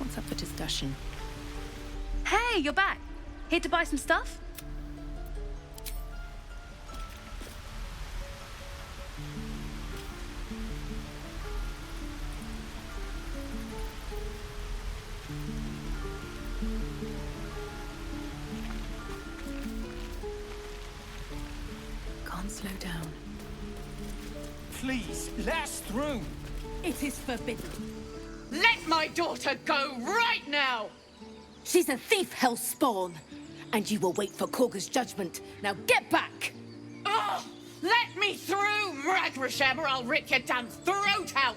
What's up for discussion? Hey, you're back. Here to buy some stuff? Can't slow down. Please, let us through. It is forbidden. Let my daughter go right now! She's a thief, hellspawn. And you will wait for Korga's judgment. Now get back! Oh, let me through, Mragrasham, or I'll rip your damn throat out!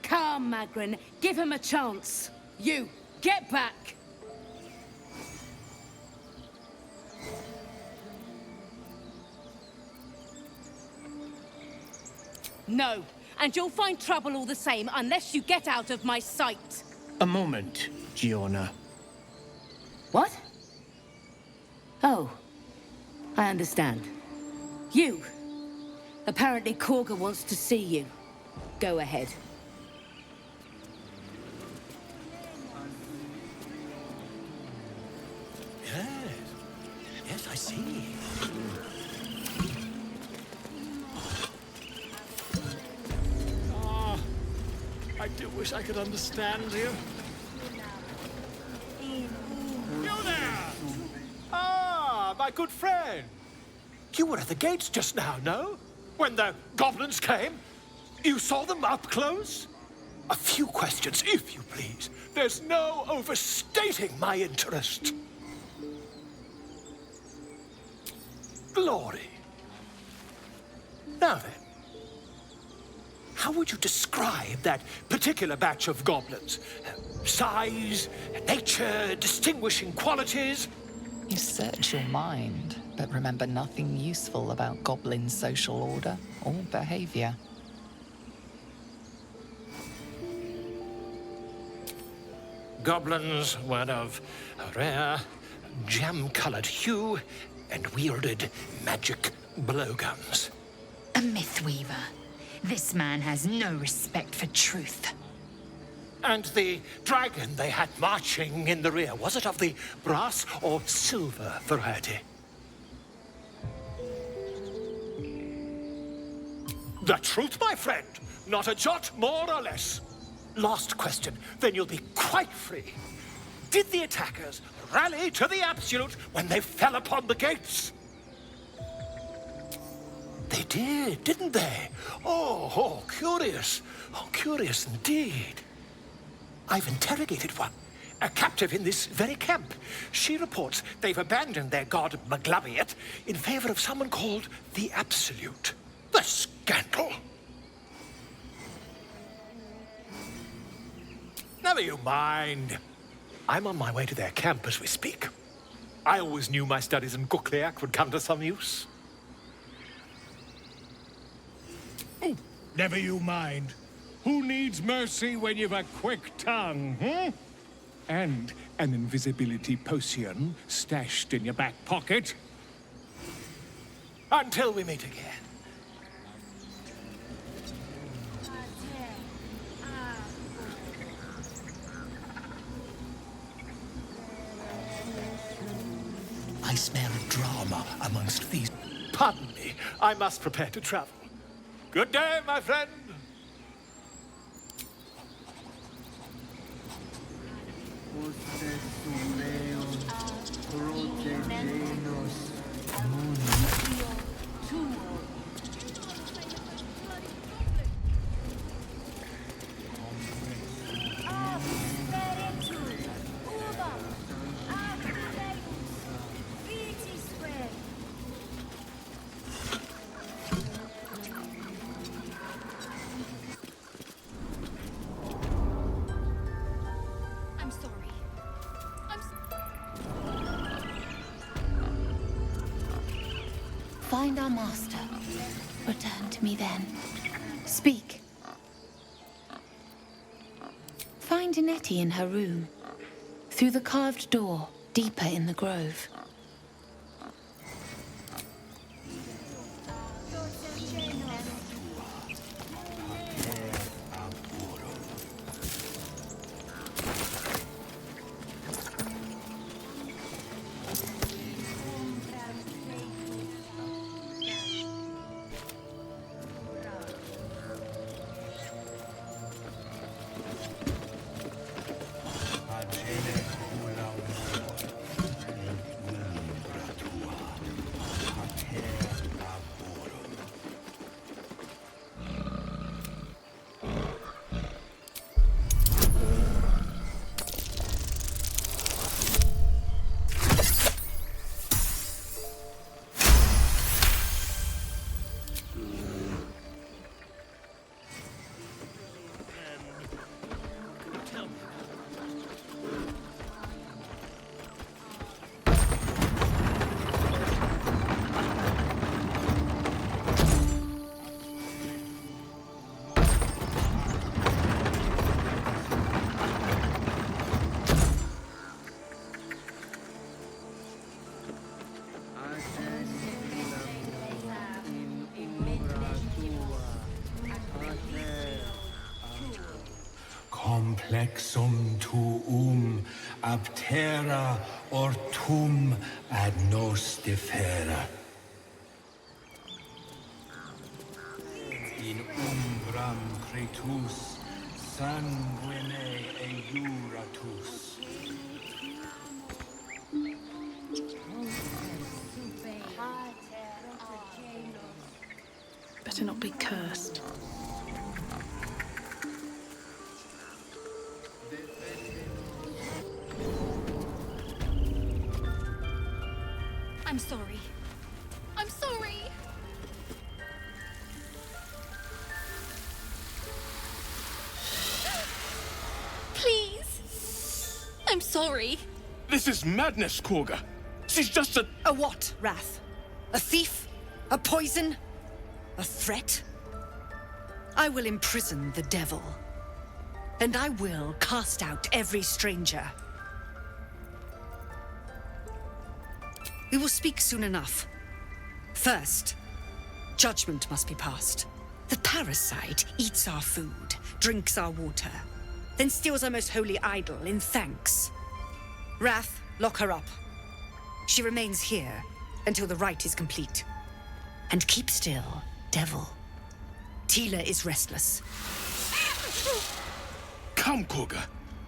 Come, Magrin, give him a chance. You, get back! No, and you'll find trouble all the same unless you get out of my sight. A moment, Giona. What? Oh, I understand. You. Apparently Korga wants to see you. Go ahead. Yes, I see. I do wish I could understand you. You there! Ah, my good friend. You were at the gates just now, no? When the goblins came? You saw them up close? A few questions, if you please. There's no overstating my interest. Glory. Now then, how would you describe that particular batch of goblins? Size, nature, distinguishing qualities? You search your mind, but remember nothing useful about goblin social order or behavior. Goblins were of a rare, jam-colored hue and wielded magic blowguns. A mythweaver. This man has no respect for truth. And the dragon they had marching in the rear, was it of the brass or silver variety? The truth, my friend. Not a jot more or less. Last question, then you'll be quite free. Did the attackers rally to the absolute when they fell upon the gates? They did, didn't they? Oh, curious. Oh, curious indeed. I've interrogated one, a captive in this very camp. She reports they've abandoned their god Maglabiet in favor of someone called the Absolute. The scandal! Never you mind. I'm on my way to their camp as we speak. I always knew my studies in Gukliak would come to some use. Oh, never you mind. Who needs mercy when you've a quick tongue, hmm? And an invisibility potion stashed in your back pocket? Until we meet again. I smell drama amongst these. Pardon me, I must prepare to travel. Good day, my friend. Find our master. Return to me then. Speak. find Nettie in her room. Through the carved door, deeper in the grove. Complexum tuum aptera ortum ad nos defera. In umbram cretus sanguine eiuratus. Better not be cursed. I'm sorry. I'm sorry. Please. I'm sorry. This is madness, Korga. She's just a... A what, Wrath? A thief? A poison? A threat? I will imprison the devil. And I will cast out every stranger. We will speak soon enough. First, judgment must be passed. The parasite eats our food, drinks our water, then steals our most holy idol in thanks. Wrath, lock her up. She remains here until the rite is complete. And keep still, devil. Tila is restless. Come, Korga.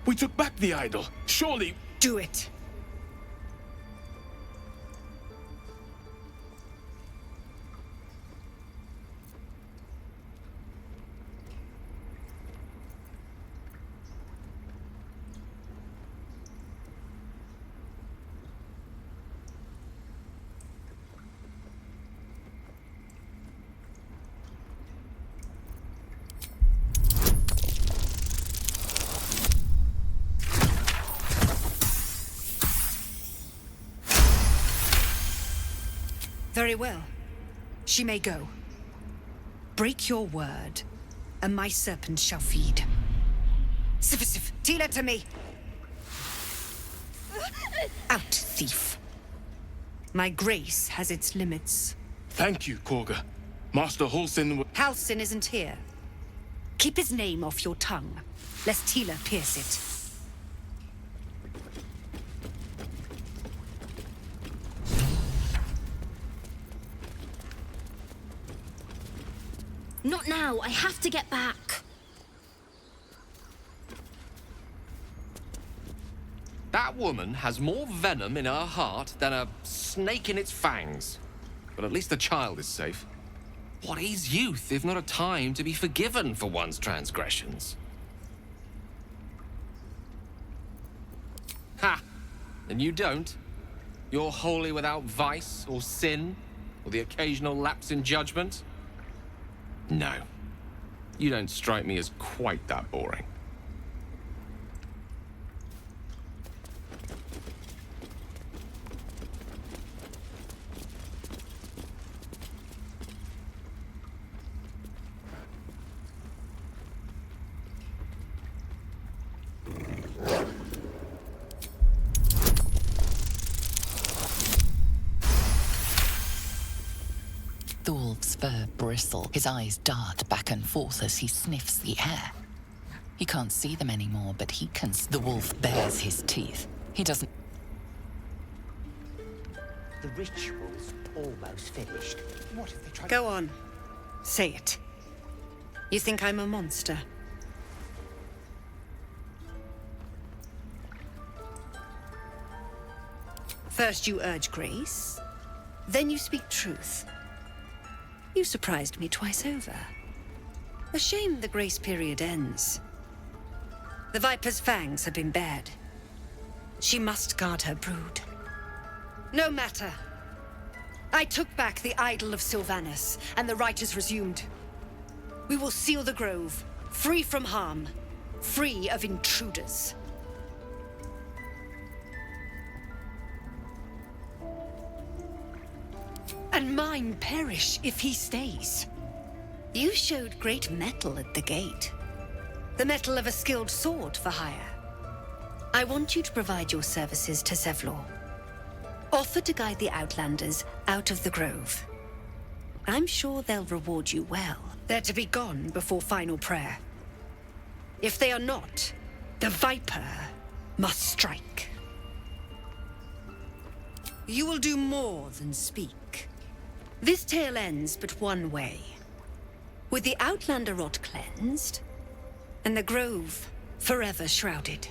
We took back the idol. Surely... Do it. Very well. She may go. Break your word, and my serpent shall feed. Sif, Tila to me! Out, thief. My grace has its limits. Thank you, Korga. Master Halsin... Halsin isn't here. Keep his name off your tongue, lest Tila pierce it. Not now. I have to get back. That woman has more venom in her heart than a snake in its fangs. But at least the child is safe. What is youth if not a time to be forgiven for one's transgressions? Ha! And you don't? You're wholly without vice or sin, or the occasional lapse in judgment? No. You don't strike me as quite that boring. bristle. His eyes dart back and forth as he sniffs the air. He can't see them anymore, but he can. The wolf bares his teeth. He doesn't. The ritual's almost finished. What if they try? Go on. Say it. You think I'm a monster? First you urge grace, then you speak truth. You surprised me twice over. A shame the grace period ends. The Viper's fangs have been bared. She must guard her brood. No matter. I took back the idol of Sylvanus, and the rite is resumed. We will seal the grove, free from harm, free of intruders. And mine perish if he stays. You showed great mettle at the gate. The mettle of a skilled sword for hire. I want you to provide your services to Zevlor. Offer to guide the Outlanders out of the grove. I'm sure they'll reward you well. They're to be gone before final prayer. If they are not, the Viper must strike. You will do more than speak. This tale ends but one way. With the Outlander rot cleansed, and the grove forever shrouded.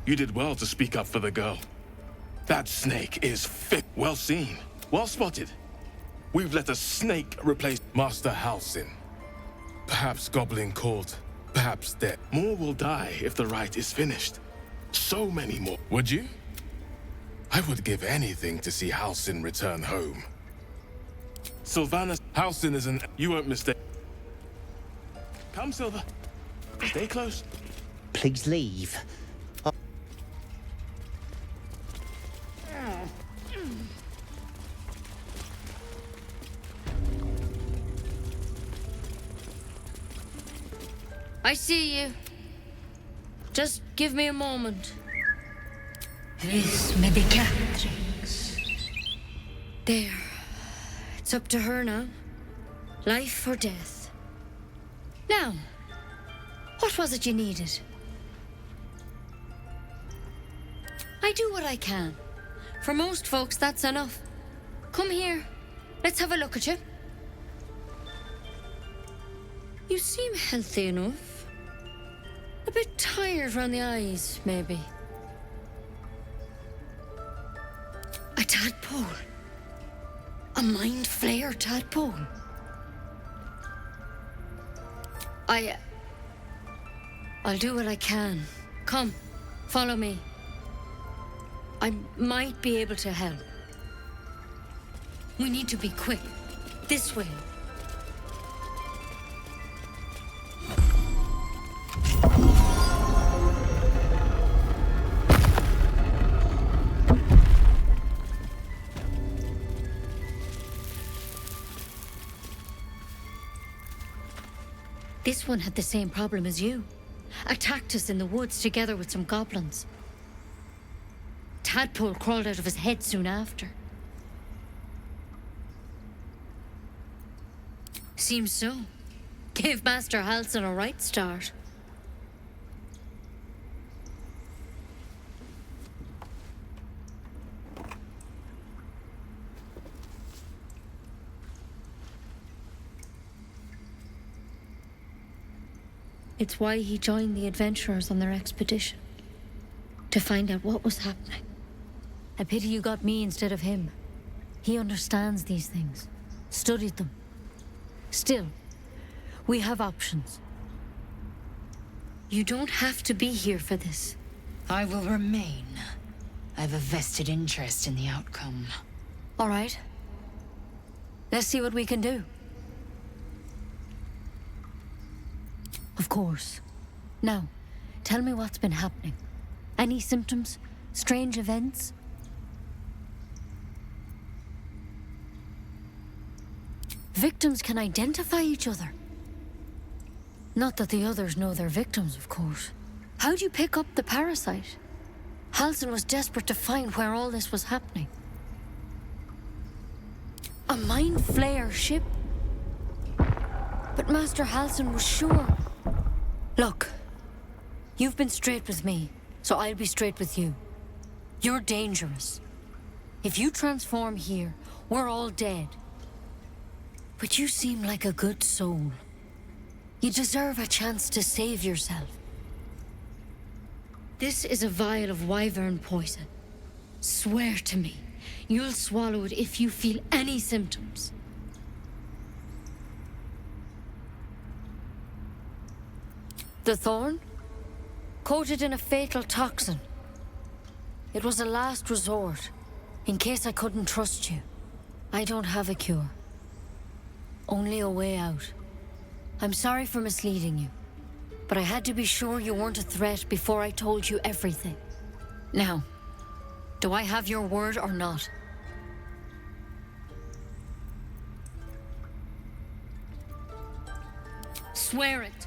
You did well to speak up for the girl. That snake is fit. Well seen. Well spotted. We've let a snake replace Master Halsin. Perhaps Goblin caught, perhaps dead. More will die if the rite is finished. So many more. Would you? I would give anything to see Halsin return home. Sylvanus, Halsin is an... You won't mistake. Come, Silver. Stay close. Please leave. I see you. Just give me a moment. Vis medicatrix. There. It's up to her now. Life or death. Now, what was it you needed? I do what I can. For most folks, that's enough. Come here. Let's have a look at you. You seem healthy enough. A bit tired around the eyes, maybe. A tadpole. A mind flayer tadpole. I'll do what I can. Come, follow me. I might be able to help. We need to be quick. This way. This one had the same problem as you. Attacked us in the woods together with some goblins. Tadpole crawled out of his head soon after. Seems so. Gave Master Halsin a right start. It's why he joined the adventurers on their expedition. To find out what was happening. A pity you got me instead of him. He understands these things. Studied them. Still, we have options. You don't have to be here for this. I will remain. I have a vested interest in the outcome. All right. Let's see what we can do. Of course. Now, tell me what's been happening. Any symptoms? Strange events? Victims can identify each other. Not that the others know they're victims, of course. How'd you pick up the parasite? Halsin was desperate to find where all this was happening. A Mind Flayer ship? But Master Halsin was sure. Look, you've been straight with me, so I'll be straight with you. You're dangerous. If you transform here, we're all dead. But you seem like a good soul. You deserve a chance to save yourself. This is a vial of wyvern poison. Swear to me, you'll swallow it if you feel any symptoms. The thorn? Coated in a fatal toxin. It was a last resort, in case I couldn't trust you. I don't have a cure. Only a way out. I'm sorry for misleading you, but I had to be sure you weren't a threat before I told you everything. Now, do I have your word or not? Swear it.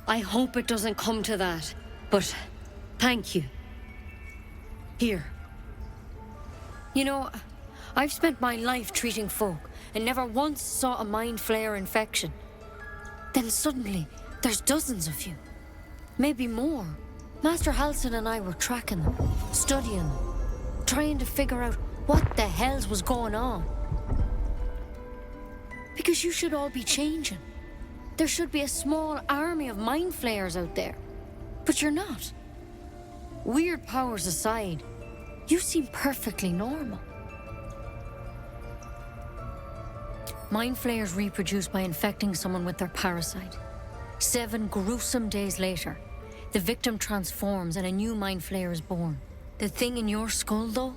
I hope it doesn't come to that, but thank you. Here. You know, I've spent my life treating folk and never once saw a Mind Flayer infection. Then suddenly, there's dozens of you. Maybe more. Master Halsin and I were tracking them, studying them, trying to figure out what the hells was going on. Because you should all be changing. There should be a small army of Mind Flayers out there. But you're not. Weird powers aside, you seem perfectly normal. Mind Flayers reproduce by infecting someone with their parasite. 7 gruesome days later, the victim transforms and a new Mind Flayer is born. The thing in your skull, though?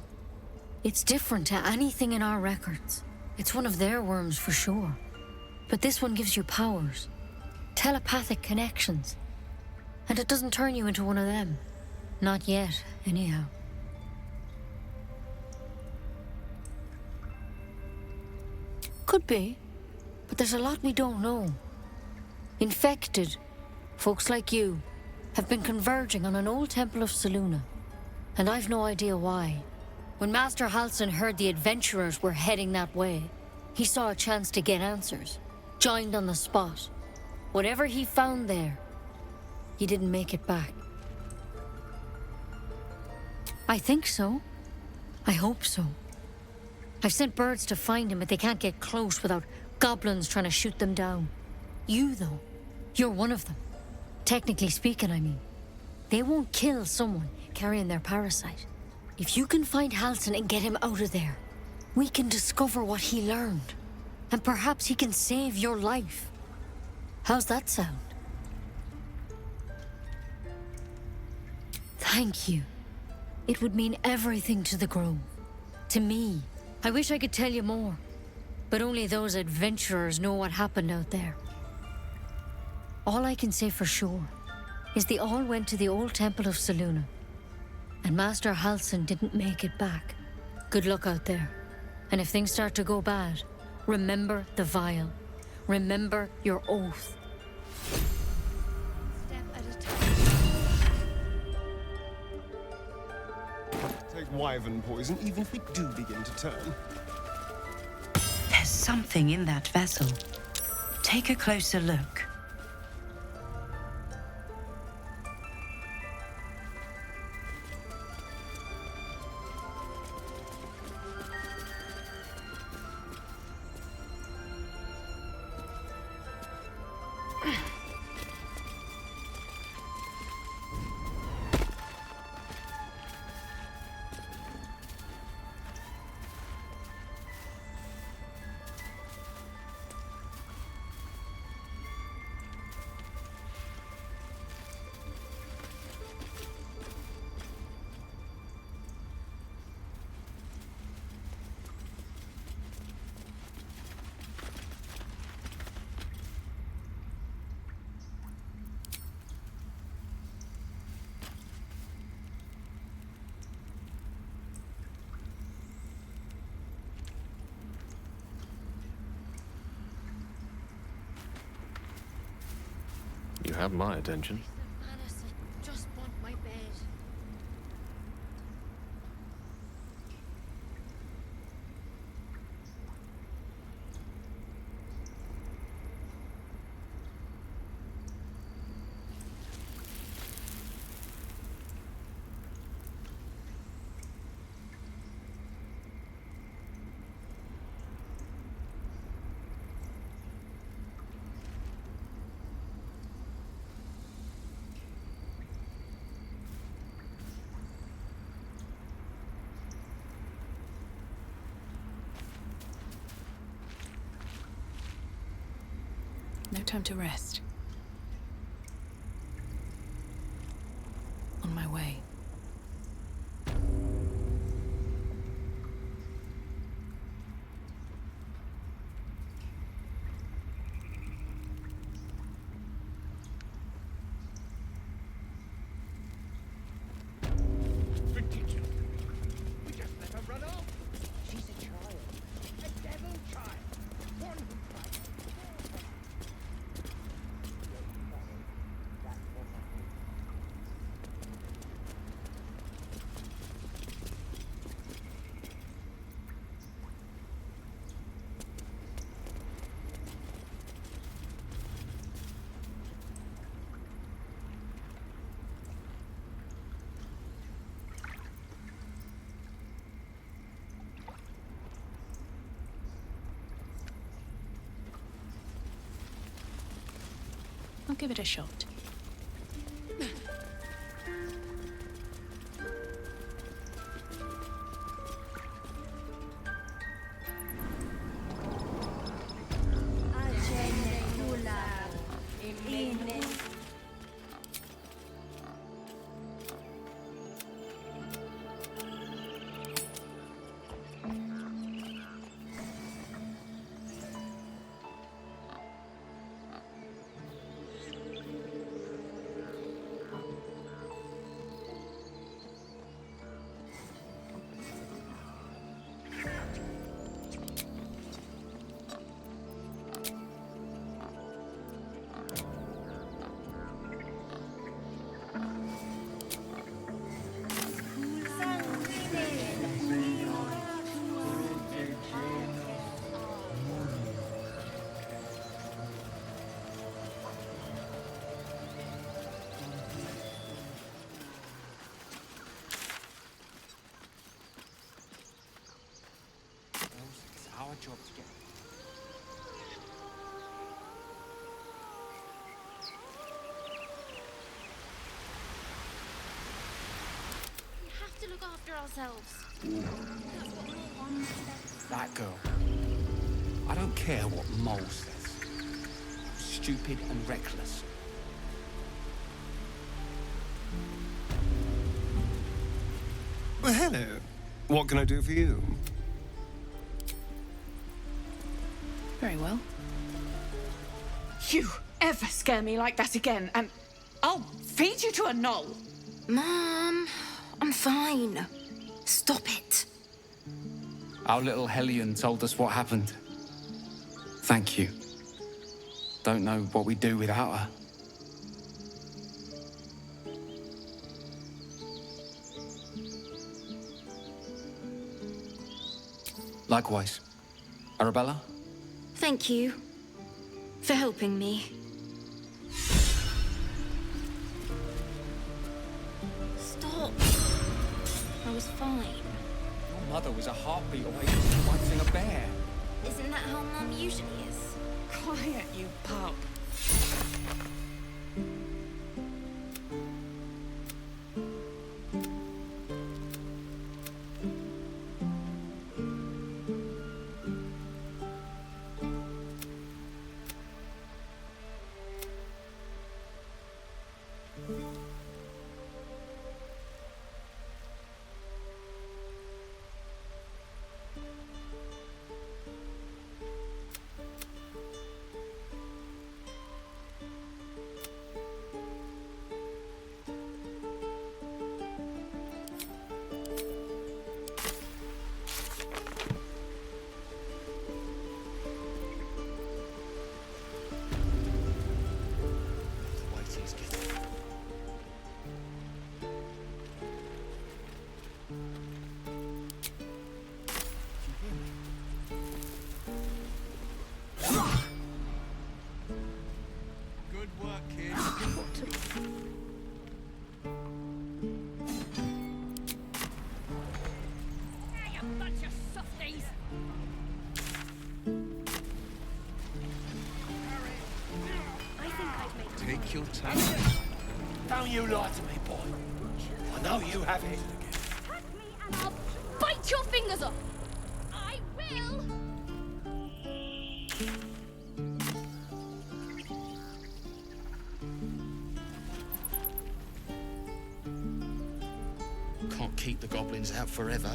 It's different to anything in our records. It's one of their worms for sure. But this one gives you powers. Telepathic connections. And it doesn't turn you into one of them. Not yet, anyhow. Could be, but there's a lot we don't know. Infected, folks like you, have been converging on an old temple of Selûne, and I've no idea why. When Master Halsin heard the adventurers were heading that way, he saw a chance to get answers, joined on the spot. Whatever he found there, he didn't make it back. I think so. I hope so. I've sent birds to find him, but they can't get close without goblins trying to shoot them down. You, though, you're one of them. Technically speaking, I mean. They won't kill someone carrying their parasite. If you can find Halsin and get him out of there, we can discover what he learned. And perhaps he can save your life. How's that sound? Thank you. It would mean everything to the Grove. To me. I wish I could tell you more, but only those adventurers know what happened out there. All I can say for sure is they all went to the old temple of Selûne, and Master Halsin didn't make it back. Good luck out there, and if things start to go bad, remember the vial. Remember your oath. Take wyvern poison, even if we do begin to turn. There's something in that vessel. Take a closer look. have my attention. Just want my bed. No time to rest. On my way. We just let her run off. She's a child. A devil child. One who tries to kill her. I'll give it a shot. Our job to get. We have to look after ourselves. That girl. I don't care what Mole says. Stupid and reckless. Well, hello. What can I do for you? Very well. You ever scare me like that again, and I'll feed you to a knoll. Mom, I'm fine. Stop it. Our little Hellion told us what happened. Thank you. Don't know what we'd do without her. Likewise. Arabella? Thank you for helping me. Stop. I was fine. Your mother was a heartbeat away from fighting a bear. Isn't that how Mum usually is? Quiet, you pup. Good work, kid. You bunch of softies! I think I'd make Take your time. Don't you lie to me, boy. I know you have it. Touch me and I'll bite your fingers off! I will! Can't keep the goblins out forever.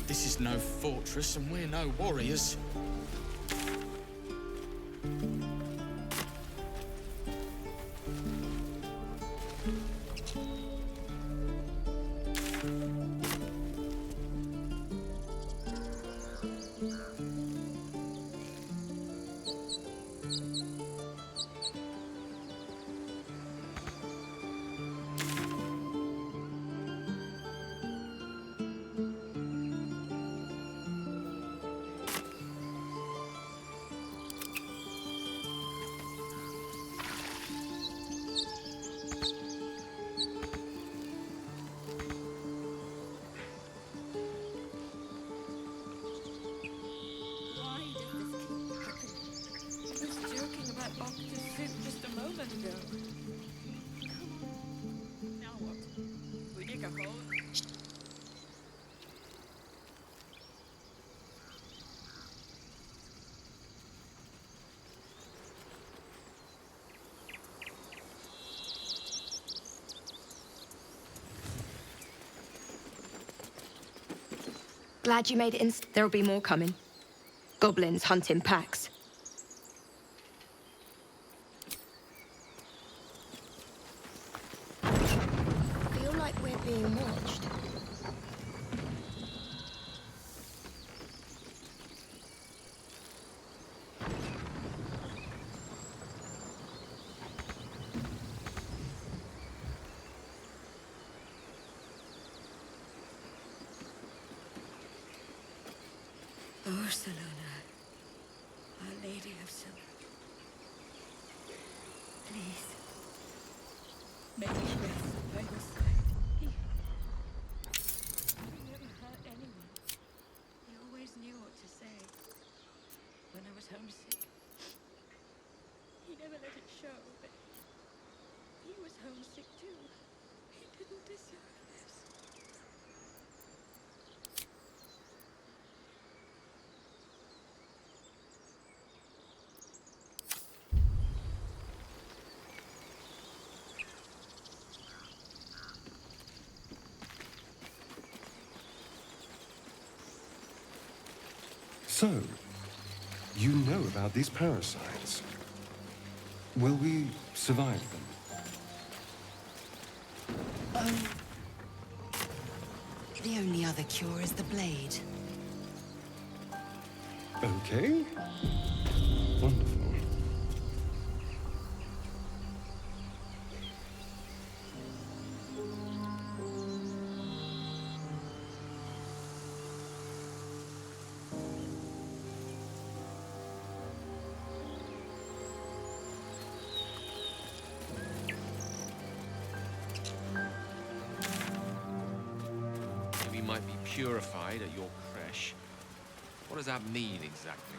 This is no fortress and we're no warriors. Why did this keep happening? I was joking about Octa's soup just a moment ago. Come on. Now what? We dig a hole? Glad you made it in. There'll be more coming. Goblins hunt in packs. Feel like we're being watched. Barcelona, Our Lady of Silver. Please, may he rest by your side. He never hurt anyone. He always knew what to say. When I was homesick, he never let it show, but he was homesick too. He didn't deserve this. So, you know about these parasites. Will we survive them? The only other cure is the blade. Okay. Wonderful. We might be purified at your creche. What does that mean exactly?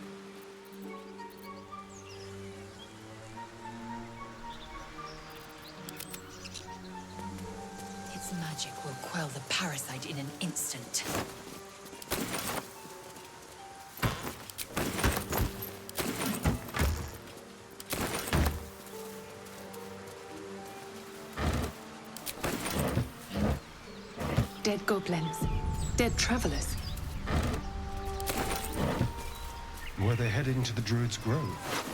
Its magic will quell the parasite in an instant. Dead goblins. Dead travelers. Were they heading to the Druid's Grove?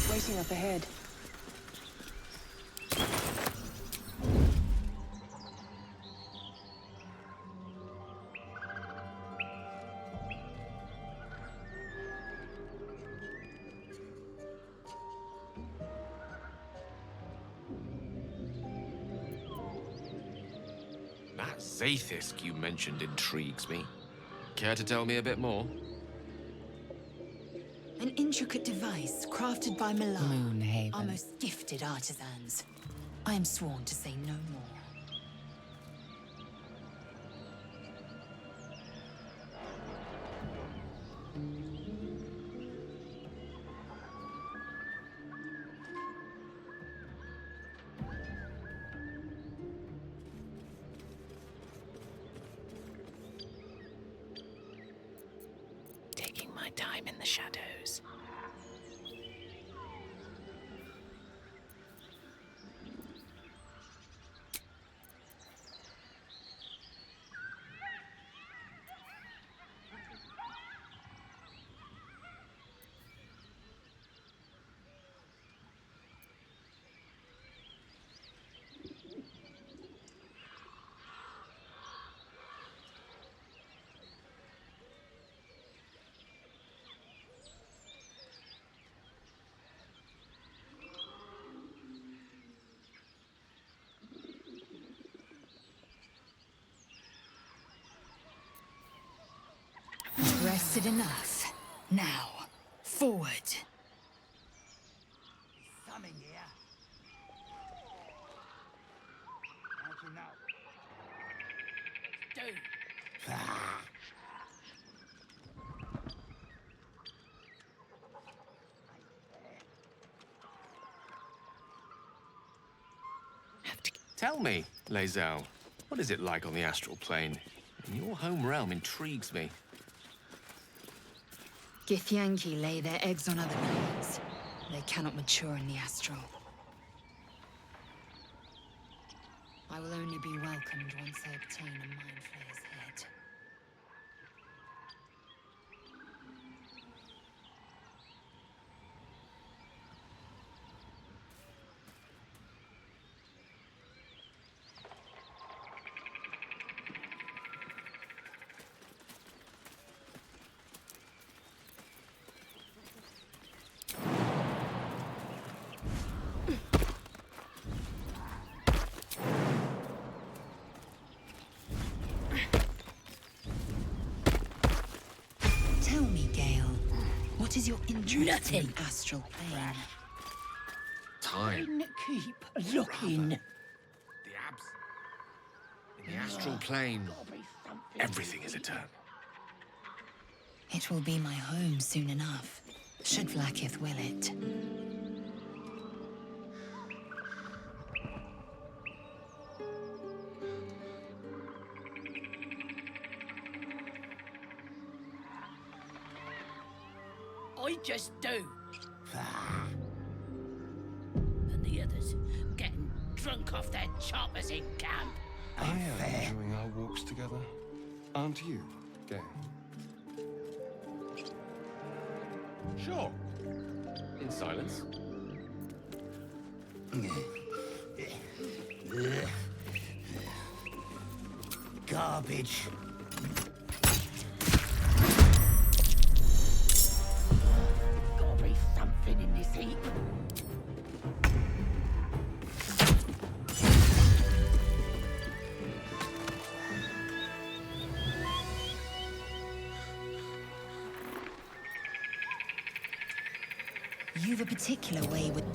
Waiting up ahead. That Zaithisk you mentioned intrigues me. Care to tell me a bit more? An intricate device crafted by Milan, Moonhaven. our most gifted artisans. I am sworn to say no more. Taking my time in the shadows. Rested enough. Now, forward. Something here. How'd you know? Do. Tell me, Lae'zel, what is it like on the astral plane? Your home realm intrigues me. Githyanki lay their eggs on other planets. They cannot mature in the astral. I will only be welcomed once I obtain a Mind Flayer's head. Tell me, Gale, what is your interest in the astral plane? Time. Keep looking. The abs. In the astral plane, everything is eternal. It will be my home soon enough, should Vlaakith will it. I just do. And the others getting drunk off their choppers in camp. I am enjoying our walks together. Aren't you, Gale? Sure. In silence. Garbage. Gotta be something in this heap. You've a particular way with...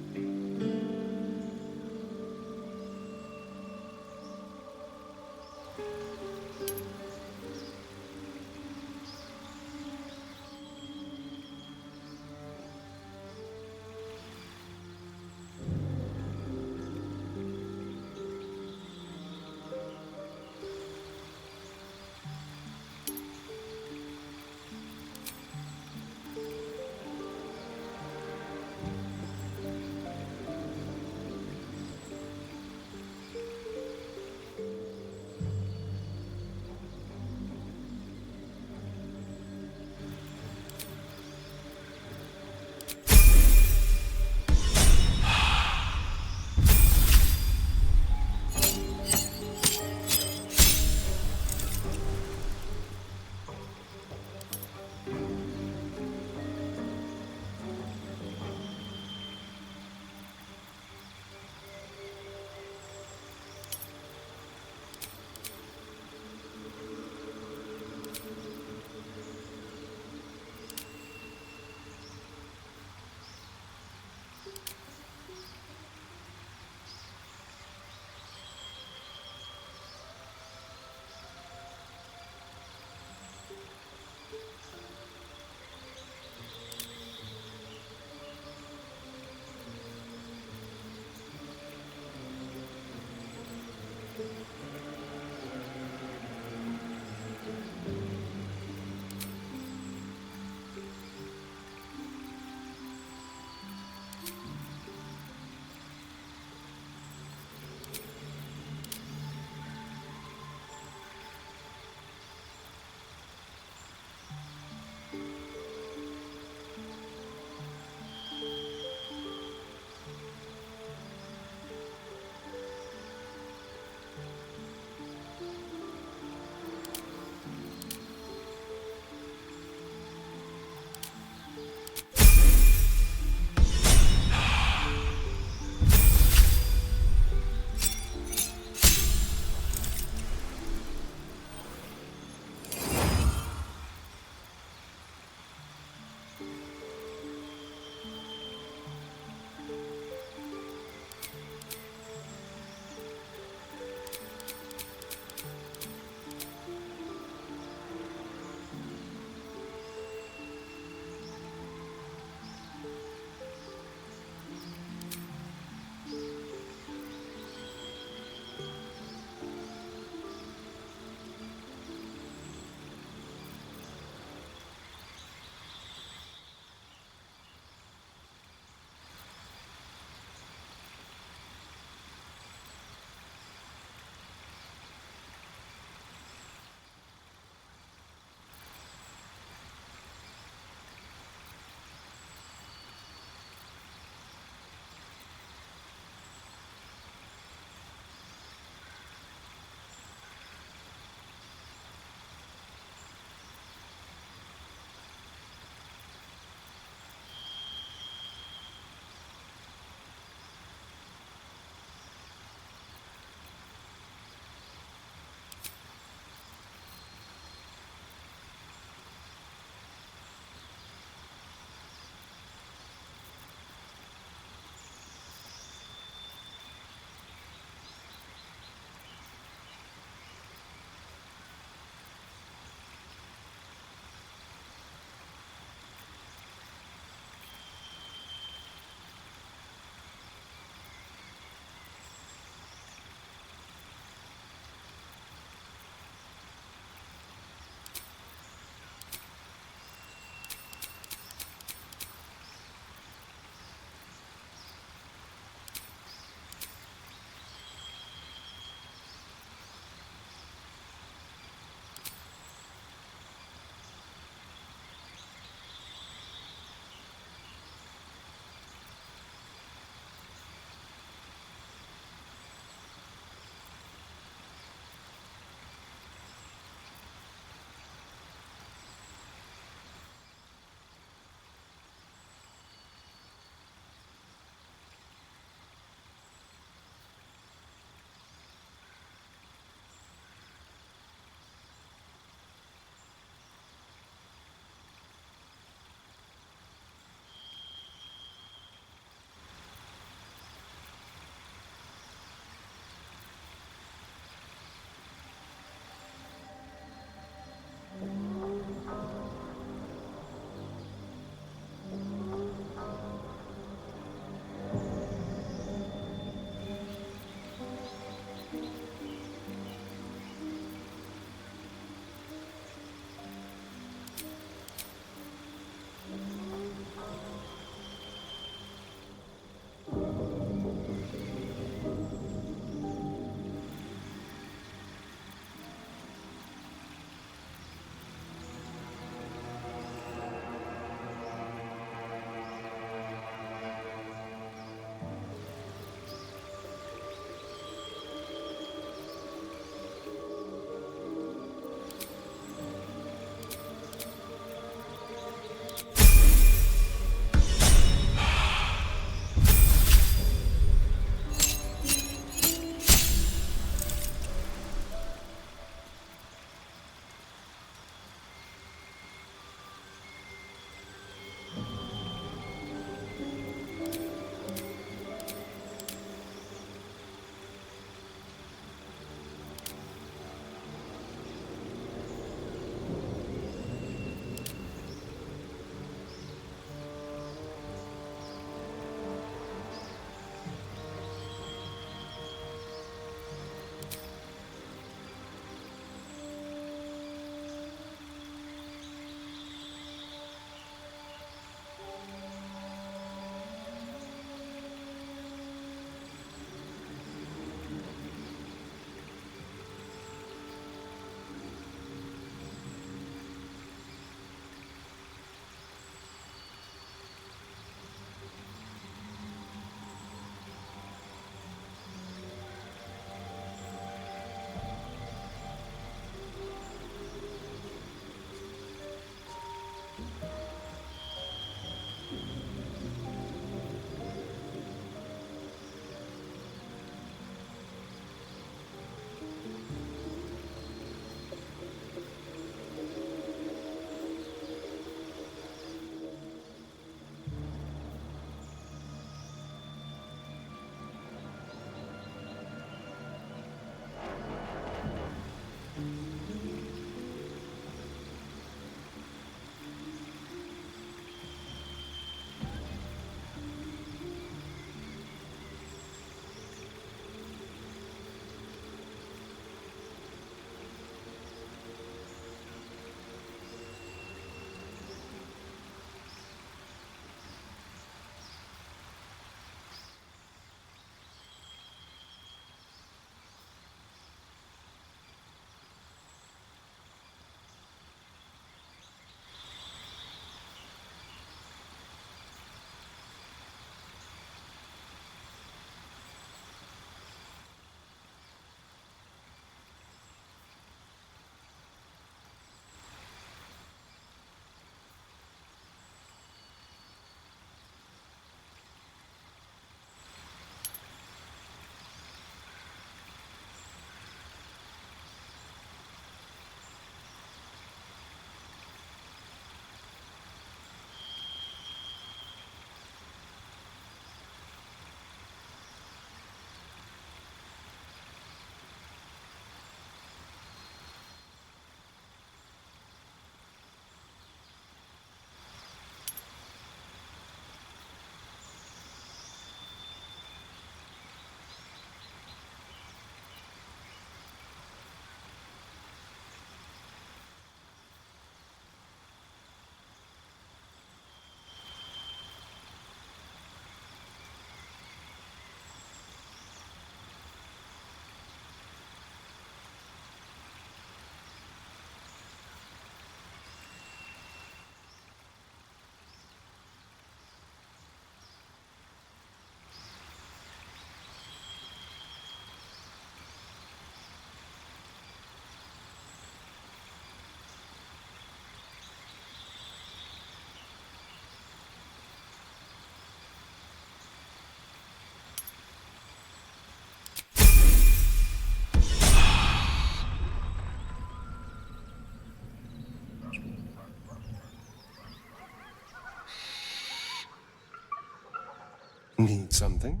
Need something?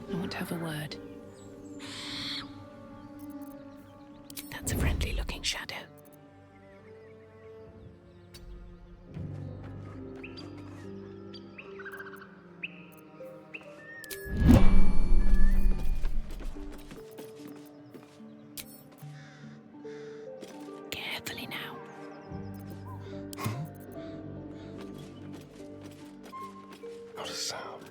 I want to have a word. That's a friendly-looking shadow. Carefully now. Not a sound.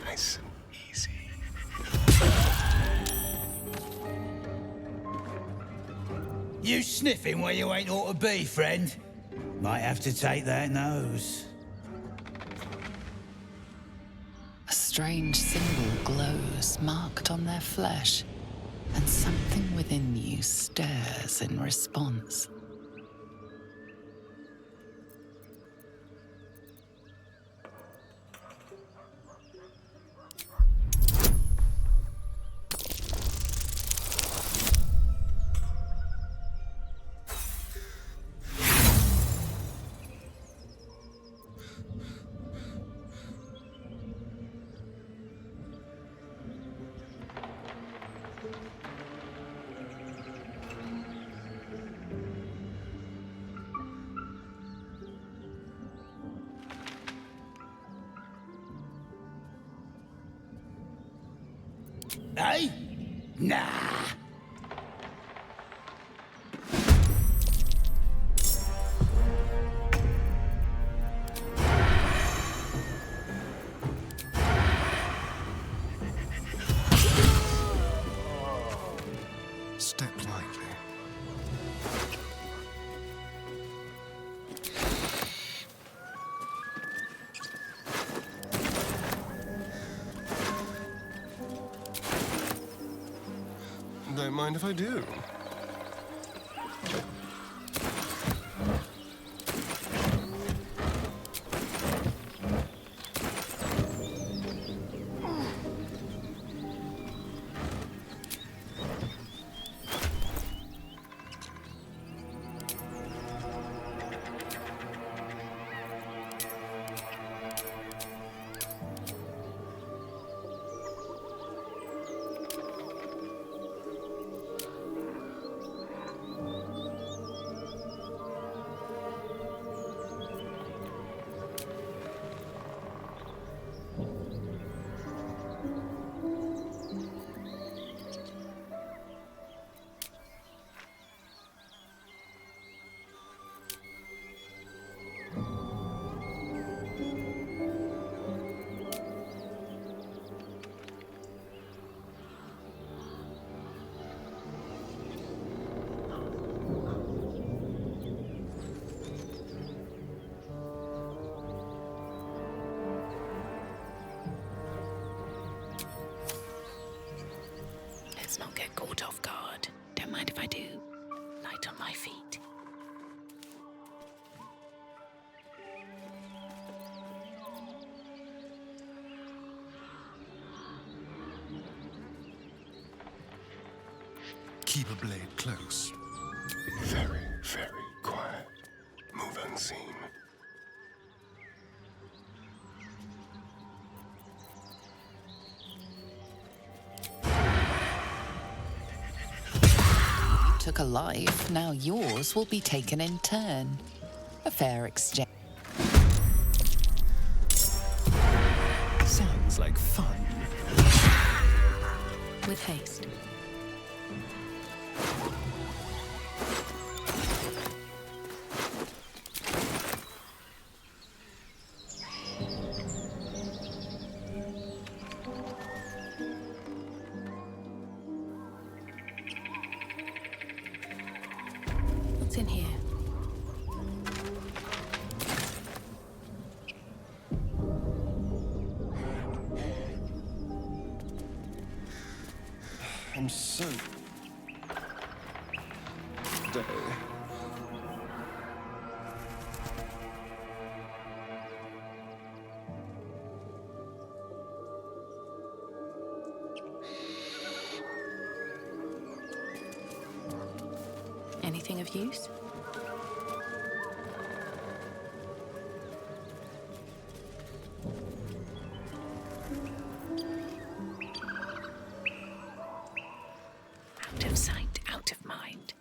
Nice and easy. You sniffing where you ain't ought to be, friend? Might have to take that nose. A strange symbol glows, marked on their flesh, and something within you stirs in response. Eh? Nah. Step lightly. Don't mind if I do. Let's not get caught off guard. Don't mind if I do. Light on my feet. Keep a blade close. Be very, very quiet. Move unseen. You took a life, now yours will be taken in turn. A fair exchange. Sounds like fun. With haste. What's in here? I'm so stay. Anything of use? Out of sight, out of mind.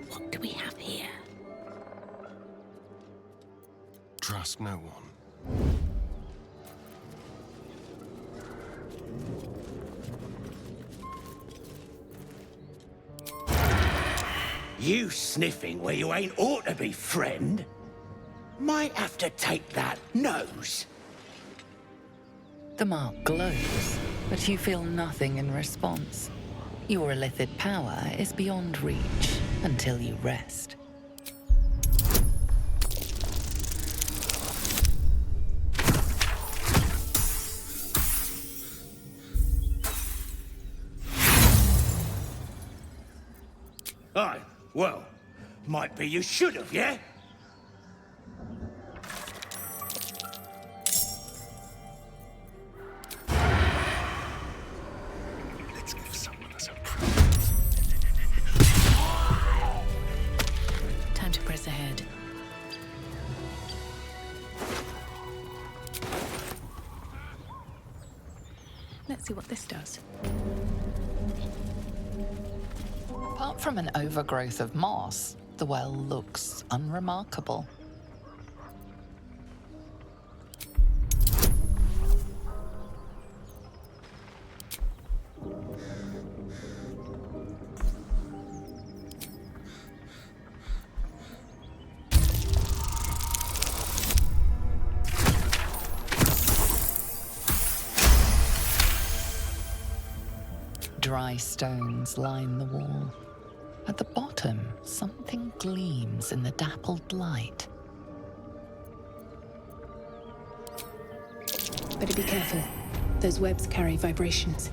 What do we have here? Trust no one. You sniffing where you ain't ought to be, friend? Might have to take that nose. The mark glows, but you feel nothing in response. Your illithid power is beyond reach until you rest. Aye, well, might be you should have, yeah? Let's give someone a surprise. Time to press ahead. Let's see what this does. Apart from an overgrowth of moss, the well looks unremarkable. Dry stones line the wall. At the bottom, something gleams in the dappled light. Better be careful. Those webs carry vibrations.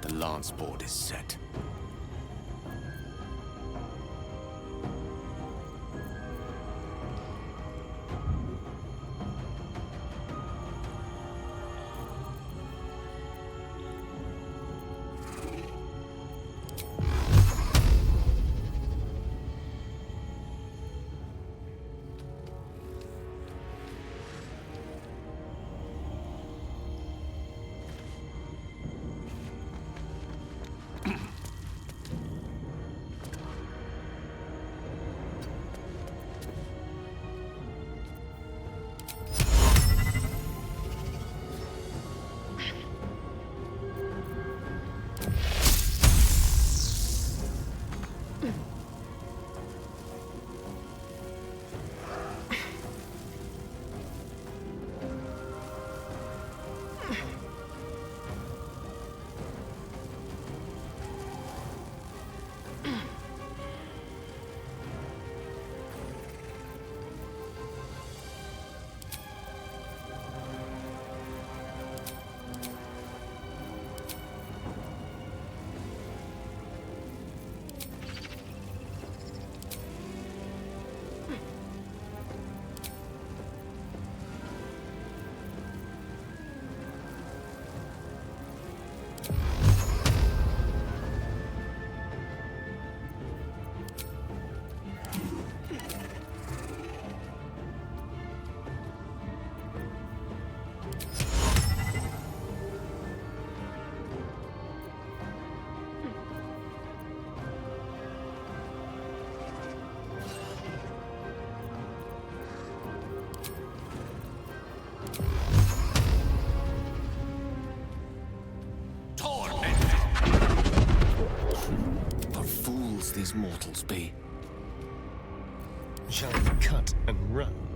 The lance board is set. mortals be. Shall we cut and run?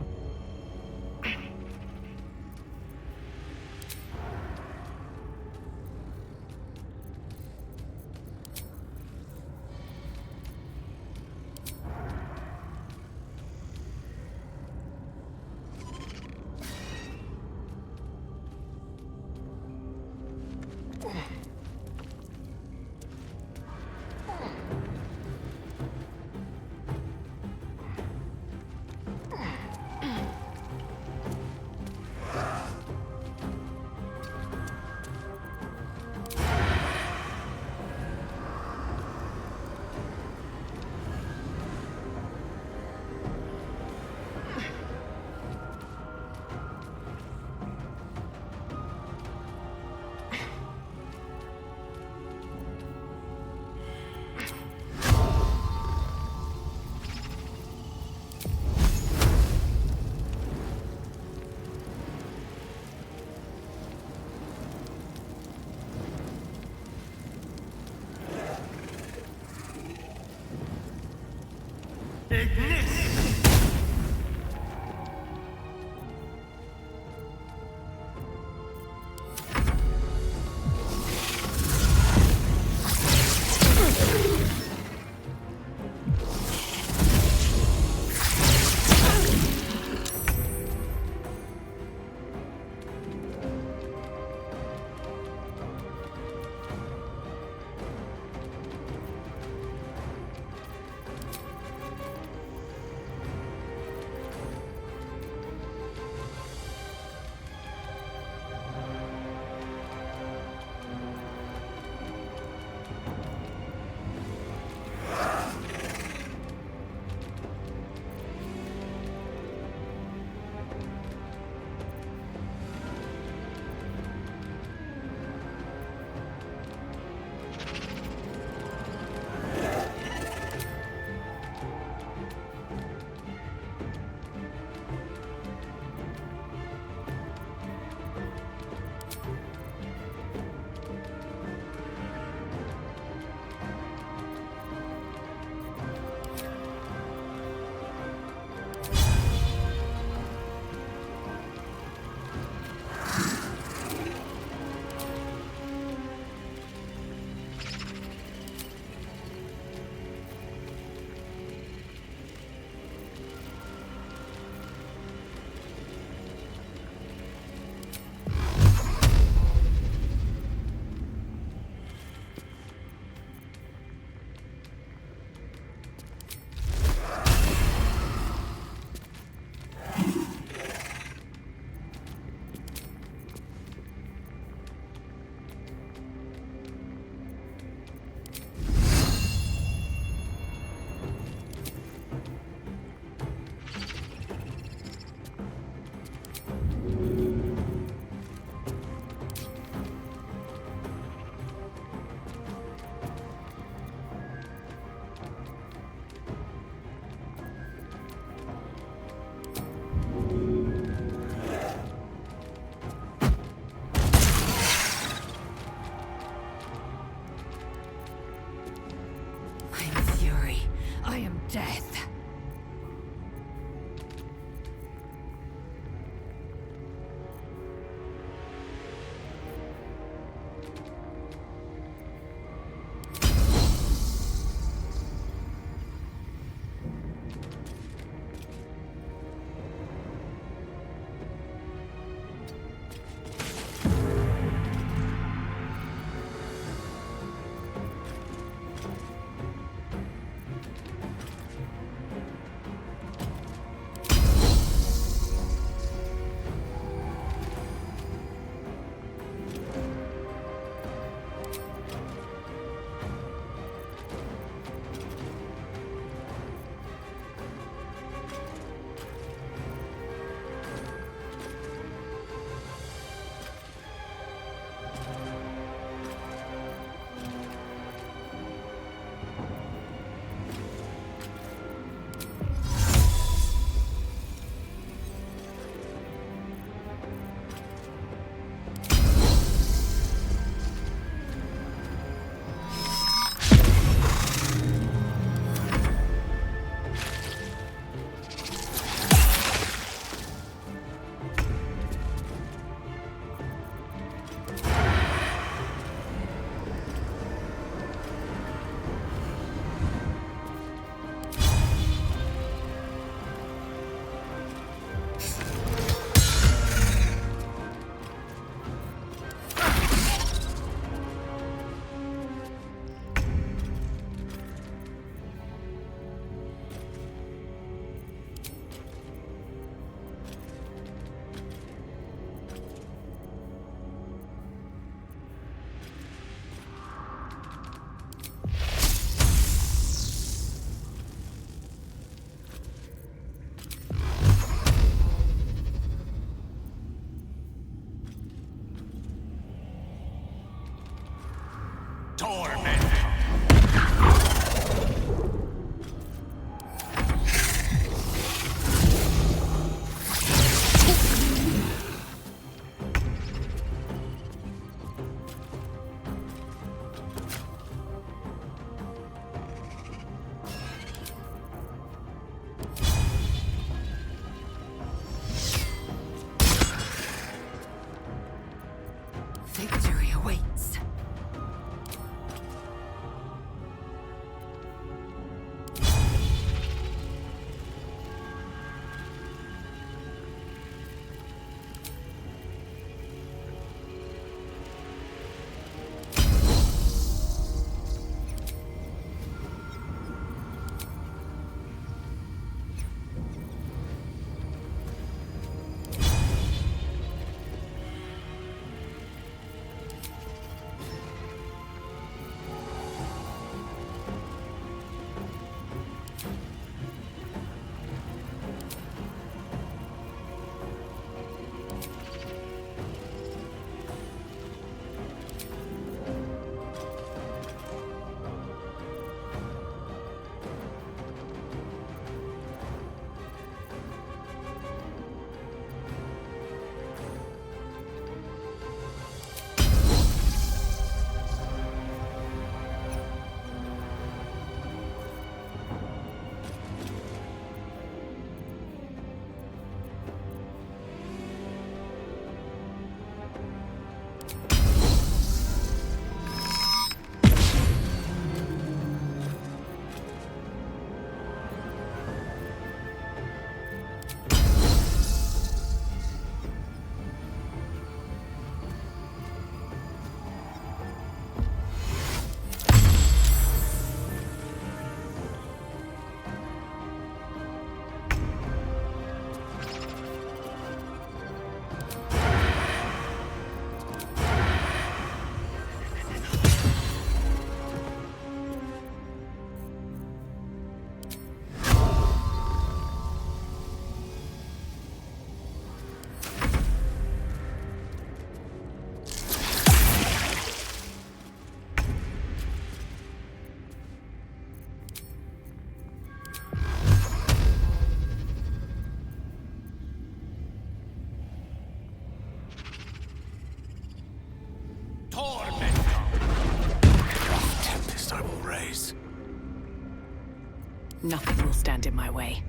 Nothing will stand in my way.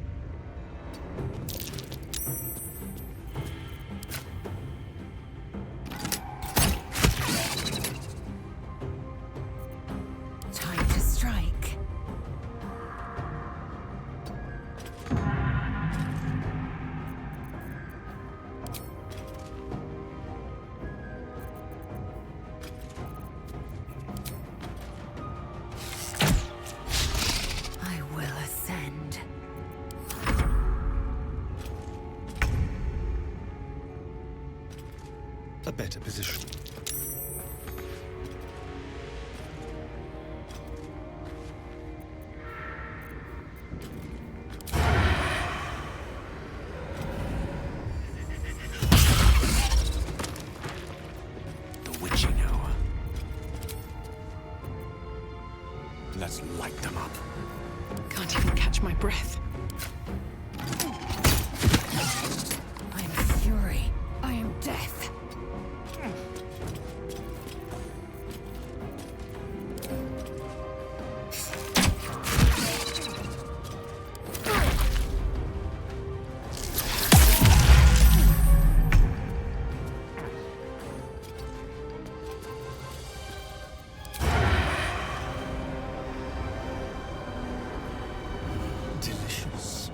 Time to strike. I will ascend. A better position. The witching hour. Let's light them up. Can't even catch my breath. I am fury. I am death. Delicious.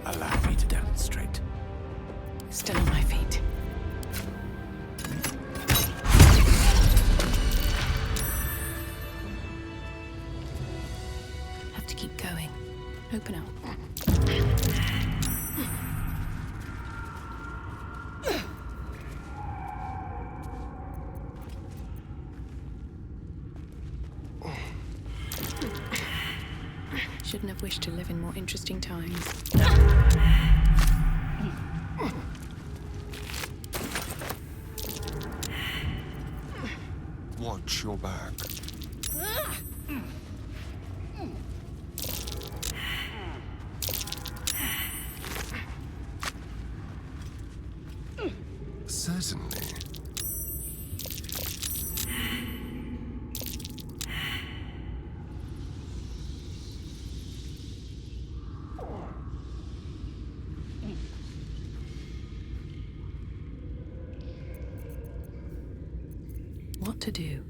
Allow me to demonstrate. Still on my feet. Have to keep going. Open up. Shouldn't have wished to live in more interesting times. Watch your back. Certainly. What to do?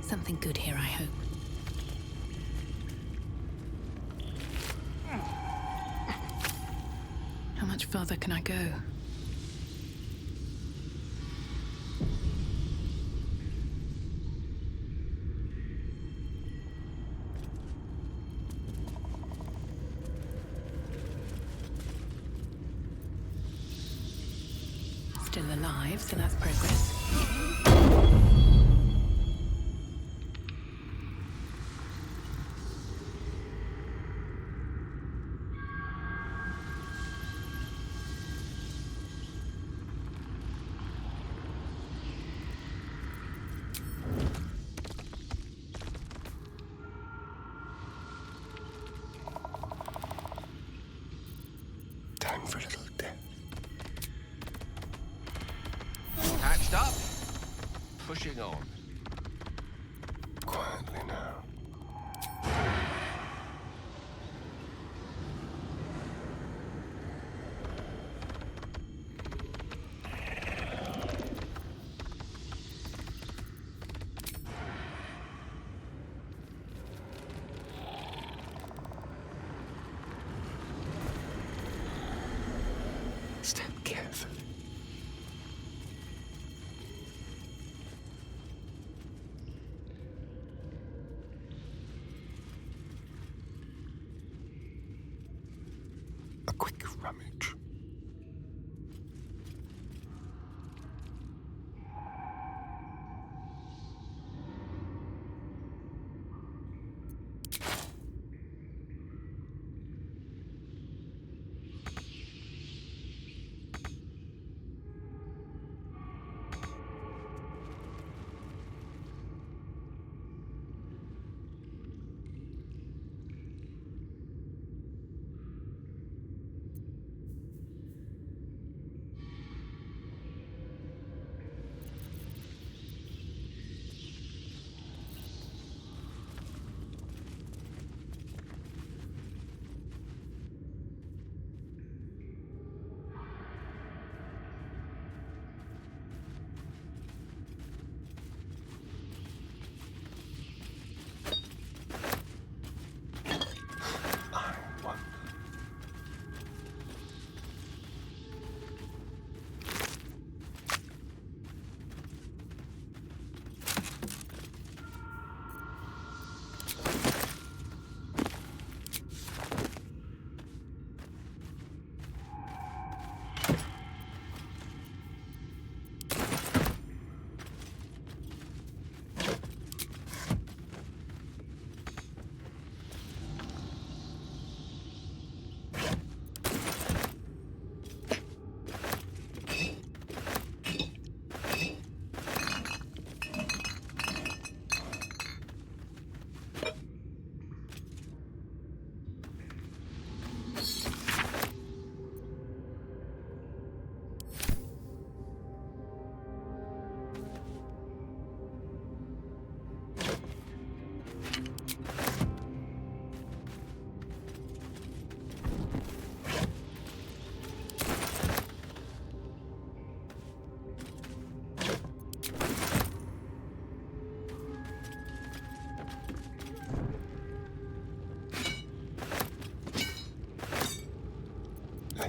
Something good here, I hope. How much further can I go? Still alive, so that's progress. Time for a little death. Patched up. Pushing on. Quietly now. Step carefully. A quick rummage.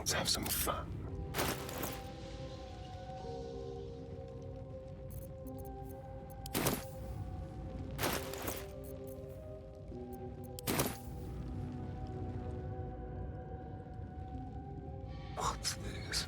Let's have some fun. What's this?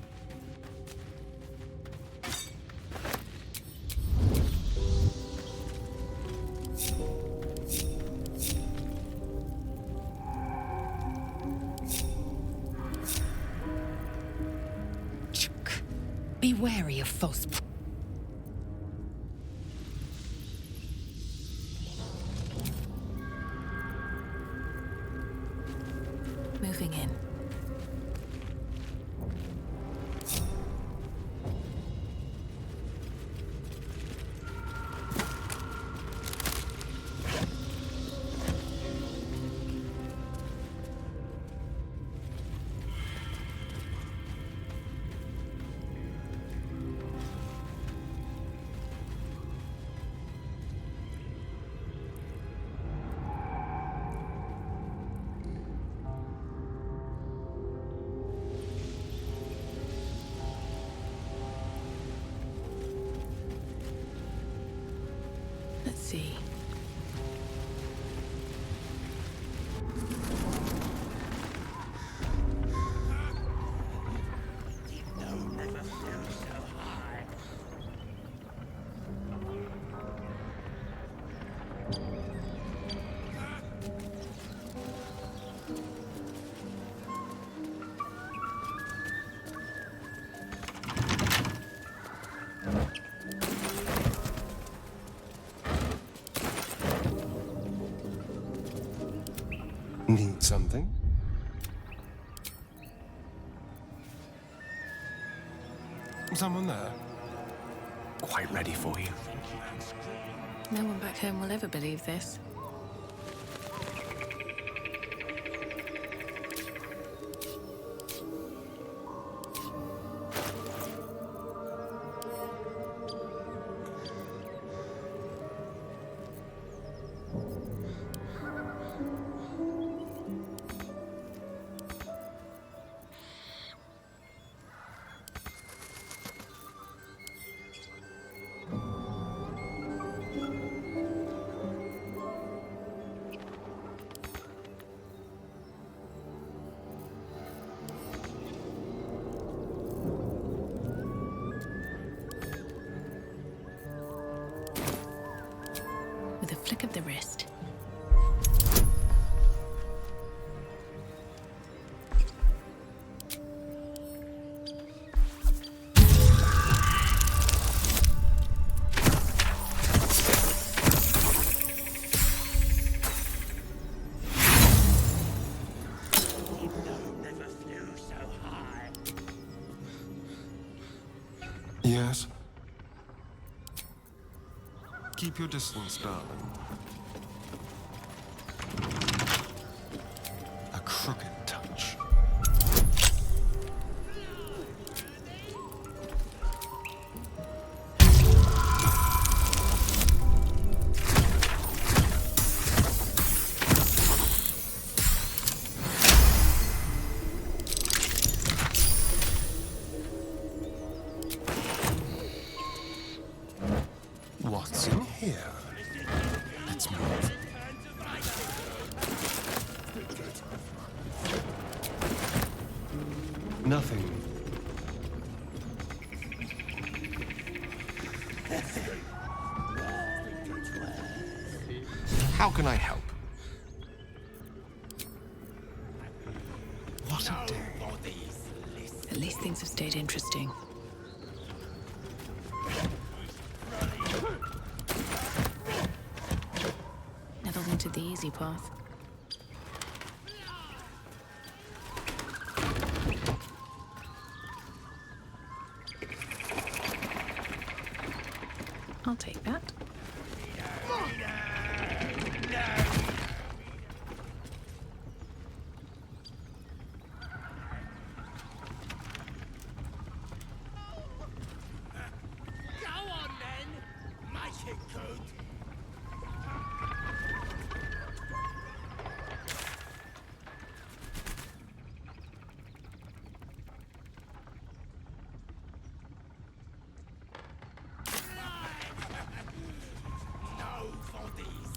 Be wary of false. Moving in. Let's see. Need something? Someone there? Quite ready for you. No one back home will ever believe this. With a flick of the wrist. Yes? Keep your distance, darling. A crooked touch. What's in here? Let's move. Nothing. How can I help? What a day. At least things have stayed interesting. Never wanted the easy path. I'll take that.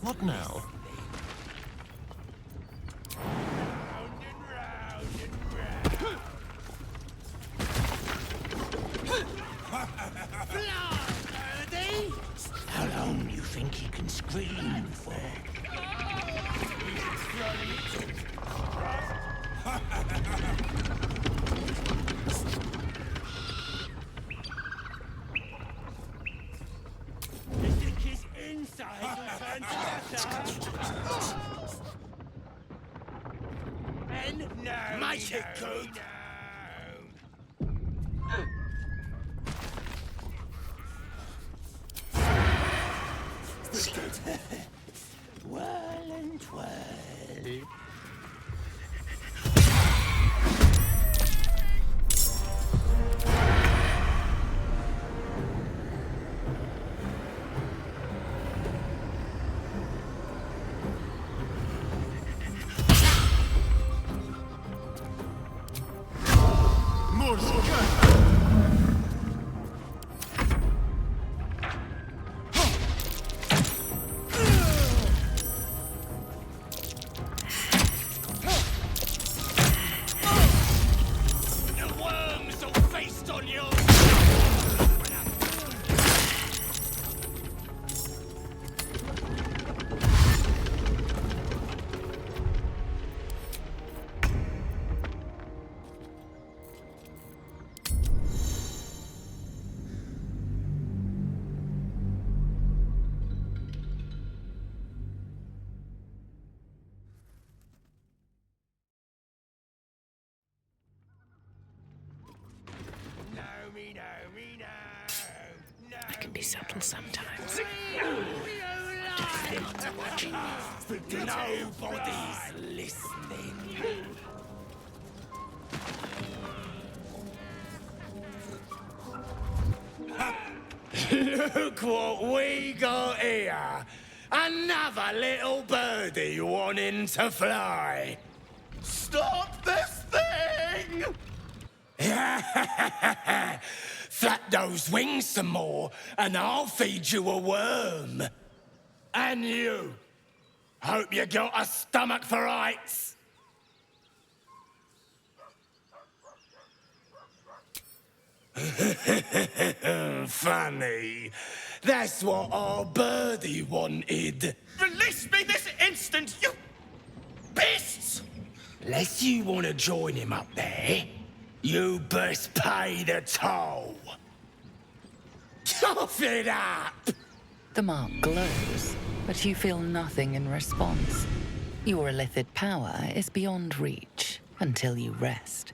What now? How long do you think he can scream for? You think his inside will turn to butter? And no, Make it good. Whirl and twirl. I can be subtle sometimes. What if they're not watching me? Nobody's listening. Look what we got here. Another little birdie wanting to fly. Stop this thing! Flap those wings some more, and I'll feed you a worm. And you. Hope you got a stomach for heights. Funny. That's what our birdie wanted. Release me this instant, you beasts! Unless you want to join him up there, you best pay the toll. Cough it up! The mark glows, but you feel nothing in response. Your illithid power is beyond reach until you rest.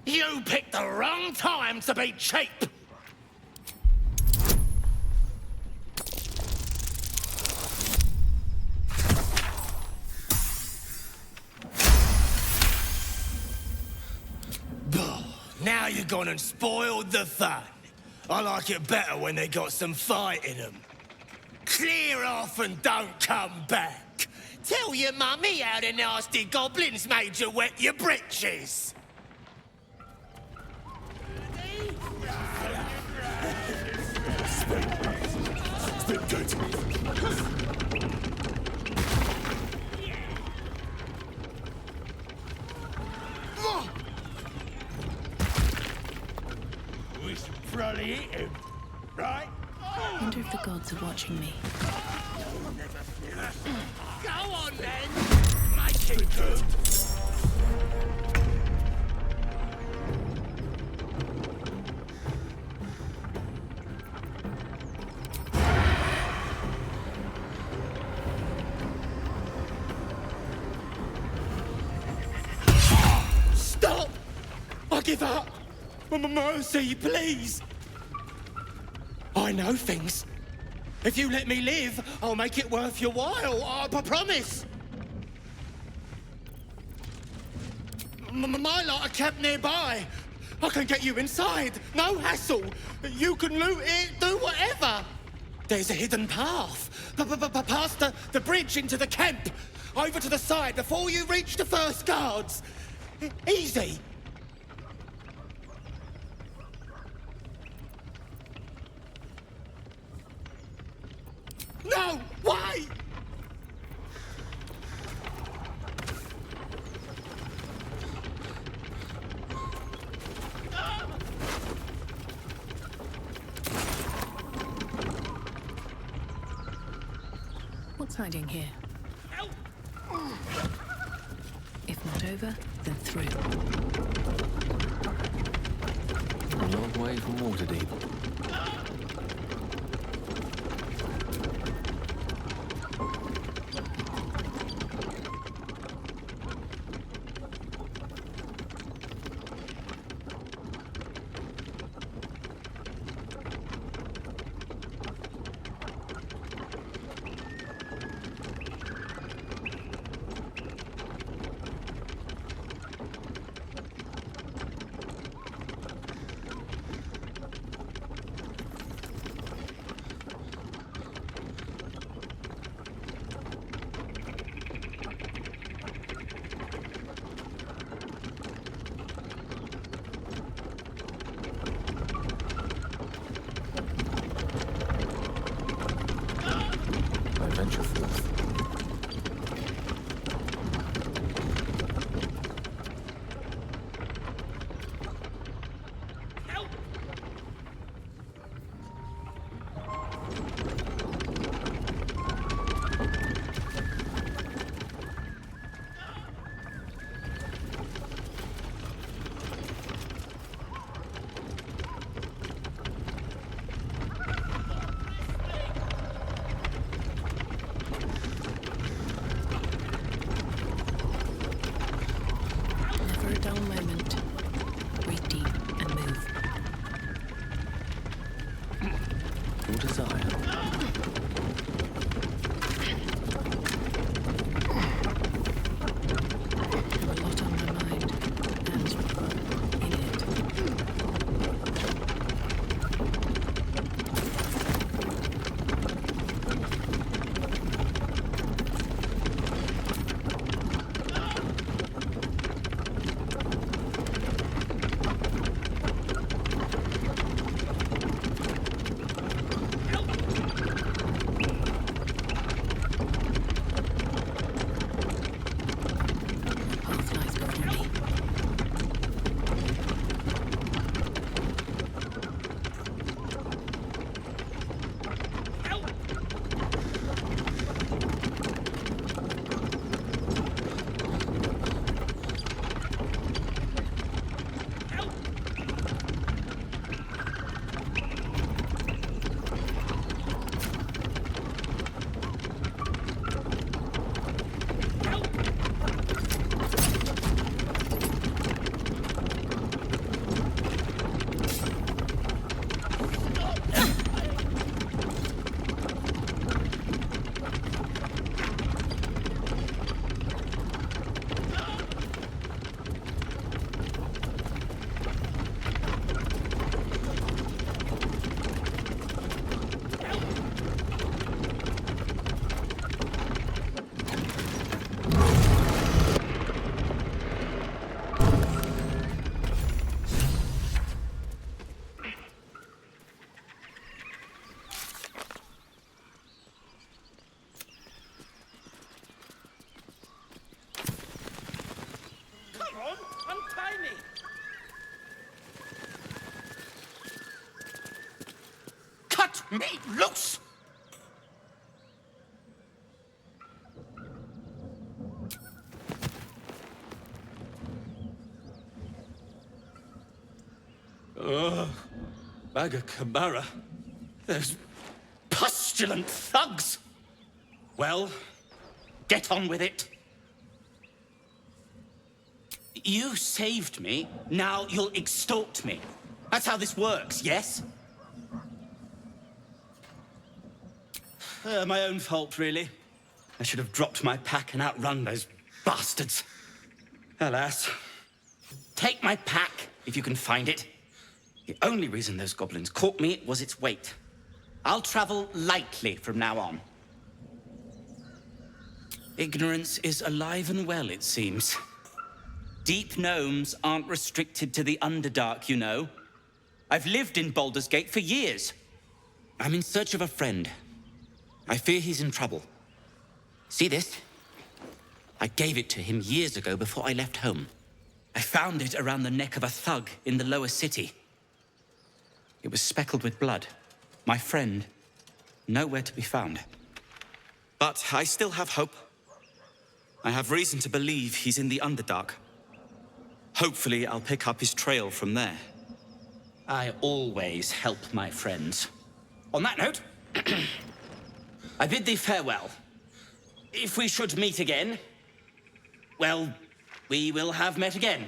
You picked the wrong time to be cheap! Now you've gone and spoiled the fun. I like it better when they got some fight in them. Clear off and don't come back. Tell your mummy how the nasty goblins made you wet your britches. Speak good. We should probably eat him, right? I wonder if the gods are watching me. Go on then! Make it good! Stop! I give up! Mercy, please! I know things. If you let me live, I'll make it worth your while. I promise. My lot are kept nearby. I can get you inside. No hassle. You can loot it, do whatever. There's a hidden path. Past the bridge into the camp. Over to the side before you reach the first guards. Easy. No! Why? What's hiding here? If not over, then through. A long way from Waterdeep. Venture forth. Never a dull moment. Breathe deep and move. Your desire. A lot on my mind. And in it. Path lies before me. Come on, untie me. Cut me loose! Maga Kamara. Those pustulant thugs. Well, get on with it. You saved me, now you'll extort me. That's how this works, yes? My own fault, really. I should have dropped my pack and outrun those bastards. Alas. Take my pack if you can find it. The only reason those goblins caught me was its weight. I'll travel lightly from now on. Ignorance is alive and well, it seems. Deep gnomes aren't restricted to the Underdark, you know. I've lived in Baldur's Gate for years. I'm in search of a friend. I fear he's in trouble. See this? I gave it to him years ago before I left home. I found it around the neck of a thug in the lower city. It was speckled with blood. My friend, nowhere to be found. But I still have hope. I have reason to believe he's in the Underdark. Hopefully, I'll pick up his trail from there. I always help my friends. On that note, I bid thee farewell. If we should meet again, well, we will have met again.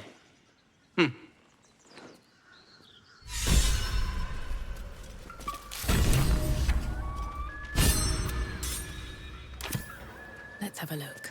Let's have a look.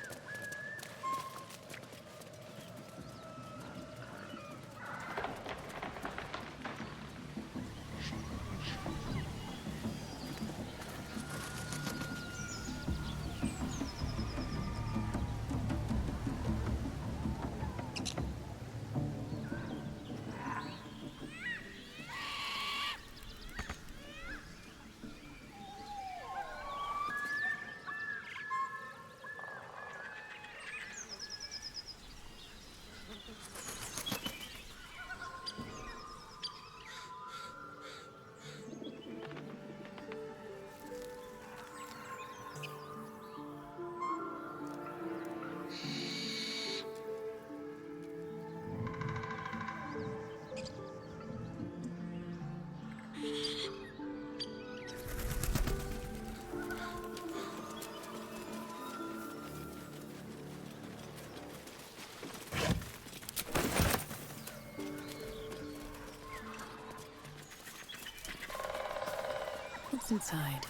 What's inside?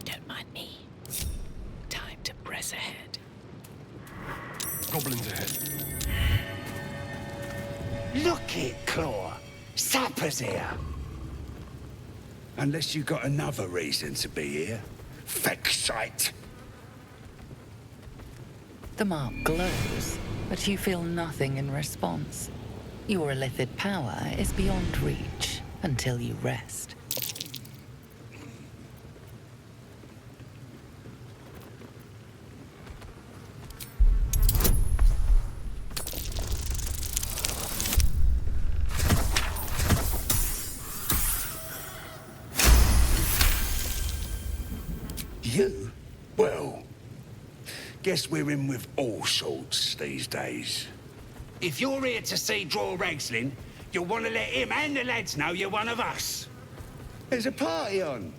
Don't mind me. Time to press ahead. Goblins ahead. Look it, Claw. Sapper's here. Unless you got another reason to be here. Fexite. The mark glows, but you feel nothing in response. Your illithid power is beyond reach until you rest. You? Well, guess we're in with all sorts these days. If you're here to see Draw Ragslin, you'll want to let him and the lads know you're one of us. There's a party on.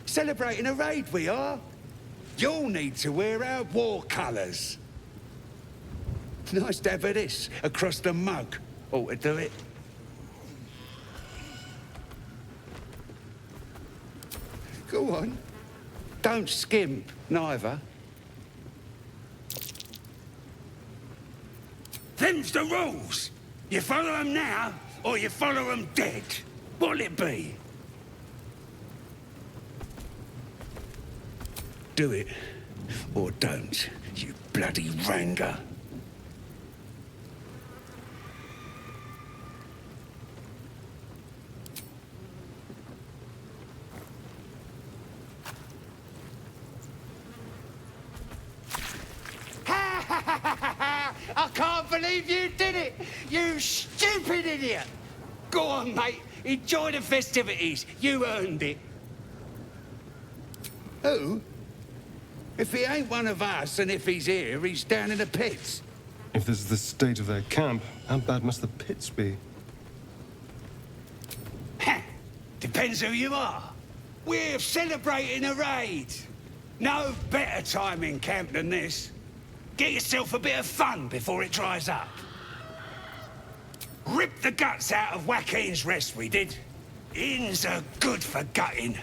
Celebrating a raid, we are. You'll need to wear our war colours. Nice dab of this across the mug. Ought to do it. Go on. Don't skimp, neither. Them's the rules. You follow them now, or you follow them dead. What'll it be? do it. Or don't, you bloody ranger. I can't believe you did it! You stupid idiot! Go on, mate. Enjoy the festivities. You earned it. Who? If he ain't one of us, and if he's here, he's down in the pits. If this is the state of their camp, how bad must the pits be? Depends who you are. We're celebrating a raid. No better time in camp than this. Get yourself a bit of fun before it dries up. Ripped the guts out of Joaquin's rest, we did. Inns are good for gutting.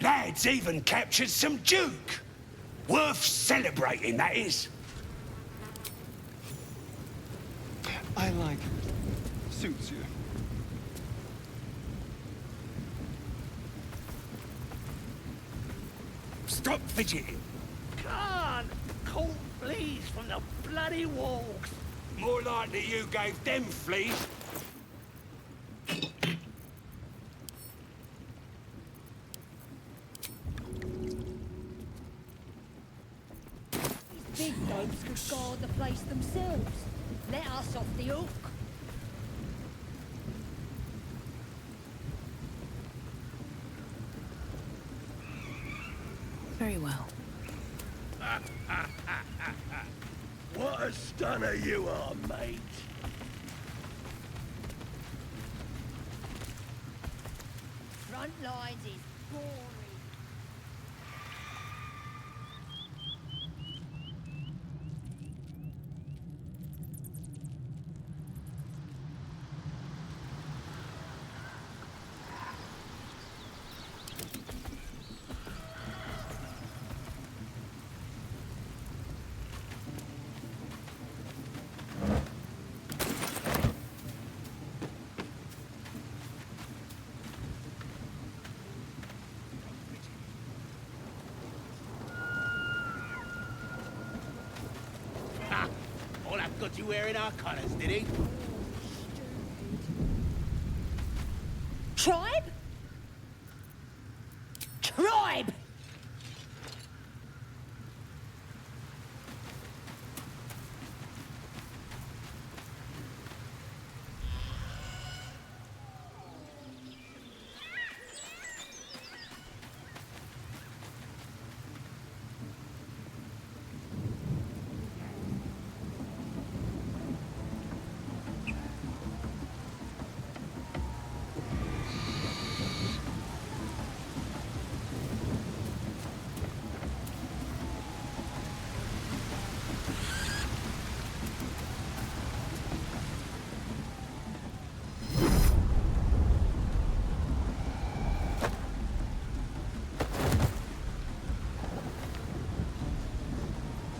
Lads even captured some duke. Worth celebrating, that is. I like it. Suits you. Stop fidgeting. Can't call fleas from the bloody walls. More likely you gave them fleas. These big dogs could guard the place themselves. Let us off the hook. Very well. What a stunner you are, mate. Front lines is boring. All I've got you wearing our colours, did he? Tribe? Tribe!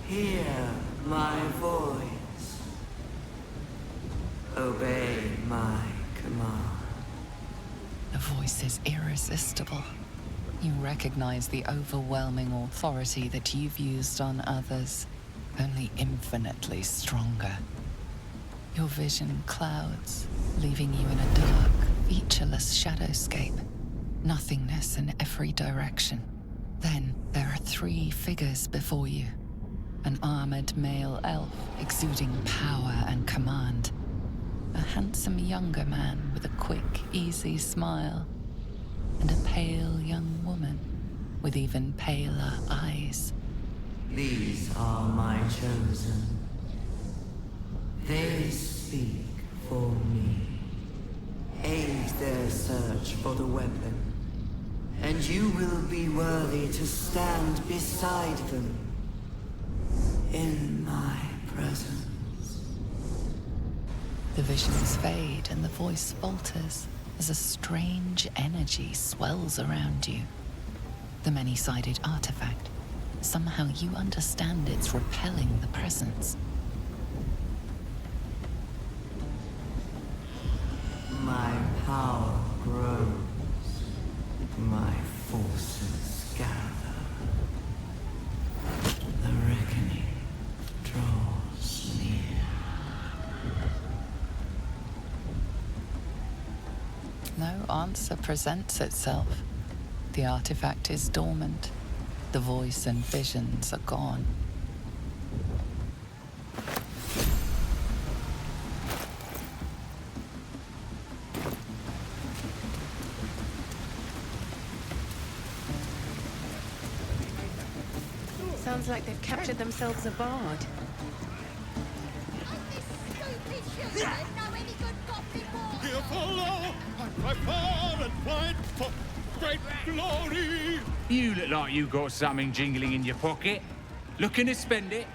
Hear my voice. Obey my command. The voice is irresistible. You recognize the overwhelming authority that you've used on others, only infinitely stronger. Your vision clouds, leaving you in a dark, featureless shadowscape. Nothingness in every direction. Then there are 3 figures before you. An armored male elf exuding power and command. A handsome younger man with a quick, easy smile. And a pale young woman with even paler eyes. These are my chosen. They speak for me. Aid their search for the weapon, and you will be worthy to stand beside them in my presence. The visions fade and the voice falters as a strange energy swells around you. The many-sided artifact. Somehow you understand it's repelling the presence. My power grows. My forces gather. answer presents itself. The artifact is dormant. The voice and visions are gone. Sounds like they've captured themselves a bard. Here follow, I cry far and wide for great glory. You look like you got something jingling in your pocket. Looking to spend it?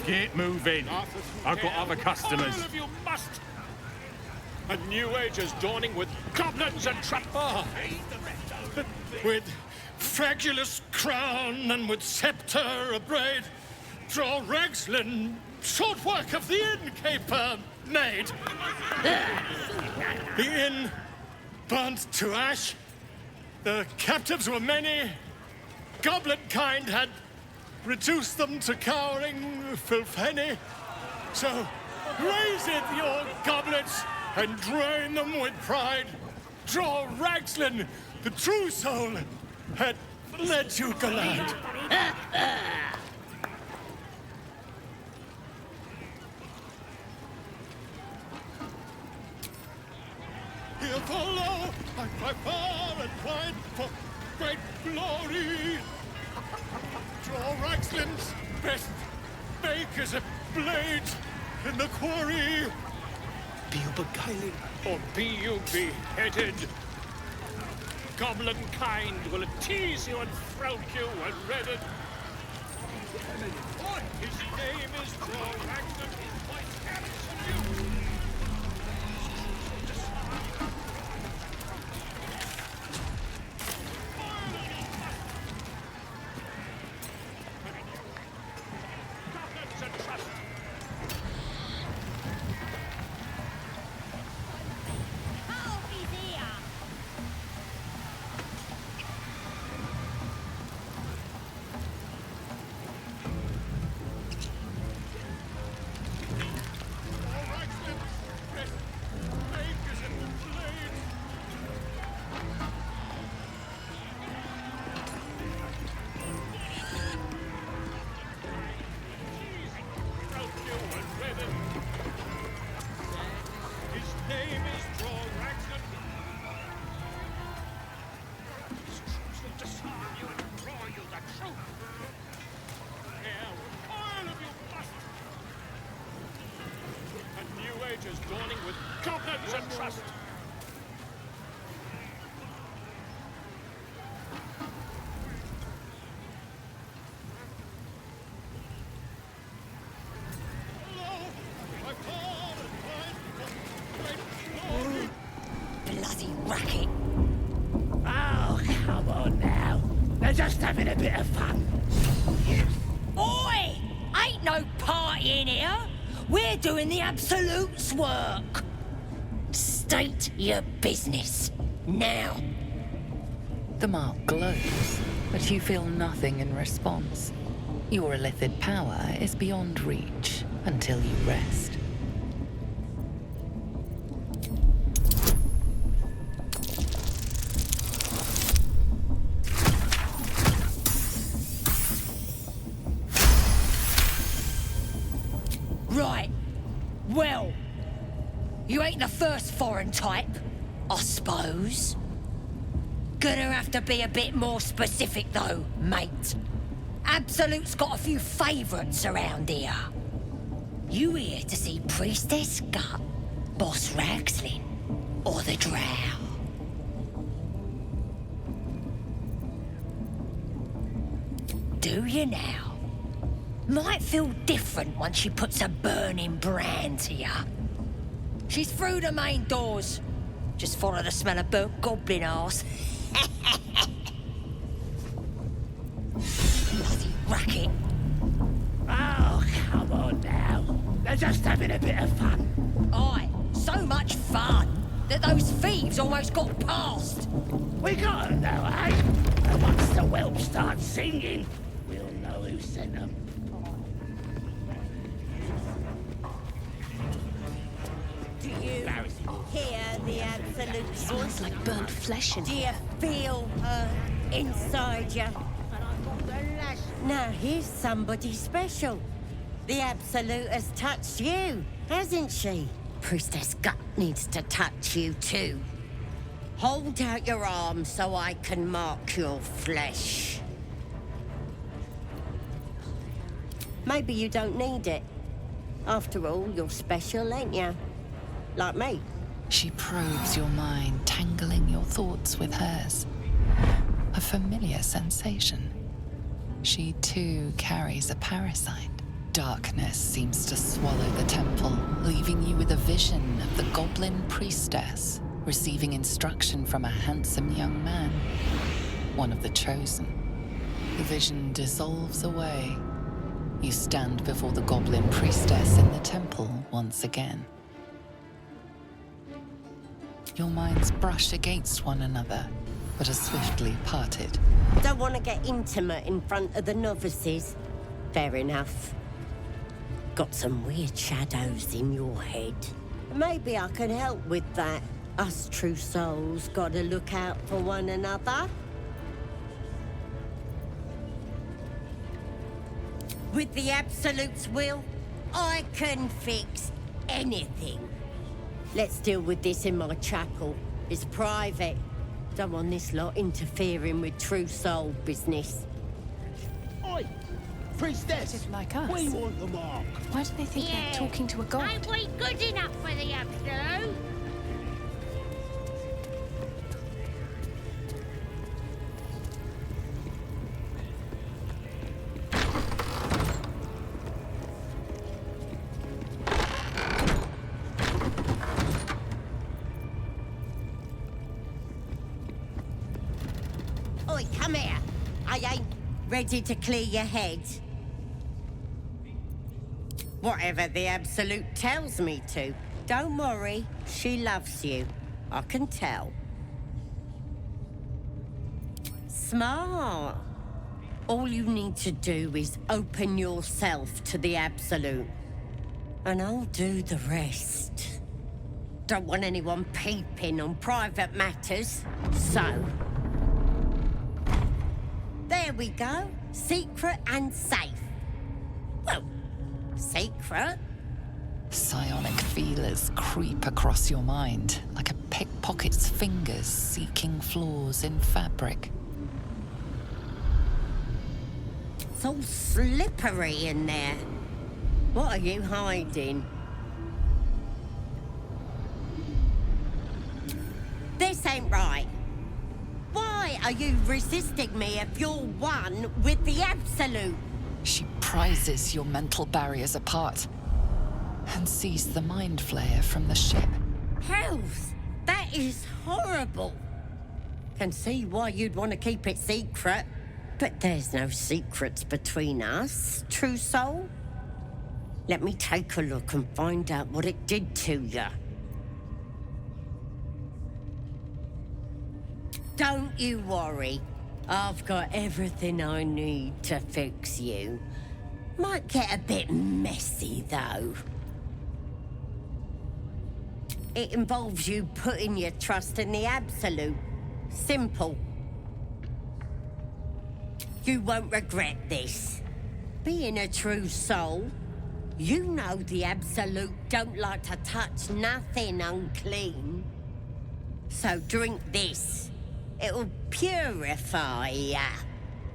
Get moving. I've got other customers. All of you must. A new age is dawning with goblins and trapper. With fragulous crown and with scepter abraid, draw Ragslin, short work of the innkeeper made. The inn burnt to ash. The captives were many. Goblin kind had reduced them to cowering filthenny. So raise it, your goblets, and drain them with pride. Draw Ragslin, the true soul, had let you glide. Here follow, I cry far and wide for great glory. Draw Ragslin's best, make as a blade in the quarry. Be you beguiling, or be you beheaded? Goblin kind will tease you and throat you and redden. His name is Draw Ragslin, his voice absolute. Is dawning with goblins and trust. Bloody racket. Oh, come on now. They're just having a bit of fun. Oi! Ain't no party in here. We're doing the Absolute's work. State your business. Now. The mark glows, but you feel nothing in response. Your illithid power is beyond reach until you rest. You ain't the first foreign type, I suppose. Gonna have to be a bit more specific, though, mate. Absolute's got a few favourites around here. You here to see Priestess Gut, Boss Ragslin, or the Drow? Do you now? Might feel different once she puts a burning brand to you. She's through the main doors. Just follow the smell of burnt goblin arse. Bloody racket. Oh, come on now. They're just having a bit of fun. Aye, so much fun that those thieves almost got past. We got 'em though, eh? And once the whelp starts singing, we'll know who sent them. Do you hear the absolute Smells like burnt flesh in Do you here. feel her inside you? Now here's somebody special. The Absolute has touched you, hasn't she? Priestess Gut needs to touch you too. Hold out your arm so I can mark your flesh. Maybe you don't need it. After all, you're special, ain't you? Like me. She probes your mind, tangling your thoughts with hers. A familiar sensation. She too carries a parasite. Darkness seems to swallow the temple, leaving you with a vision of the goblin priestess receiving instruction from a handsome young man, one of the chosen. The vision dissolves away. You stand before the goblin priestess in the temple once again. Your minds brush against one another, but are swiftly parted. Don't want to get intimate in front of the novices. Fair enough. Got some weird shadows in your head. Maybe I can help with that. Us true souls gotta look out for one another. With the Absolute's will, I can fix anything. Let's deal with this in my chapel. It's private. Don't want this lot interfering with true soul business. Oi! Priestess! Just like us. We want the mark. Why do they think they're talking to a god? Ain't we good enough for the Absolute? Oi, come here. I ain't ready to clear your head. Whatever the Absolute tells me to. Don't worry, she loves you. I can tell. Smart. All you need to do is open yourself to the Absolute. And I'll do the rest. Don't want anyone peeping on private matters, so... There we go. Secret and safe. Well, secret. Psionic feelers creep across your mind, like a pickpocket's fingers seeking flaws in fabric. It's all slippery in there. What are you hiding? This ain't right. Why are you resisting me if you're one with the Absolute? She prizes your mental barriers apart and sees the mind flare from the ship. Hells, that is horrible. Can see why you'd want to keep it secret. But there's no secrets between us, true soul. Let me take a look and find out what it did to you. Don't you worry. I've got everything I need to fix you. Might get a bit messy, though. It involves you putting your trust in the Absolute. Simple. You won't regret this. Being a true soul, You know the Absolute don't like to touch nothing unclean. So drink this. It'll purify ya.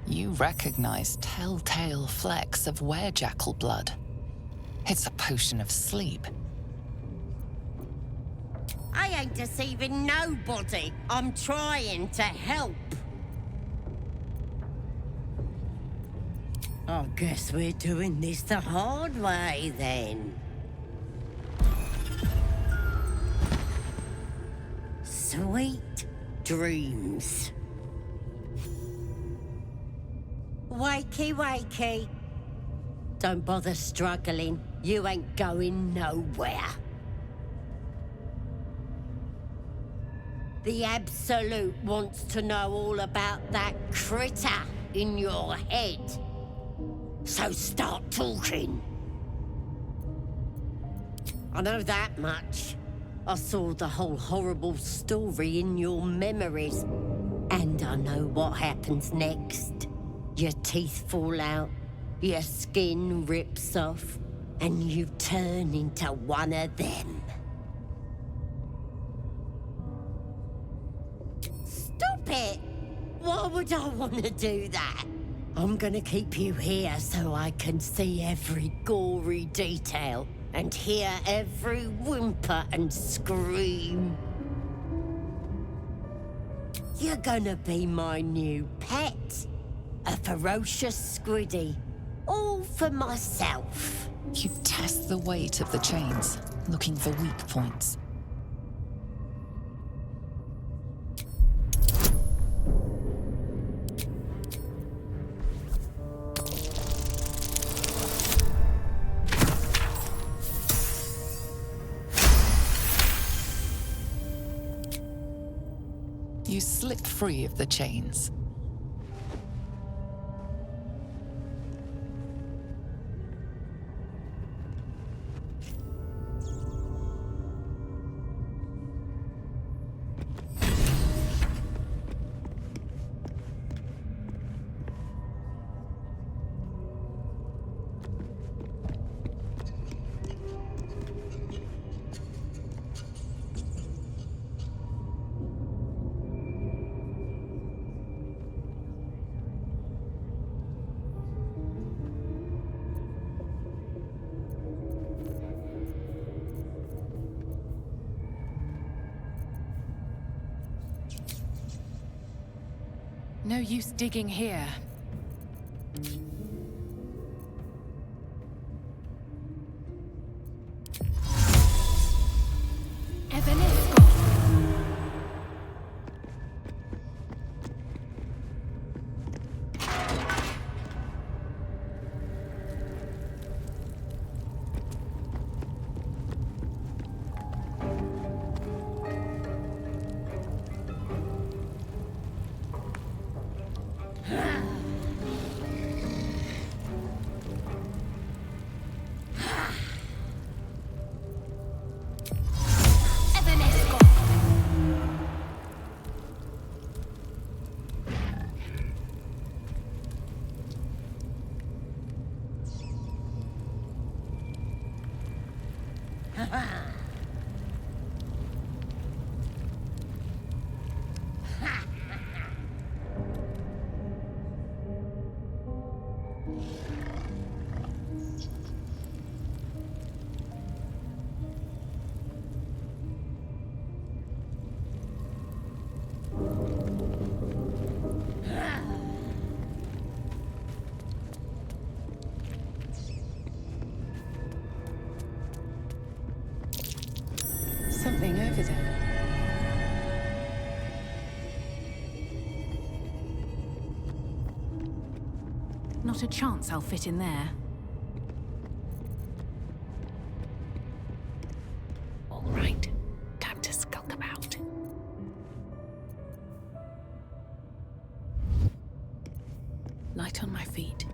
You recognize telltale flecks of werejackal blood. It's a potion of sleep. I ain't deceiving nobody. I'm trying to help. I guess we're doing this the hard way, then. Sweet dreams. Wakey, wakey. Don't bother struggling. You ain't going nowhere. The Absolute wants to know all about that critter in your head. So start talking. I know that much. I saw the whole horrible story in your memories. And I know what happens next. Your teeth fall out, your skin rips off, and you turn into one of them. Stop it! Why would I want to do that? I'm gonna keep you here so I can see every gory detail and hear every whimper and scream. You're gonna be my new pet. A ferocious squiddy. All for myself. You test the weight of the chains, looking for weak points. You slip free of the chains. No use digging here. Something over there. Not a chance I'll fit in there. All right, time to skulk about. Light on my feet.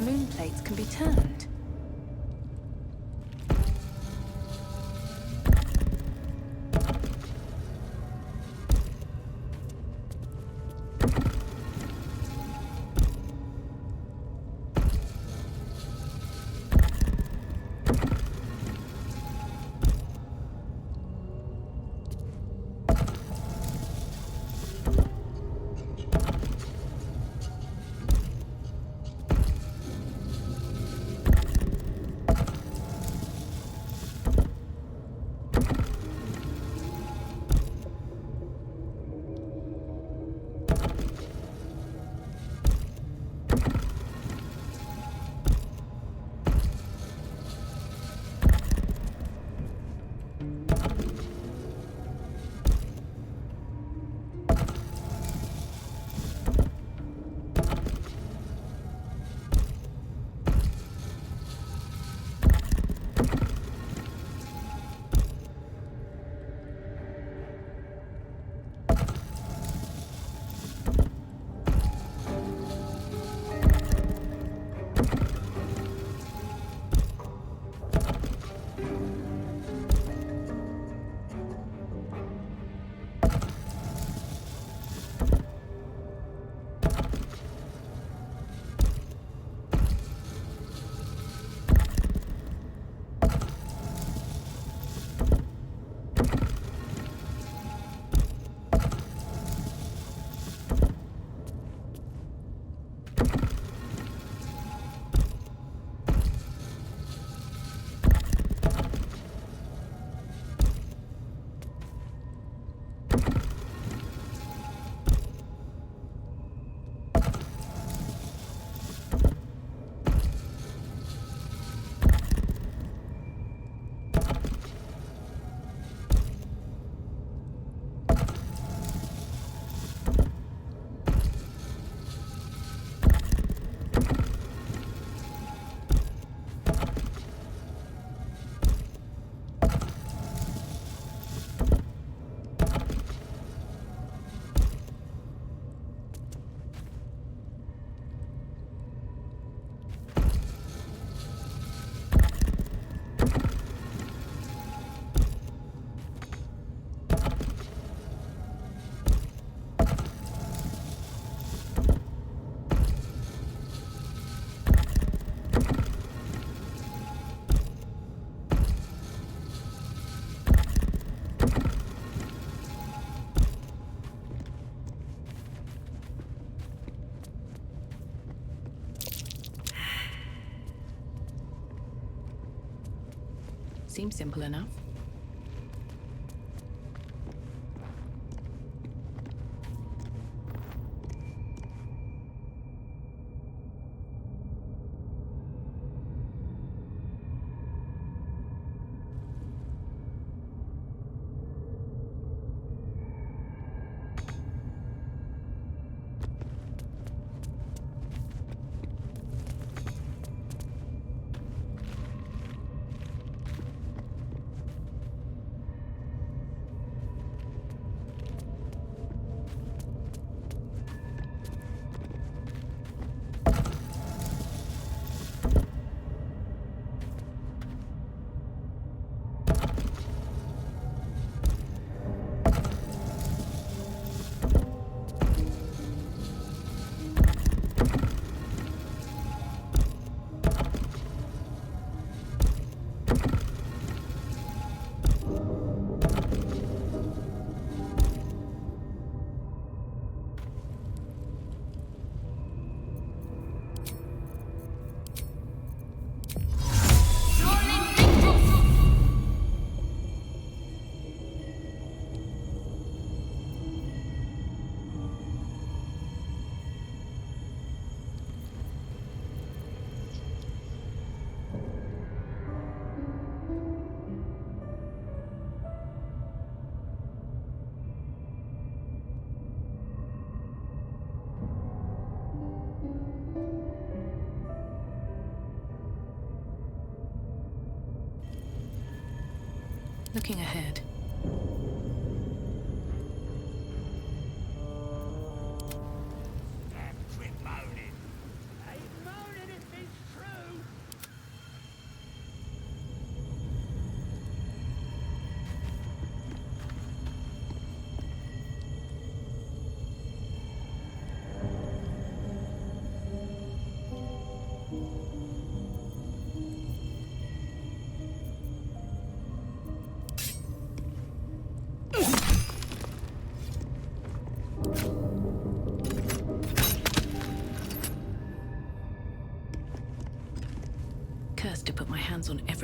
moon plates can be turned. Seems simple enough. Looking ahead. Quit moaning. Ain't moaning, it's been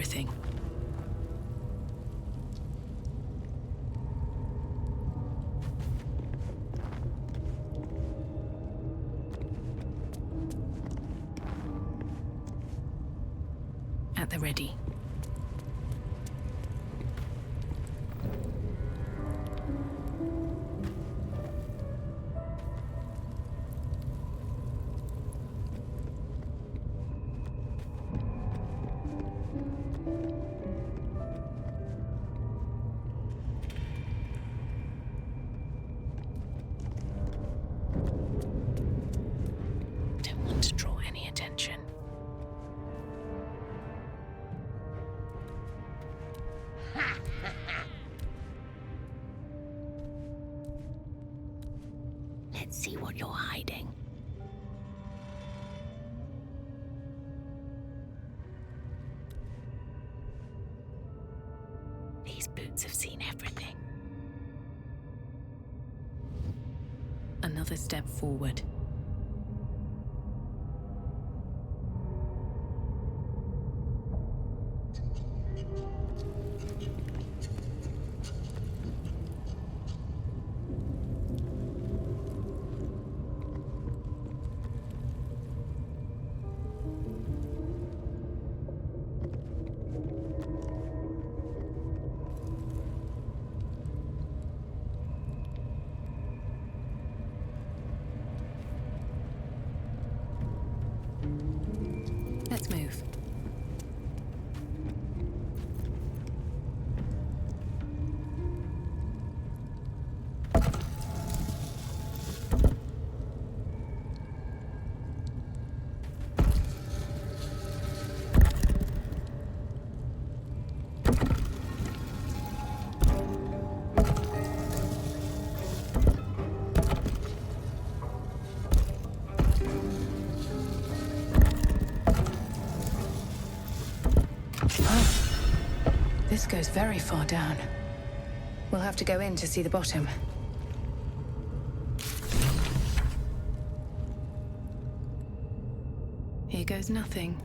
everything. At the ready. Don't want to draw any attention. Let's see what you're hiding. These boots have seen everything. Another step forward. Let's move. This goes very far down. We'll have to go in to see the bottom. Here goes nothing.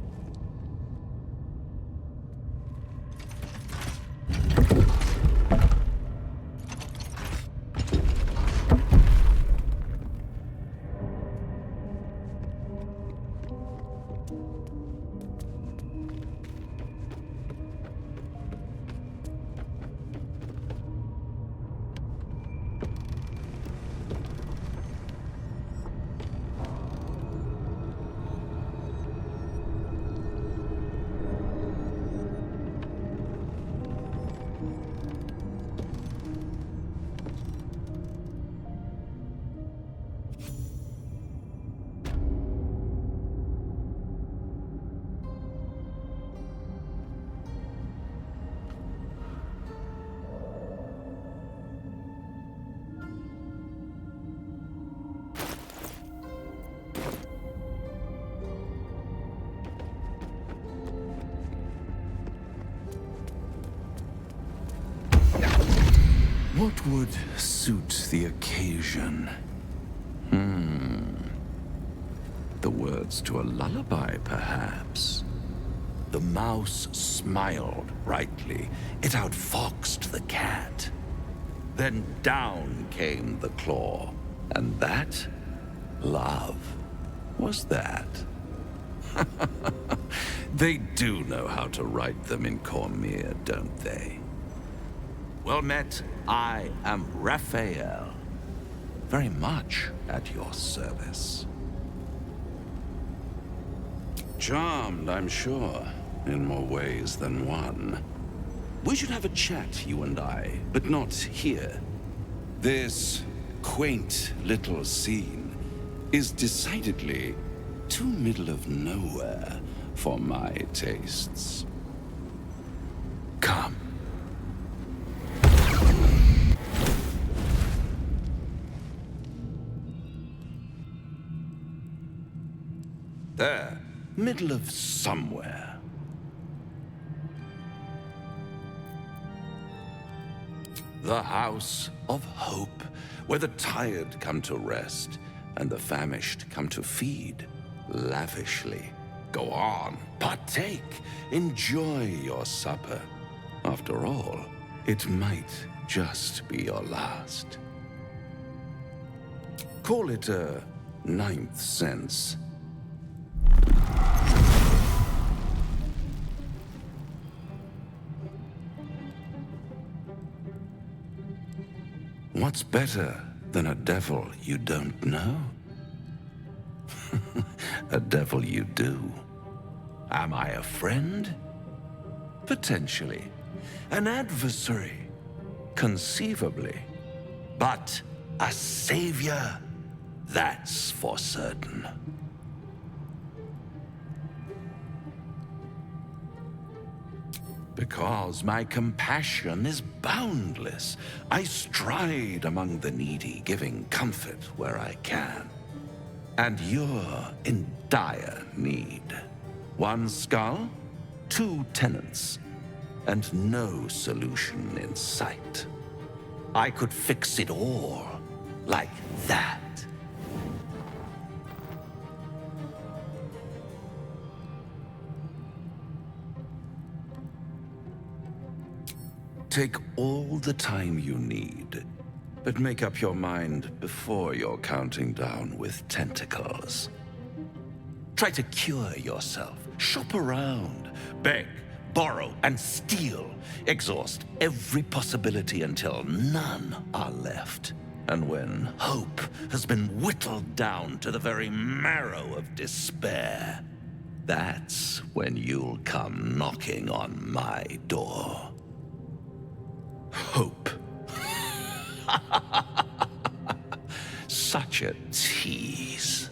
What would suit the occasion? The words to a lullaby, perhaps. The mouse smiled brightly. It outfoxed the cat. Then down came the claw. And that, love, was that. They do know how to write them in Cormier, don't they? Well met, I am Raphael. Very much at your service. Charmed, I'm sure, in more ways than one. We should have a chat, you and I, but not here. This quaint little scene is decidedly too middle of nowhere for my tastes. Come. There, middle of somewhere. The House of Hope, where the tired come to rest and the famished come to feed lavishly. Go on, partake. Enjoy your supper. After all, it might just be your last. Call it a ninth sense. What's better than a devil you don't know? A devil you do. Am I a friend? Potentially. An adversary? Conceivably. But a savior? That's for certain. Because my compassion is boundless. I stride among the needy, giving comfort where I can. And you're in dire need. One skull, 2 tenants, and no solution in sight. I could fix it all, like that. Take all the time you need, but make up your mind before you're counting down with tentacles. Try to cure yourself, shop around, beg, borrow, and steal. Exhaust every possibility until none are left. And when hope has been whittled down to the very marrow of despair, that's when you'll come knocking on my door. Hope. Such a tease.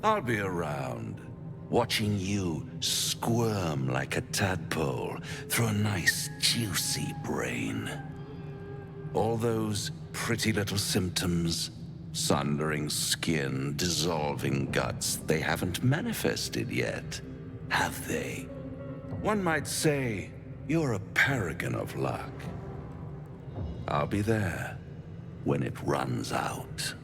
I'll be around, watching you squirm like a tadpole through a nice, juicy brain. All those pretty little symptoms, sundering skin, dissolving guts, they haven't manifested yet, have they? One might say you're a paragon of luck. I'll be there when it runs out.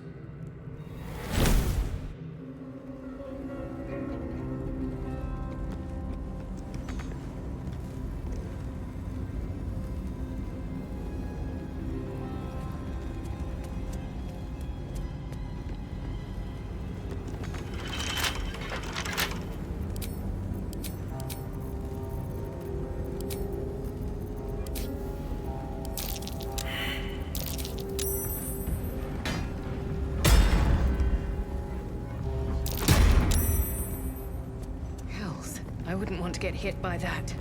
I wouldn't want to get hit by that.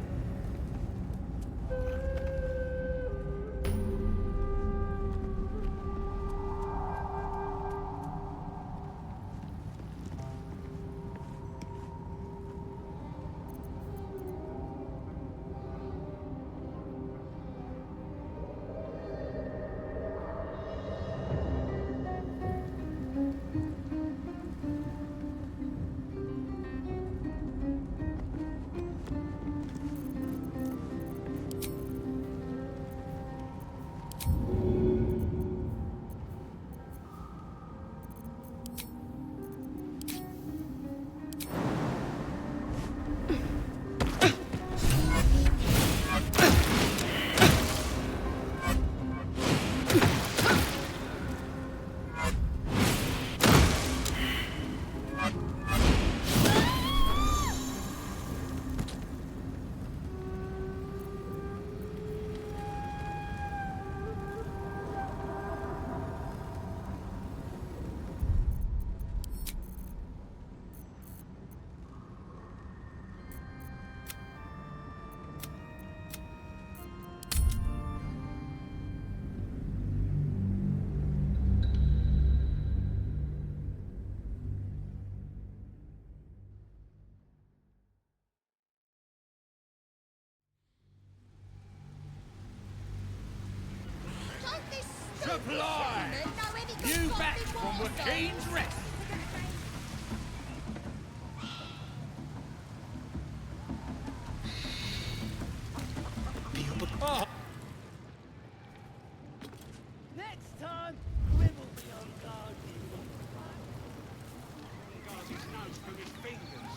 goes through his fingers.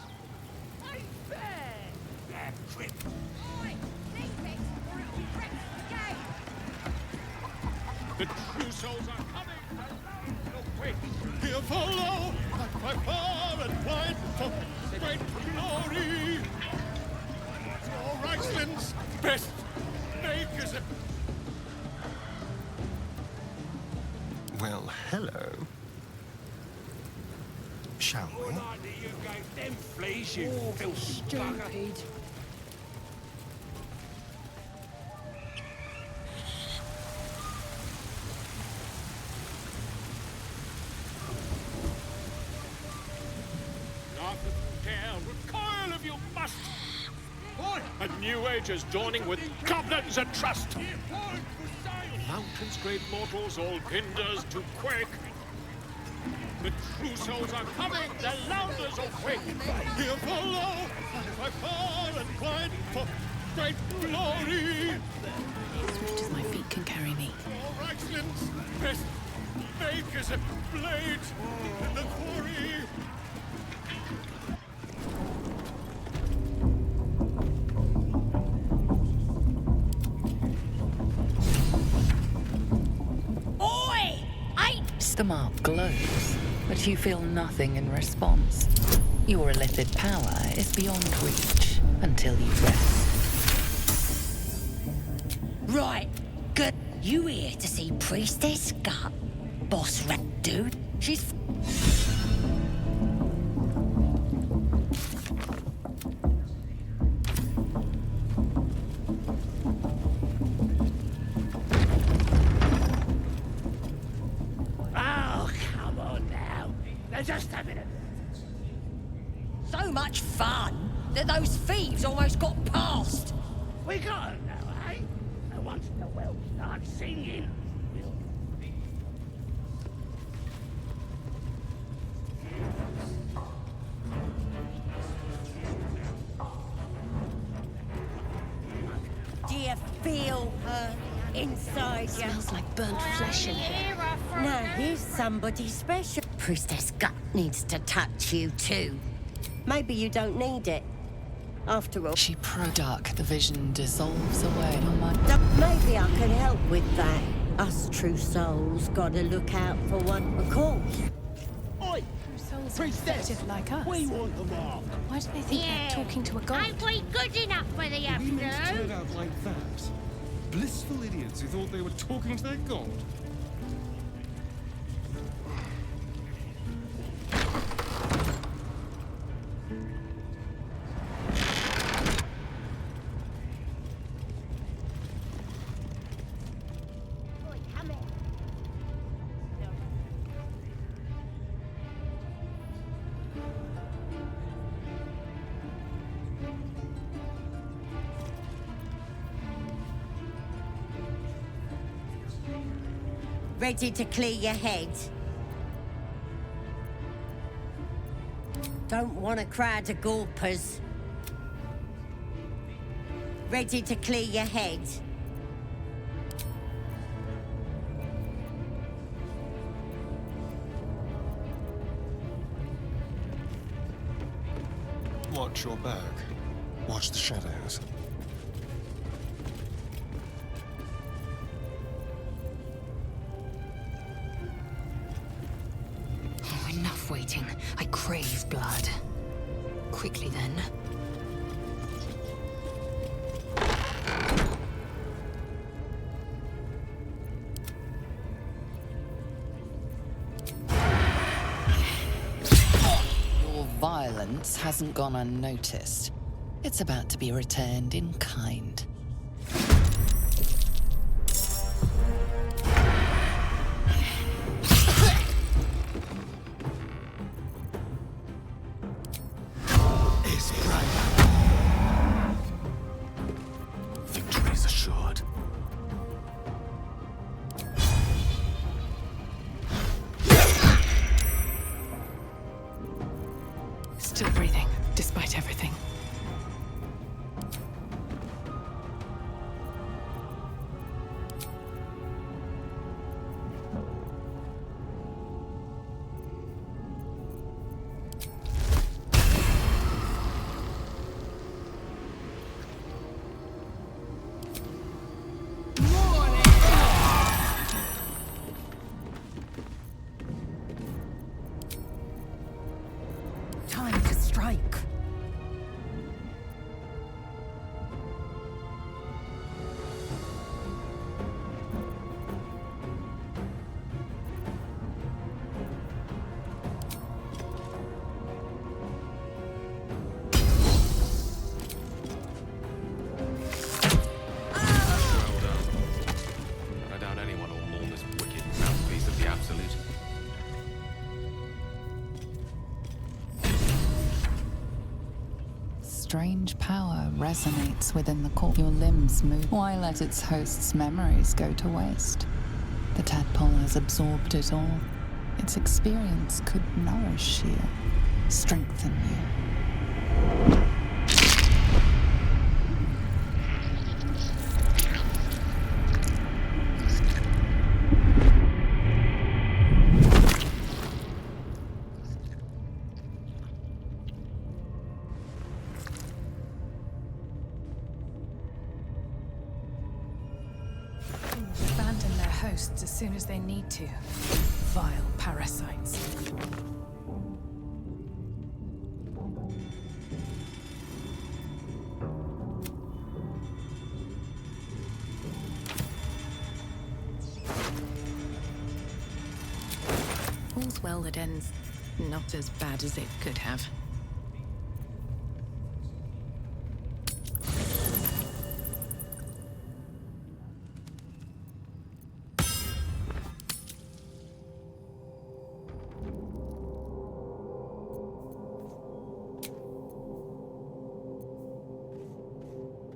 Ain't fair! That crip. The true souls are coming! Look quick! Here follow! By far and wide for great glory! Your Reichsman's best makers. Well, hello. Shall we? What idea you gave them fleas, you filthy bugger? Down, recoil if you must! A new age is dawning with goblins and trust! Mountains, great mortals, all pinders to quake! The true souls are coming, the Louders awake! Here follow, by far and wide, for great glory! As swift as my feet can carry me. All Reichsman's best makers of blades in the quarry! The mark glows, but you feel nothing in response. Your illithid power is beyond reach until you rest. Right, good. You here to see Priestess Gut? Boss rat dude? She's... Just a minute. So much fun that those thieves almost got past. We got 'em now, eh? And once the whelp starts singing, Do you feel her inside you? Smells like burnt flesh in here. Now here's somebody special. Priestess Gut needs to touch you too. Maybe you don't need it. After all, She pro-dark, the vision dissolves away on my... maybe I can help with that. Us true souls gotta look out for one, of course. Oi! Souls Priestess, like us. we want the mark. Why do they think they're talking to a god? Ain't we good enough for the We meant to turn Absolute? out like that. Blissful idiots who thought they were talking to their god. Ready to clear your head? Don't want a crowd of gawpers. Ready to clear your head? Watch your back. Watch the shadows. Enough waiting. I crave blood. Quickly then. Your violence hasn't gone unnoticed. It's about to be returned in kind. Victory is assured. Still breathing, despite everything. Time to strike. I doubt anyone will mourn this wicked mouthpiece of the Absolute. Strange power resonates within the core. Your limbs move. Why let its host's memories go to waste? The tadpole has absorbed it all. Its experience could nourish you, strengthen you. Abandon their hosts as soon as they need to. Vile parasites. All's well that ends not as bad as it could have.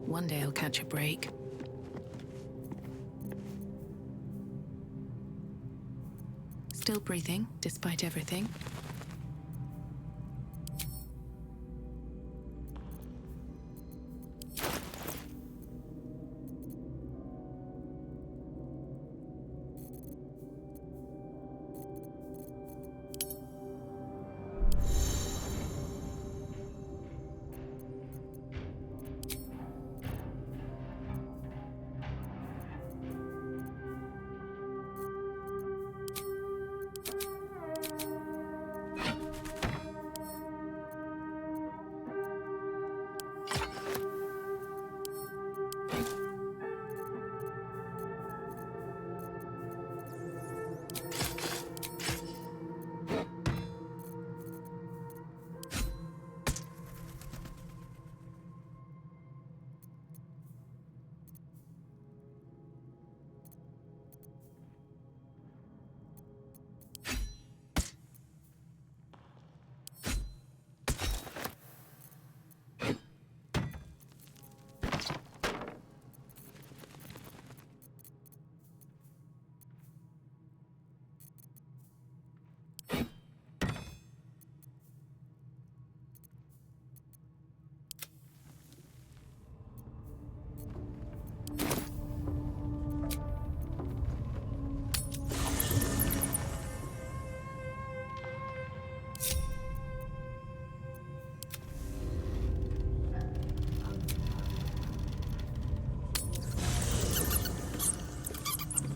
One day I'll catch a break. Still breathing, despite everything.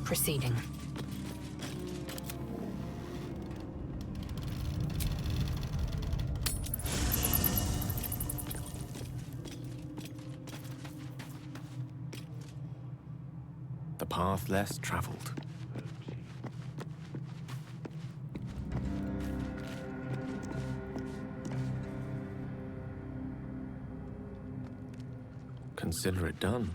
Proceeding. The path less traveled. Consider it done.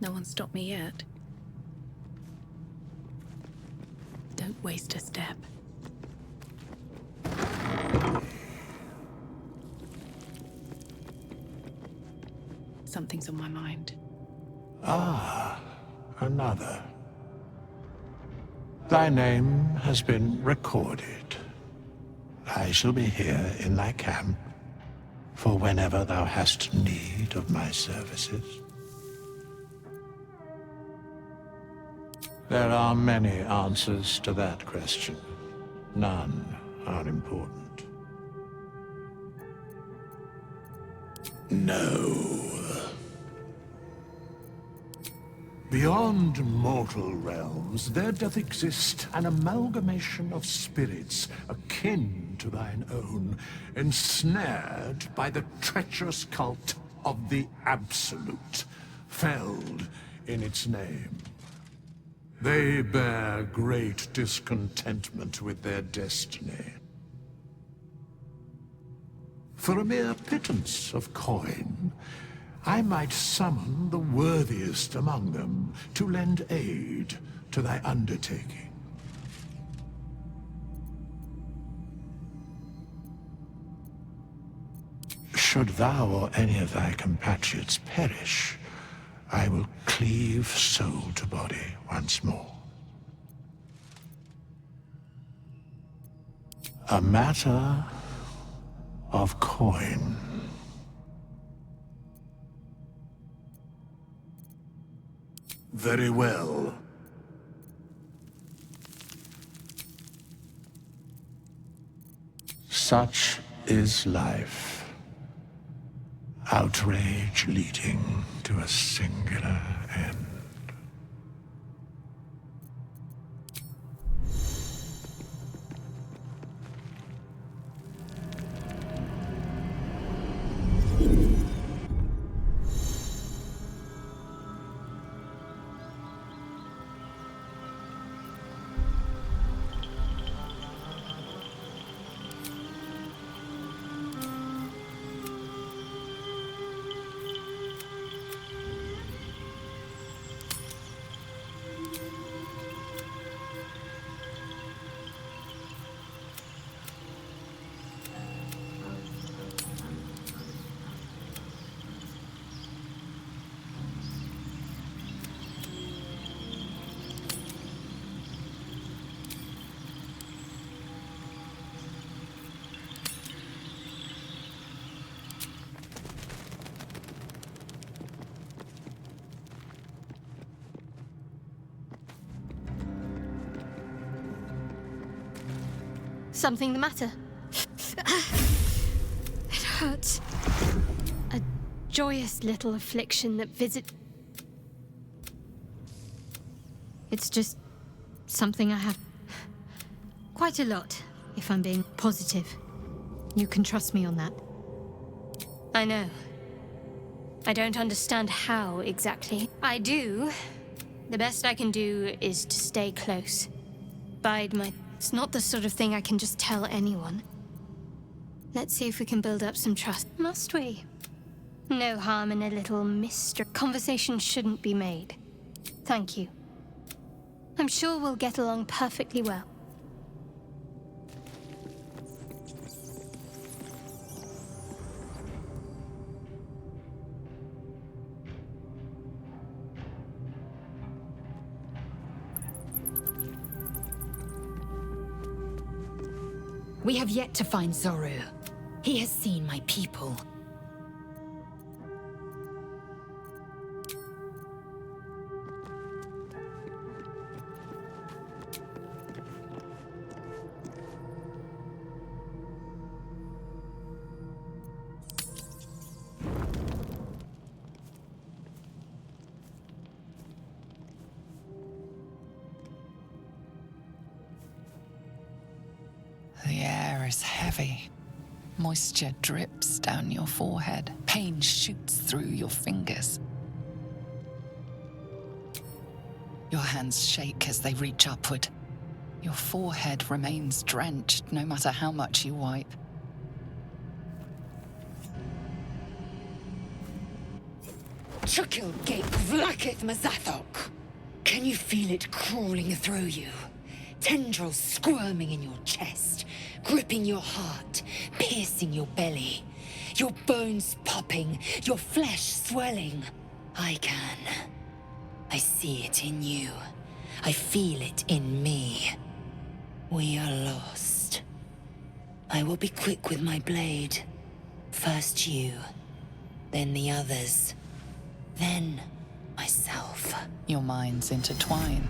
No one stopped me yet. Don't waste a step. Something's on my mind. Ah, another. Thy name has been recorded. I shall be here in thy camp for whenever thou hast need of my services. There are many answers to that question. None are important. No. Beyond mortal realms, there doth exist an amalgamation of spirits akin to thine own, ensnared by the treacherous cult of the Absolute, felled in its name. They bear great discontentment with their destiny. For a mere pittance of coin, I might summon the worthiest among them to lend aid to thy undertaking. Should thou or any of thy compatriots perish, I will cleave soul to body once more. A matter of coin. Very well. Such is life. Outrage leading to a singular end. Something the matter? It hurts. A joyous little affliction that It's just something I have quite a lot, if I'm being positive. You can trust me on that. I know. I don't understand how exactly. I do. The best I can do is to stay close. Bide my... It's not the sort of thing I can just tell anyone. Let's see if we can build up some trust. Must we? No harm in a little mystery. Conversation shouldn't be made. Thank you. I'm sure we'll get along perfectly well. We have yet to find Zoru. He has seen my people. The air is heavy. Moisture drips down your forehead. Pain shoots through your fingers. Your hands shake as they reach upward. Your forehead remains drenched no matter how much you wipe. Chukil Gate Vlakith Mazathok. Can you feel it crawling through you? Tendrils squirming in your chest, gripping your heart, piercing your belly. Your bones popping, your flesh swelling. I can. I see it in you. I feel it in me. We are lost. I will be quick with my blade. First you, then the others, then myself. Your minds intertwine.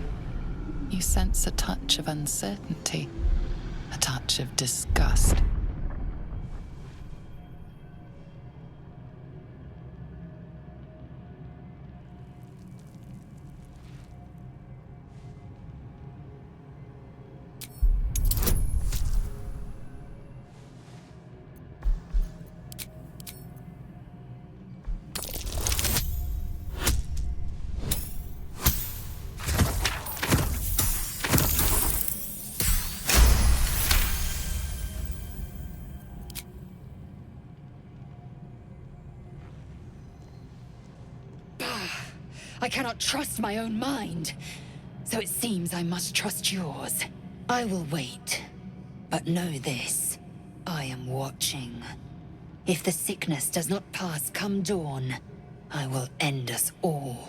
You sense a touch of uncertainty, a touch of disgust. I cannot trust my own mind. So it seems I must trust yours. I will wait. But know this. I am watching. If the sickness does not pass come dawn, I will end us all.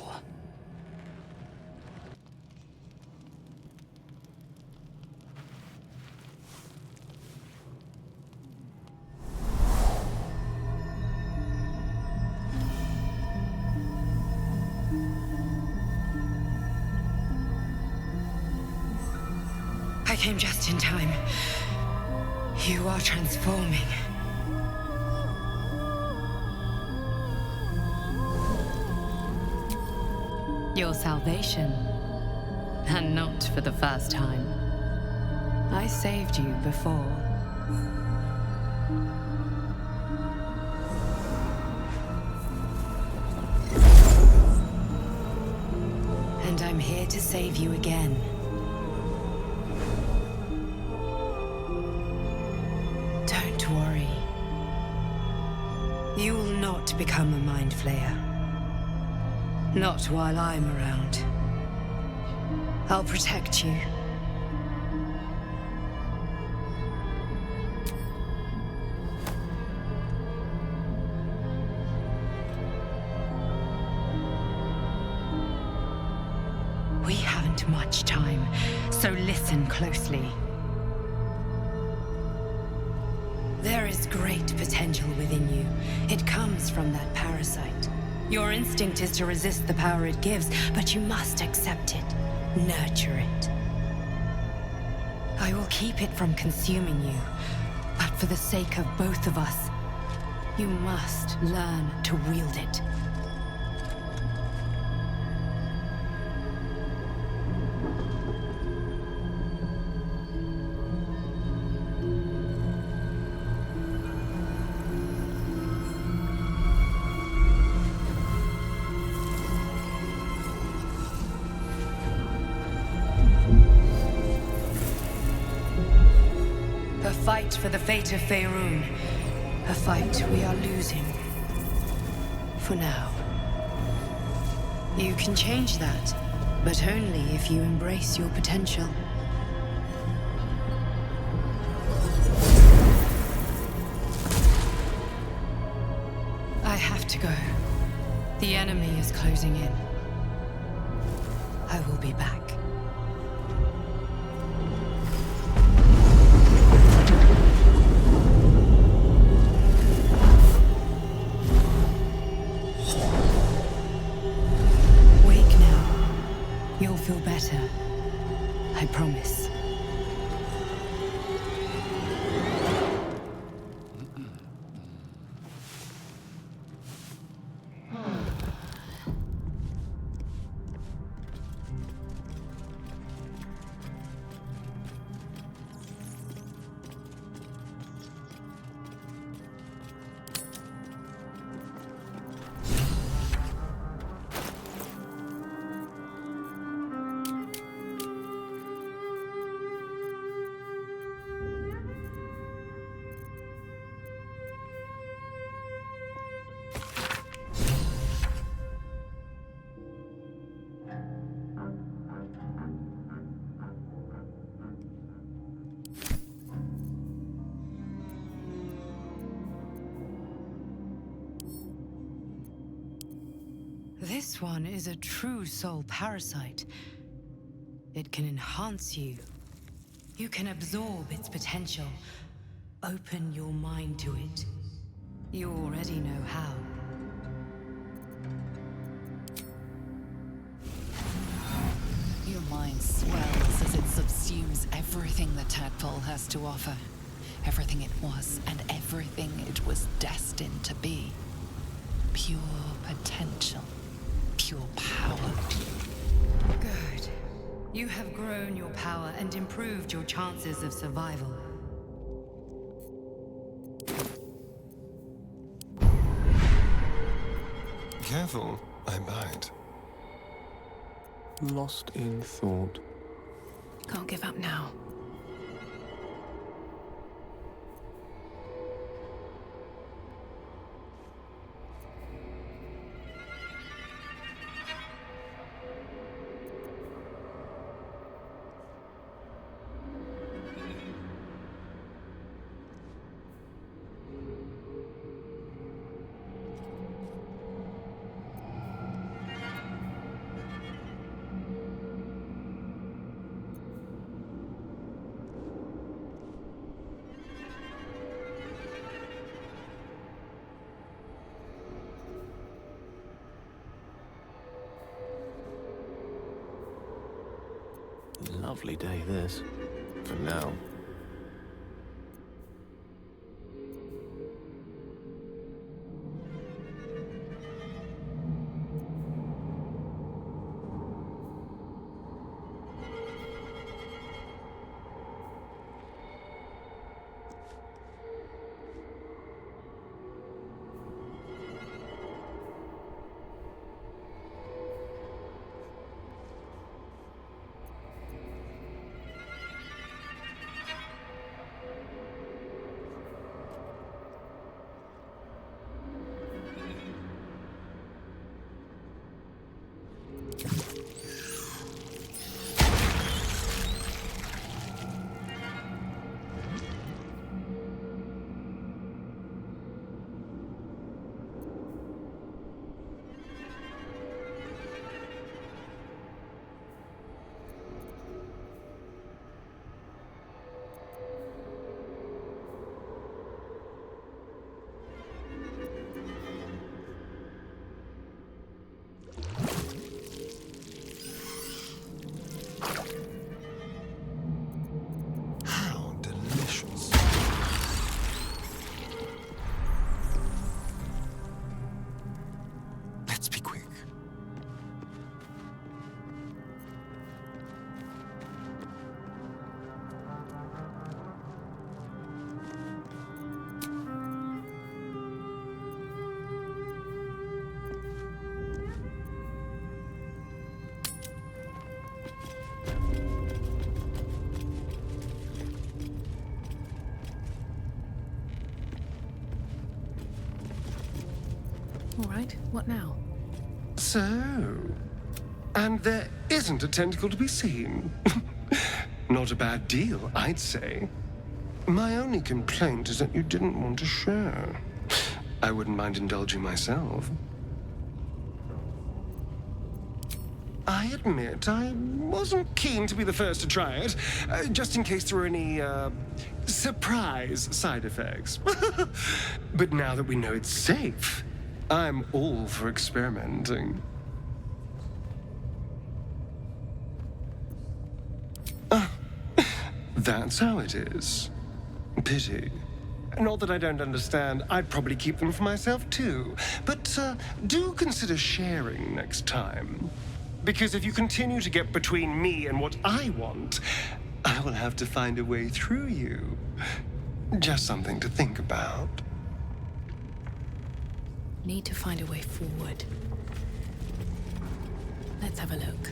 I came just in time. You are transforming. Your salvation. And not for the first time. I saved you before. And I'm here to save you again. Don't worry. You will not become a Mind Flayer. Not while I'm around. I'll protect you. We haven't much time, so listen closely. There is great potential within you. It comes from that parasite. Your instinct is to resist the power it gives, but you must accept it, nurture it. I will keep it from consuming you, but for the sake of both of us, you must learn to wield it. A fight for the fate of Faerun. A fight we are losing. For now. You can change that, but only if you embrace your potential. I have to go. The enemy is closing in. I will be back. You'll feel better. I promise. This one is a true soul parasite. It can enhance you. You can absorb its potential. Open your mind to it. You already know how. Your mind swells subsumes everything the tadpole has to offer. Everything it was and everything it was destined to be. Pure potential. Pure power. Good. You have grown your power and improved your chances of survival. Careful, I bite. Lost in thought. Can't give up now. Lovely day, this. For now. All right, what now? So... And there isn't a tentacle to be seen. Not a bad deal, I'd say. My only complaint is that you didn't want to share. I wouldn't mind indulging myself. I admit, I wasn't keen to be the first to try it, just in case there were any, surprise side effects. But now that we know it's safe, I'm all for experimenting. That's how it is. Pity. Not that I don't understand. I'd probably keep them for myself too. But do consider sharing next time. Because if you continue to get between me and what I want, I will have to find a way through you. Just something to think about. Need to find a way forward. Let's have a look.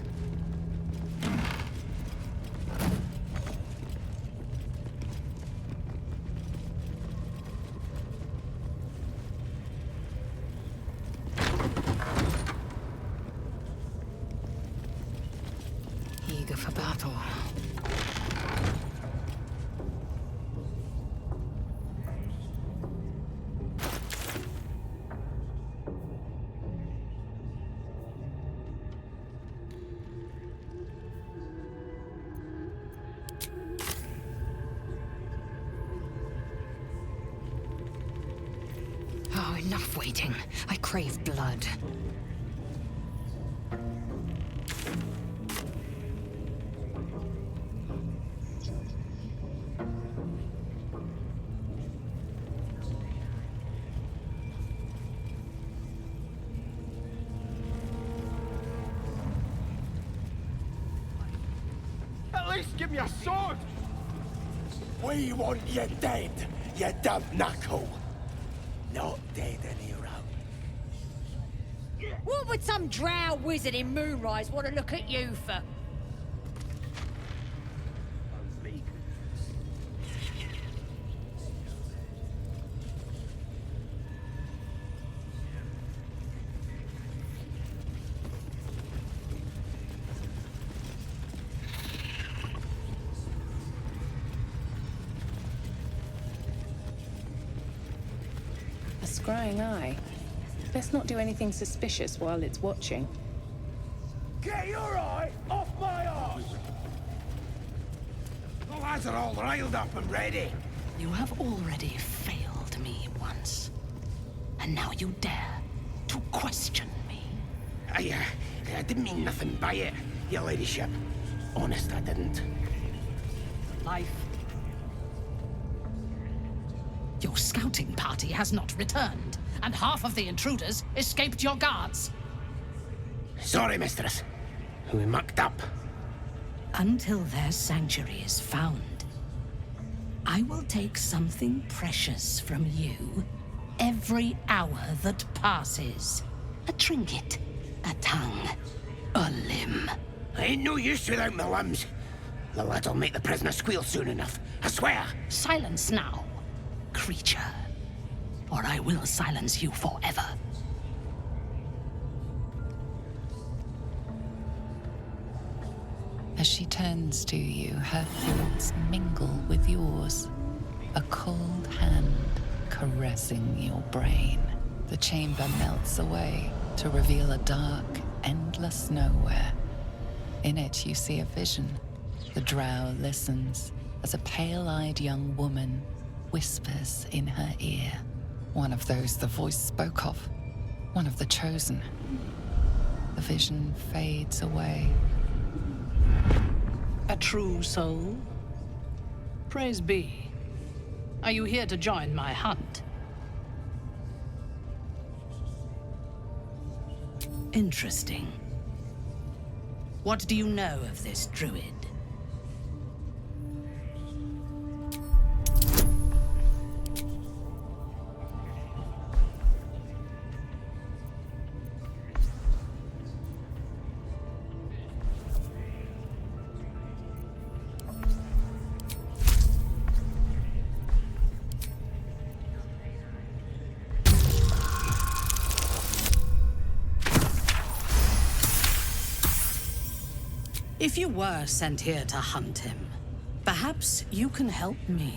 Eager for battle. Oh, enough waiting. I crave blood. Christ, give me a sword! We want you dead, you dumb knuckle. Not dead an hero. What would some drow wizard in Moonrise want to look at you for? A scrying eye. Let's not do anything suspicious while it's watching. Get your eye off my arse! The lads are all riled up and ready. You have already failed me once. And now you dare to question me. I didn't mean nothing by it, your ladyship. Honest, I didn't. Life. Your scouting party has not returned, and half of the intruders escaped your guards. Sorry, mistress. We mucked up. Until their sanctuary is found, I will take something precious from you every hour that passes. A trinket, a tongue, a limb. I ain't no use without my limbs. The lad'll make the prisoner squeal soon enough, I swear. Silence now, creature, or I will silence you forever. As she turns to you, her thoughts mingle with yours. A cold hand caressing your brain. The chamber melts away to reveal a dark, endless nowhere. In it, you see a vision. The drow listens as a pale-eyed young woman whispers in her ear. One of those the voice spoke of. One of the chosen. The vision fades away. A true soul? Praise be. Are you here to join my hunt? Interesting. What do you know of this druid? If you were sent here to hunt him, perhaps you can help me.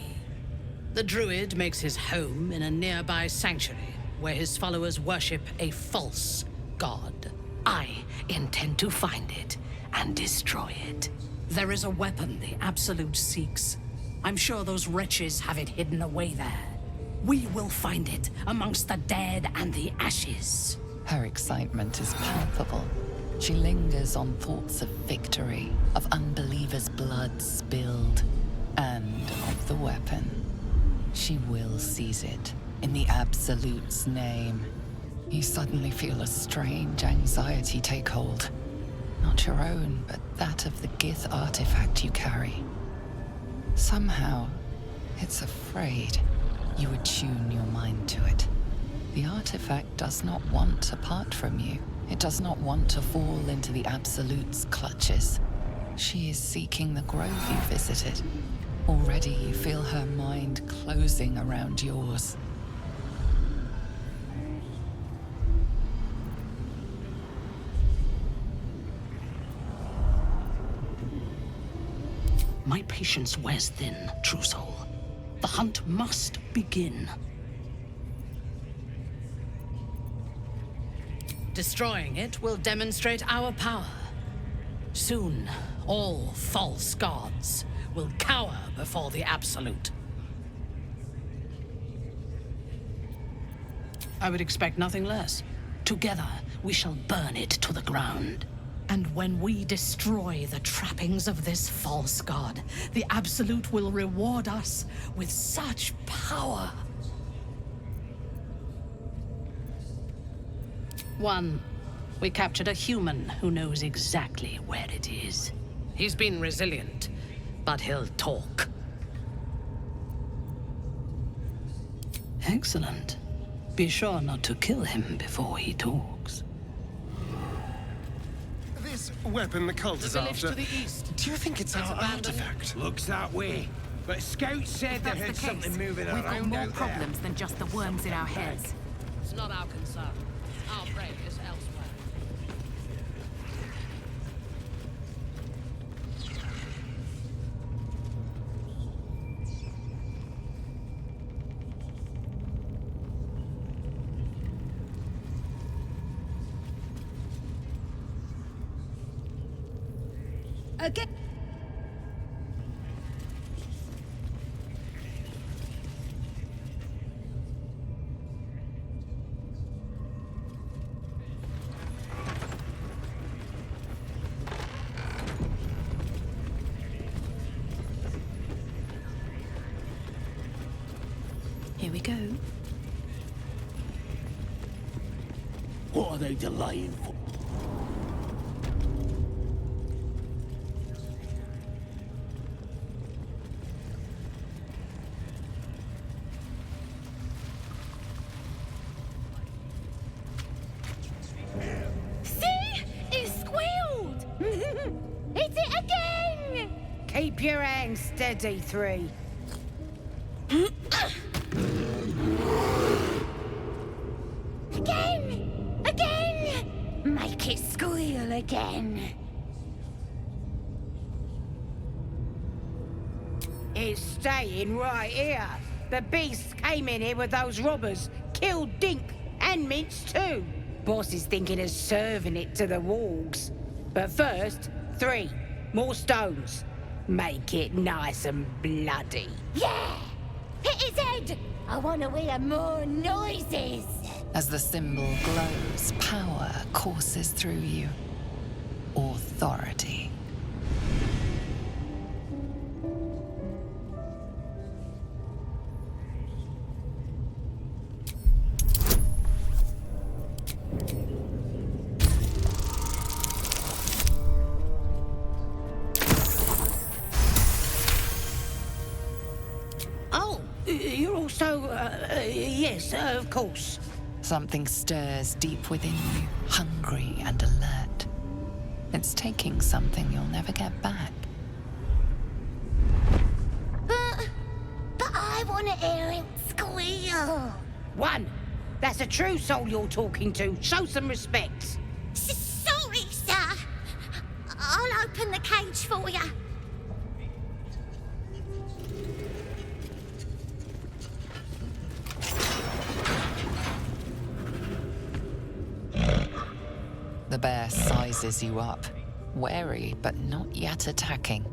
The druid makes his home in a nearby sanctuary where his followers worship a false god. I intend to find it and destroy it. There is a weapon the Absolute seeks. I'm sure those wretches have it hidden away there. We will find it amongst the dead and the ashes. Her excitement is palpable. She lingers on thoughts of victory, of unbelievers' blood spilled, and of the weapon. She will seize it, in the Absolute's name. You suddenly feel a strange anxiety take hold. Not your own, but that of the Gith artifact you carry. Somehow, it's afraid. You attune your mind to it. The artifact does not want to part from you. It does not want to fall into the Absolute's clutches. She is seeking the grove you visited. Already you feel her mind closing around yours. My patience wears thin, true soul. The hunt must begin. Destroying it will demonstrate our power. Soon, all false gods will cower before the Absolute. I would expect nothing less. Together, we shall burn it to the ground. And when we destroy the trappings of this false god, the Absolute will reward us with such power. One, we captured a human who knows exactly where it is. He's been resilient, but he'll talk. Excellent. Be sure not to kill him before he talks. This weapon the cult is village after, to the east. do you think it's our artifact? Looks that way. But Scout said they That's heard the case. something moving We've got around more out problems than just the worms in our heads. It's not our concern. Our prey is elsewhere. Again. Here we go. What are they delaying for? See? It squealed! Hit it again! Keep your hands steady, 3. Again! Again! Make it squeal again. It's staying right here. The beast came in here with those robbers, killed Dink and Mince too. Boss is thinking of serving it to the wargs. But first, 3 more stones. Make it nice and bloody. Yeah! Hit his head! I want to hear more noises. As the symbol glows, power courses through you. Authority. Oh, you're also, yes, of course. Something stirs deep within you, hungry and alert. It's taking something you'll never get back. But I want to hear him squeal. 1, that's a true soul you're talking to. Show some respect. Sorry, sir. I'll open the cage for you. The bear sizes you up, wary but not yet attacking.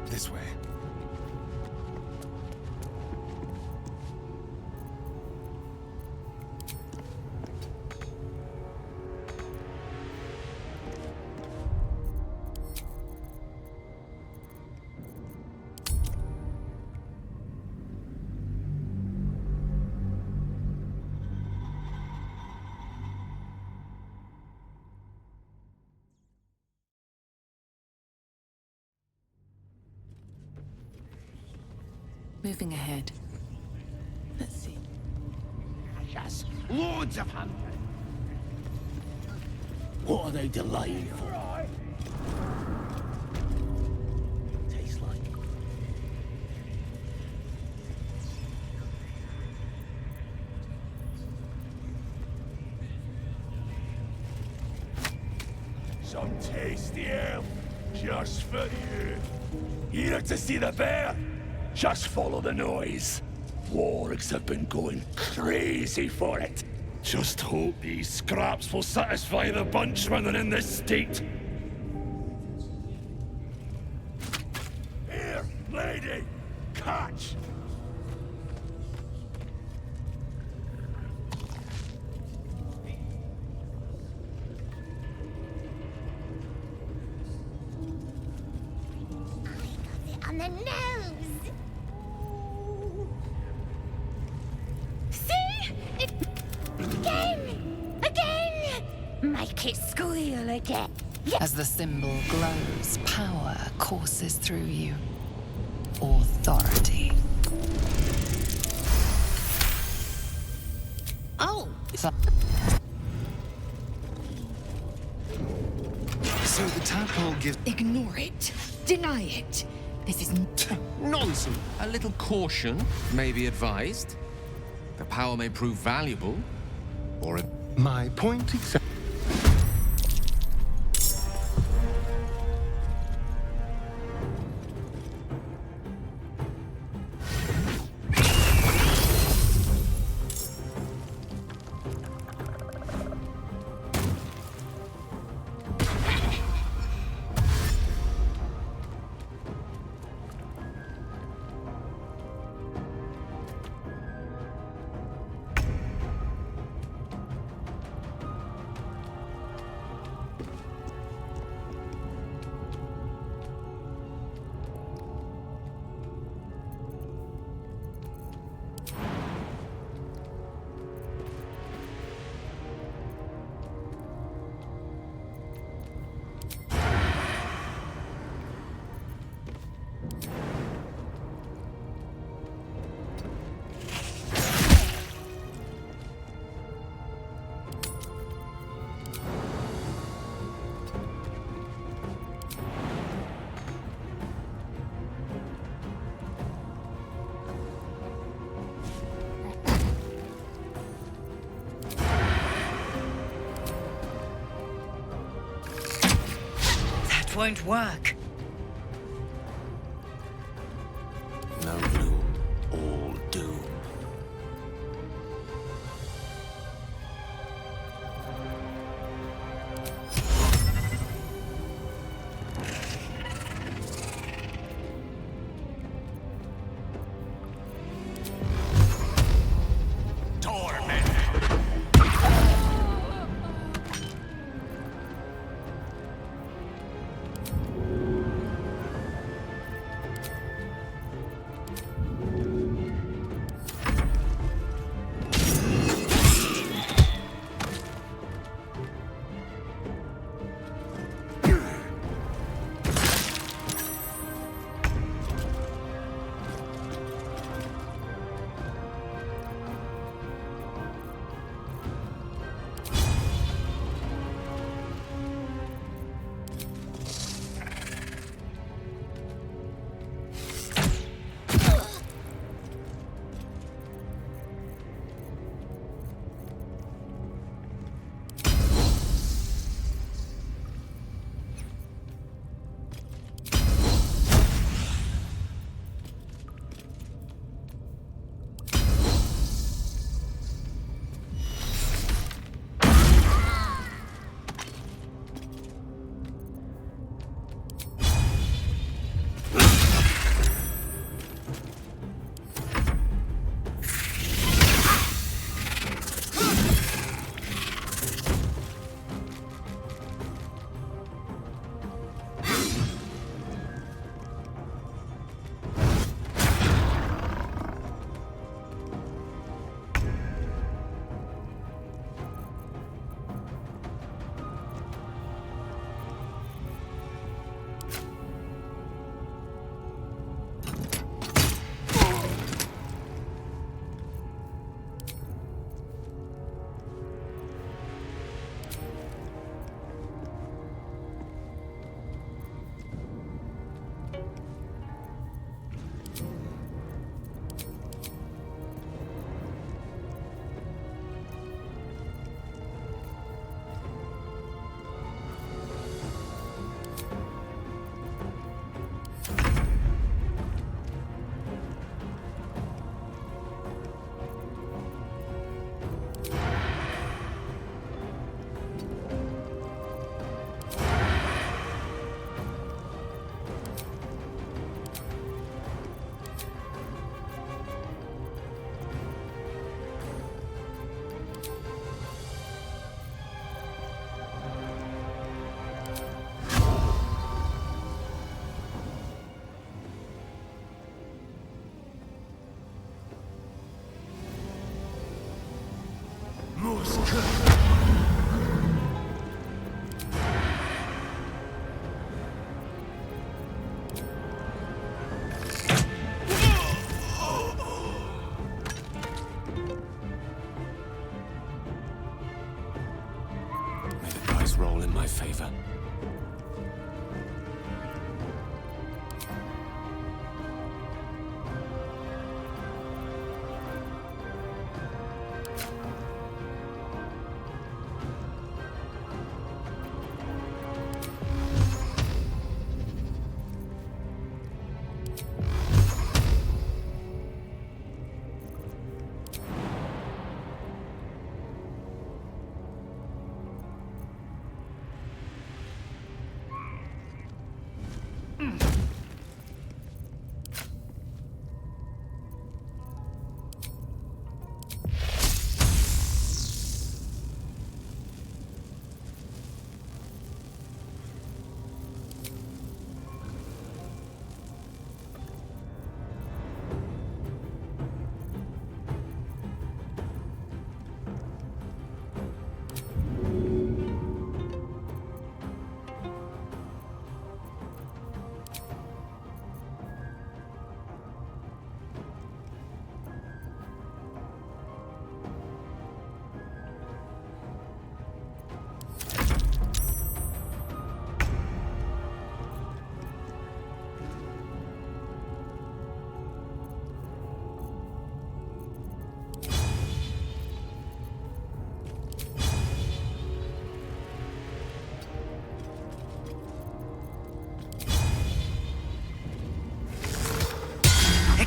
This way. Moving ahead. Let's see. Yes, loads of them. What are they delaying for? Tastes like. Some tasty ale. Just for you. Here to see the bear? Just follow the noise. Wargs have been going crazy for it. Just hope these scraps will satisfy the bunch when they're in this state. Here, lady! Catch! On the nose! See? Again! Again! Make it squeal again. As the symbol glows, power courses through you. Authority. Oh! So the tadpole gives... Ignore it. Deny it. This is nonsense. A little caution may be advised. The power may prove valuable, or... My point exactly. Won't work. No gloom, all doom.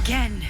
again.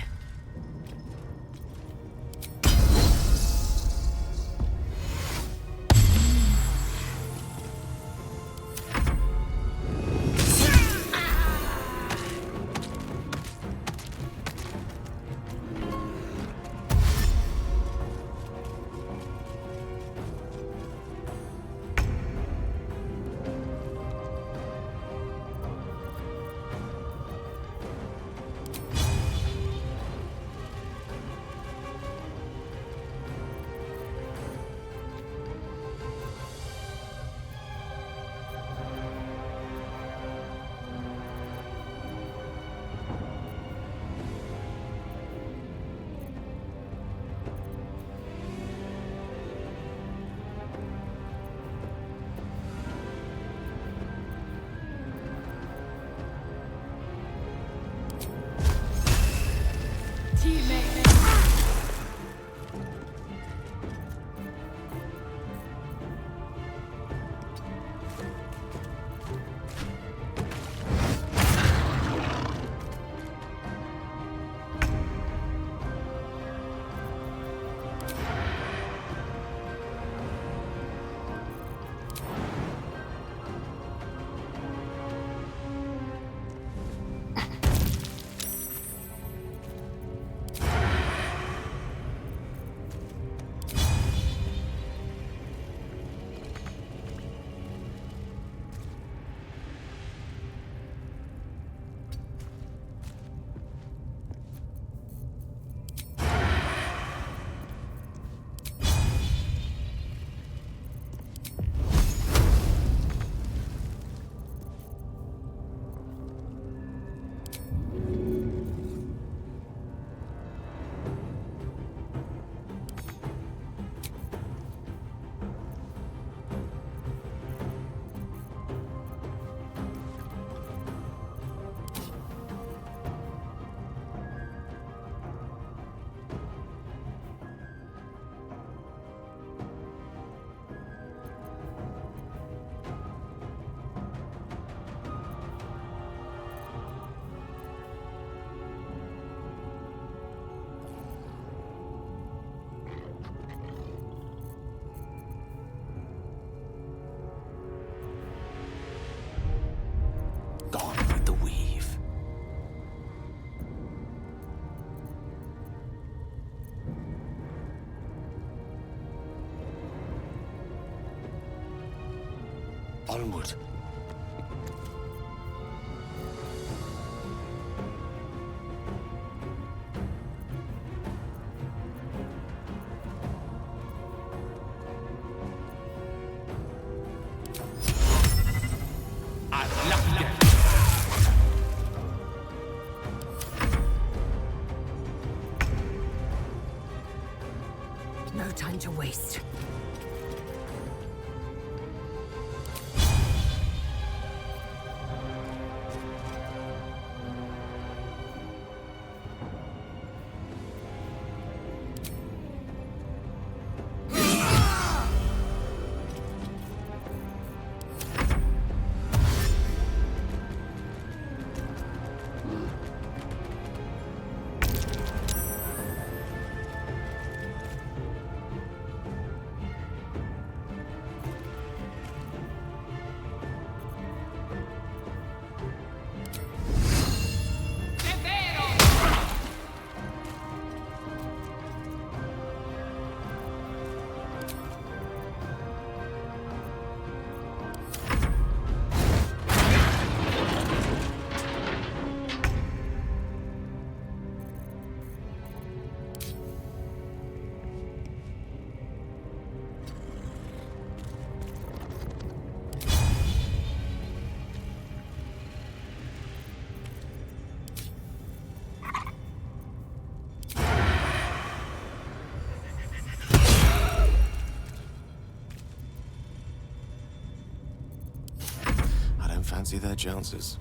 Gone with the weave. Onward. No time to waste. Fancy their chances.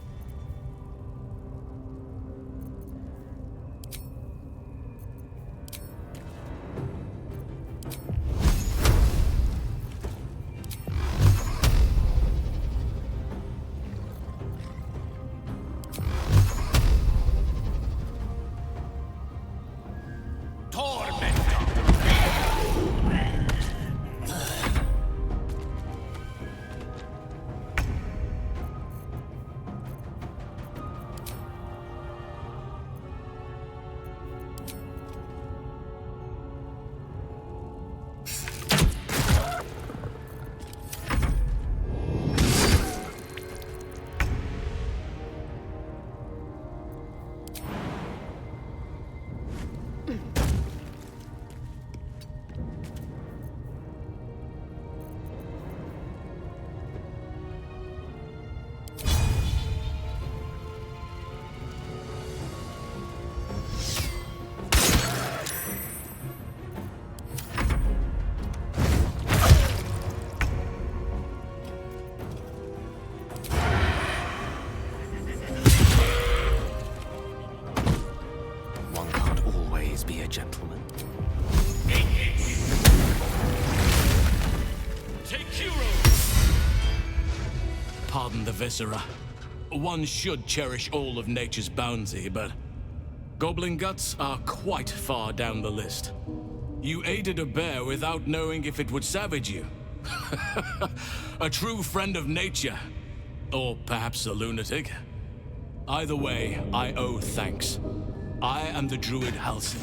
viscera. One should cherish all of nature's bounty, but goblin guts are quite far down the list. You aided a bear without knowing if it would savage you. A true friend of nature. Or perhaps a lunatic. Either way, I owe thanks. I am the druid Halsin.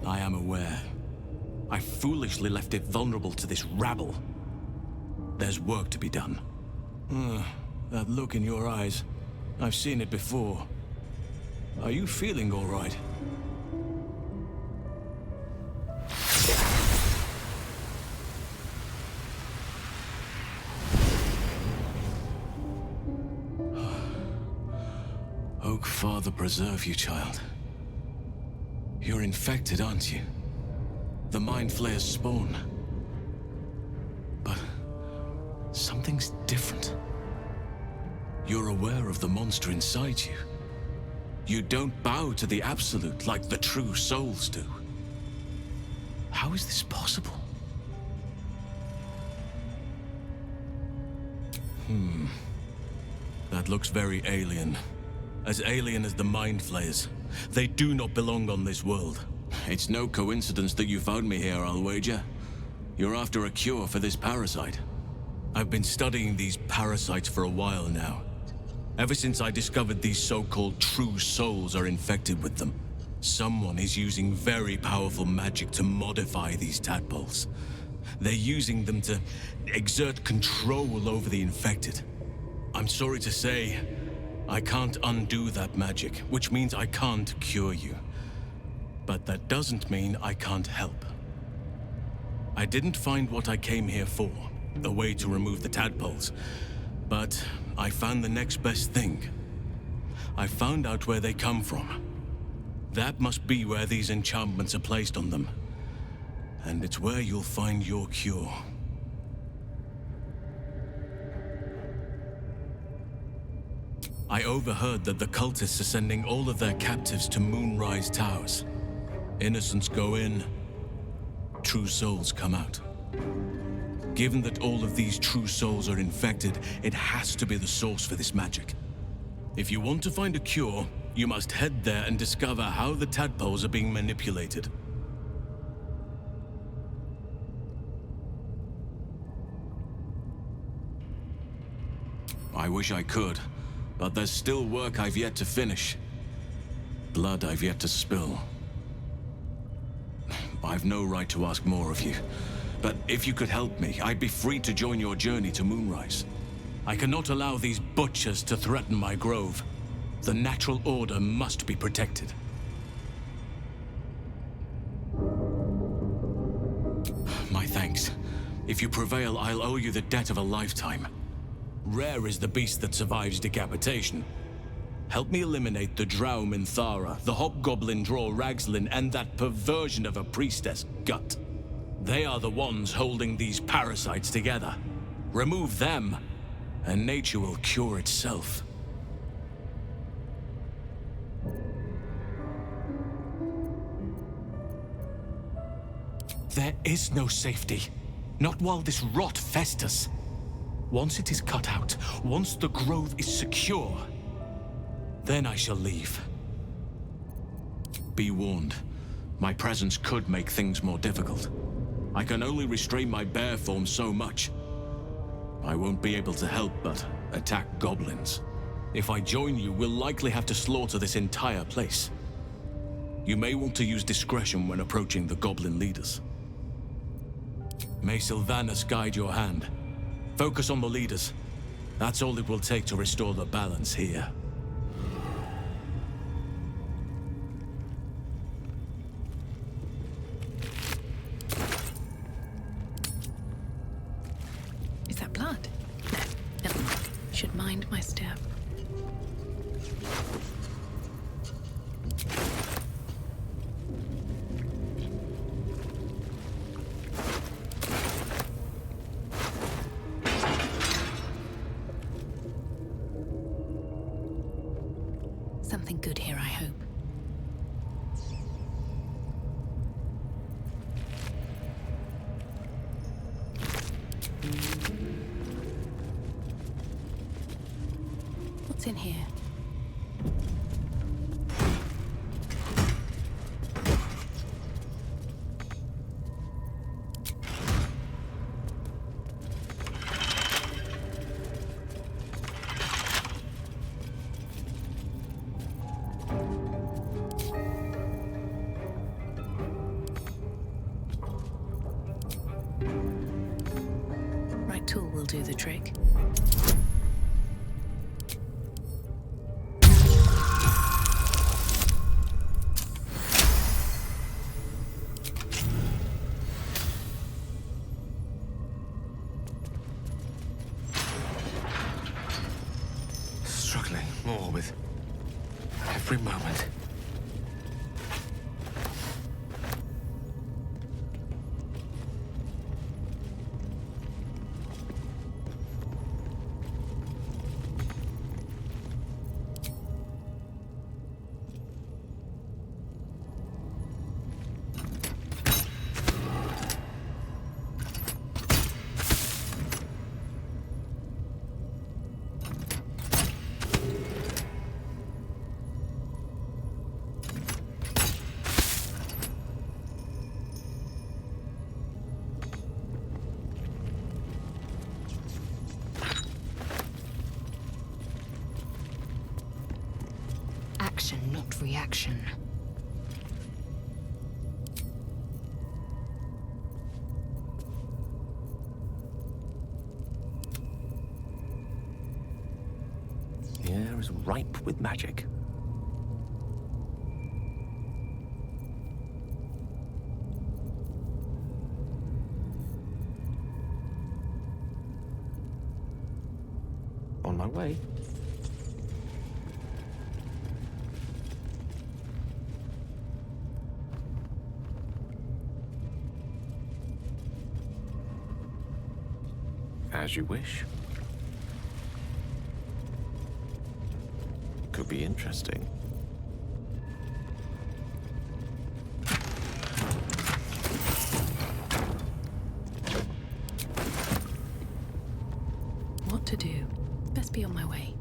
I am aware. I foolishly left it vulnerable to this rabble. There's work to be done. That look in your eyes. I've seen it before. Are you feeling all right? Oak Father preserve you, child. You're infected, aren't you? The Mind Flayer's spawn. But something's different. You're aware of the monster inside you. You don't bow to the Absolute like the true souls do. How is this possible? That looks very alien. As alien as the Mind Flayers. They do not belong on this world. It's no coincidence that you found me here, I'll wager. You're after a cure for this parasite. I've been studying these parasites for a while now. Ever since I discovered these so-called true souls are infected with them. Someone is using very powerful magic to modify these tadpoles. They're using them to exert control over the infected. I'm sorry to say, I can't undo that magic, which means I can't cure you. But that doesn't mean I can't help. I didn't find what I came here for, a way to remove the tadpoles, but I found the next best thing. I found out where they come from. That must be where these enchantments are placed on them. And it's where you'll find your cure. I overheard that the cultists are sending all of their captives to Moonrise Towers. Innocents go in, true souls come out. Given that all of these true souls are infected, it has to be the source for this magic. If you want to find a cure, you must head there and discover how the tadpoles are being manipulated. I wish I could, but there's still work I've yet to finish. Blood I've yet to spill. I've no right to ask more of you, but if you could help me, I'd be free to join your journey to Moonrise. I cannot allow these butchers to threaten my grove. The natural order must be protected. My thanks. If you prevail, I'll owe you the debt of a lifetime. Rare is the beast that survives decapitation. Help me eliminate the Drow Minthara, the Hobgoblin Draw Ragslin, and that perversion of a priestess, Gut. They are the ones holding these parasites together. Remove them, and nature will cure itself. There is no safety. Not while this rot festers. Once it is cut out, once the growth is secure, then I shall leave. Be warned, my presence could make things more difficult. I can only restrain my bear form so much. I won't be able to help but attack goblins. If I join you, we'll likely have to slaughter this entire place. You may want to use discretion when approaching the goblin leaders. May Sylvanas guide your hand. Focus on the leaders. That's all it will take to restore the balance here. Is that blood? No. Should mind my step. Something good here, I hope. What's in here? Right tool will do the trick. Struggling more with every moment. Action, not reaction. The air is ripe with magic. On my way. As you wish. Could be interesting. What to do? Best be on my way.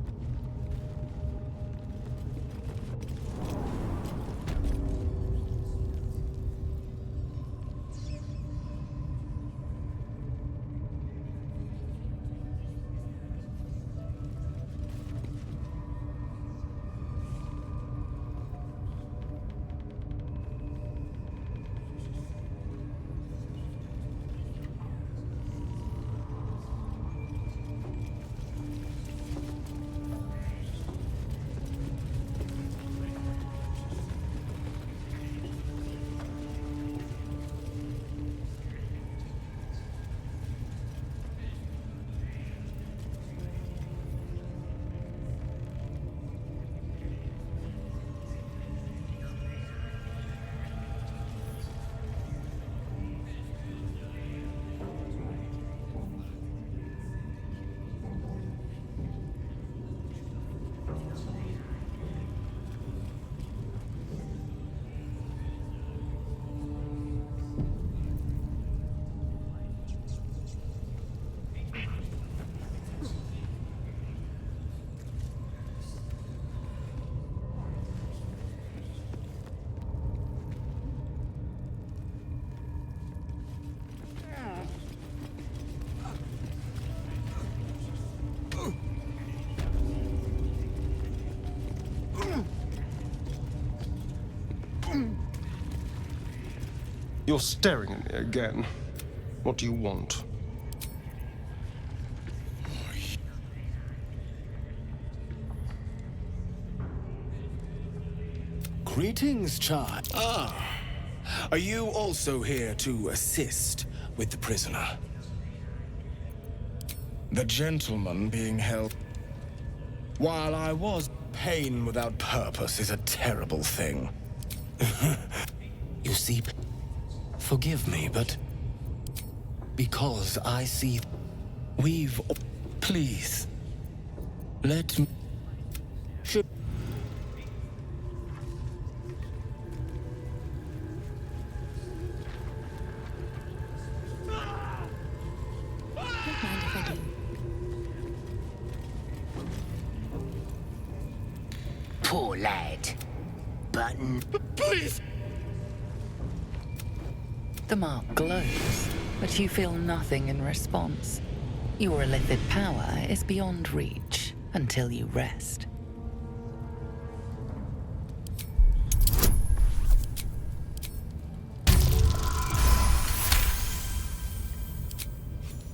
You're staring at me again. What do you want? Greetings, child. Ah, are you also here to assist with the prisoner? The gentleman being held. While I was, pain without purpose is a terrible thing. You see, forgive me, but because I see we've. Please, let me. Should. lad. Button. Please! The mark glows, but you feel nothing in response. Your illithid power is beyond reach until you rest.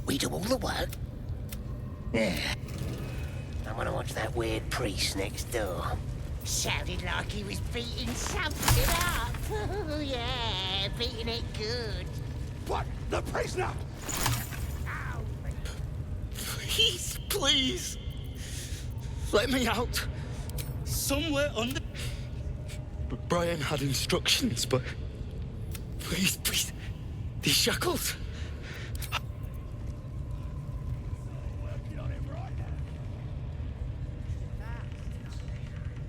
We do all the work? Yeah. I want to watch that weird priest next door. Sounded like he was beating something up. Oh, yeah, beating it good. What? The prisoner? Please, please. Let me out. Somewhere under... Brian had instructions, but... Please, please. These shackles.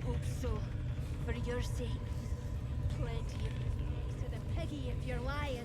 Hope so. For your sake. Plenty of to the piggy if you're lying.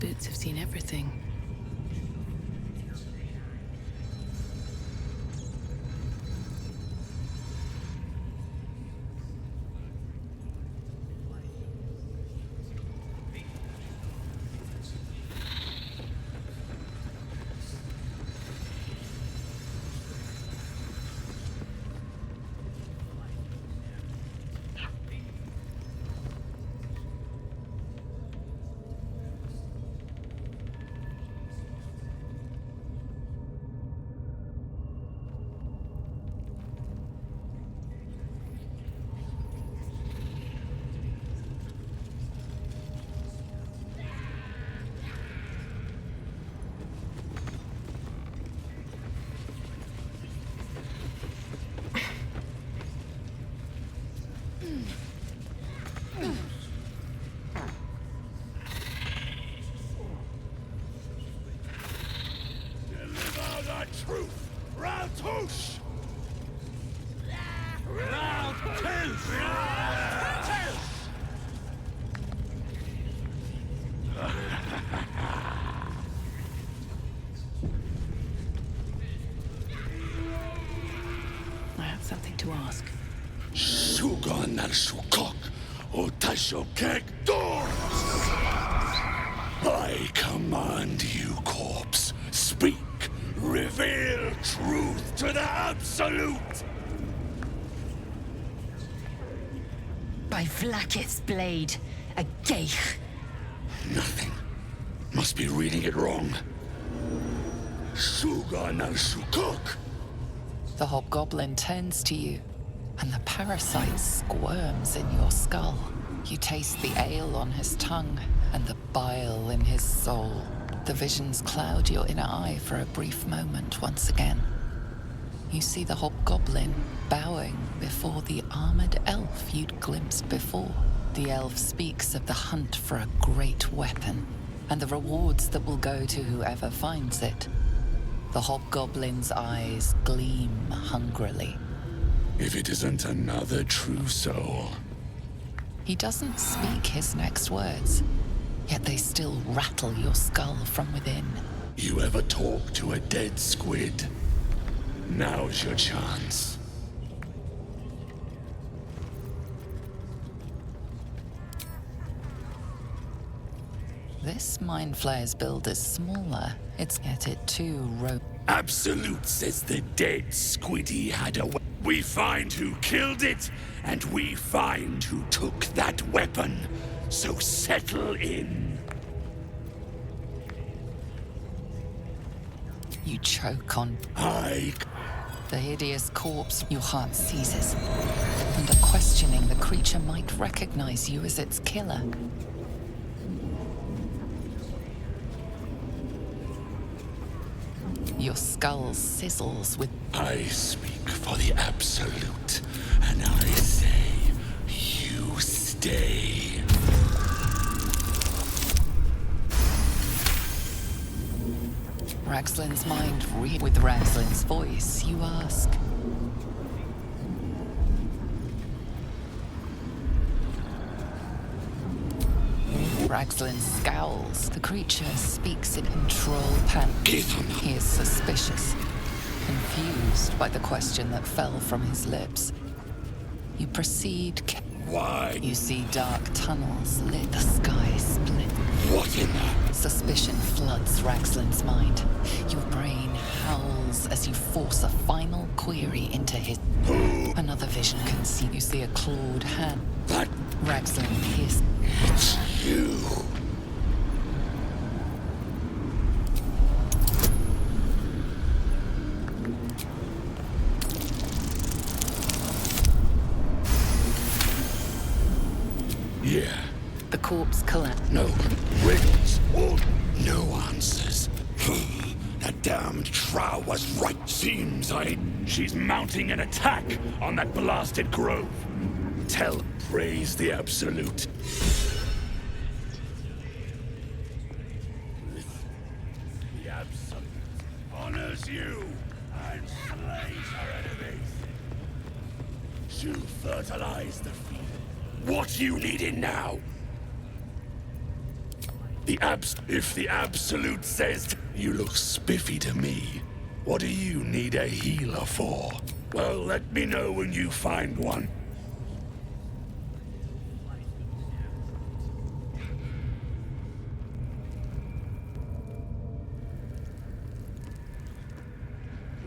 boots have seen everything. Truth! Rautush! I have something to ask. Shugan al Shukok, Otashokek Dor! I command you, corpse. Speak! Reveal truth to the Absolute! By Vlaakith's blade, a geich. Nothing. Must be reading it wrong. Shugan al Shukok! The hobgoblin turns to you, and the parasite squirms in your skull. You taste the ale on his tongue and the bile in his soul. The visions cloud your inner eye for a brief moment once again. You see the hobgoblin bowing before the armored elf you'd glimpsed before. The elf speaks of the hunt for a great weapon and the rewards that will go to whoever finds it. The hobgoblin's eyes gleam hungrily. If it isn't another true soul. He doesn't speak his next words, yet they still rattle your skull from within. You ever talk to a dead squid? Now's your chance. This mind flayer's build is smaller. It's yet it too Absolute says the dead squiddy had a weapon. We find who killed it, and we find who took that weapon. So settle in. You choke on the hideous corpse. Your heart seizes. Under questioning, the creature might recognize you as its killer. Your skull sizzles with... I speak for the Absolute, and I say, you stay. Ragslin's mind with Ragslin's voice, you ask. Ragslin scowls. The creature speaks in control He is suspicious, confused by the question that fell from his lips. You proceed. Why? You see dark tunnels lit, the sky split. What in the... Suspicion floods Ragslin's mind. Your brain howls as you force a final query into his... Another vision can see. You see a clawed hand. That... Ragslin hissed. It's you. Yeah. The corpse collapsed. No riddles or no answers. That damned Trow was right. Seems she's mounting an attack on that blasted grove. Praise the Absolute. The Absolute honors you and slays her enemies. To fertilize the field. What you needing now? If the Absolute says you look spiffy to me, what do you need a healer for? Well, let me know when you find one.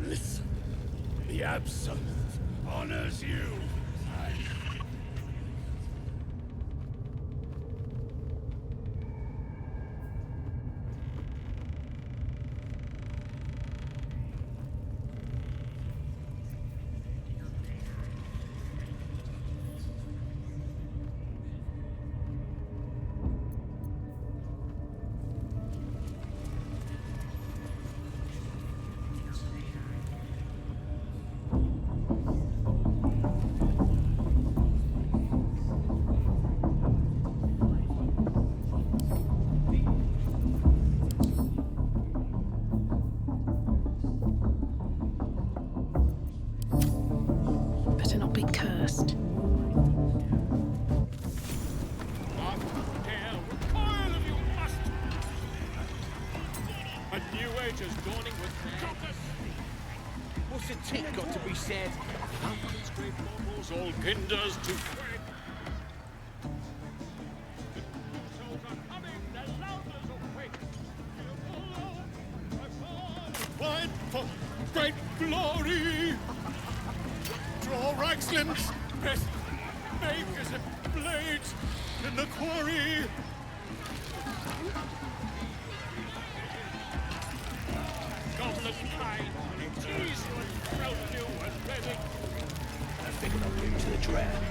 Listen, the Absolute honors you. Better not be cursed. A new age is dawning with focus. What's the tick got to be said? Mountains, great mortals, all kinders to quake. Souls are coming, their louders awake. Fight for great glory. Draw Raxlin's best makers and blades in the quarry. Goblet kind, tease you and throw you and ready. I figured I'd bring to the draft.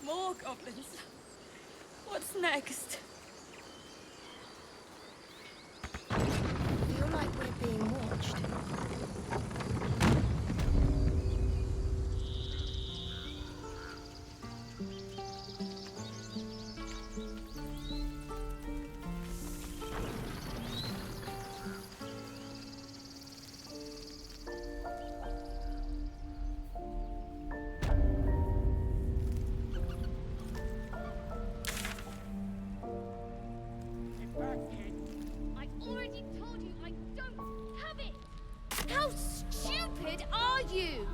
More goblins. What's next? I feel like we're being watched. I've already told you I don't have it! How stupid are you?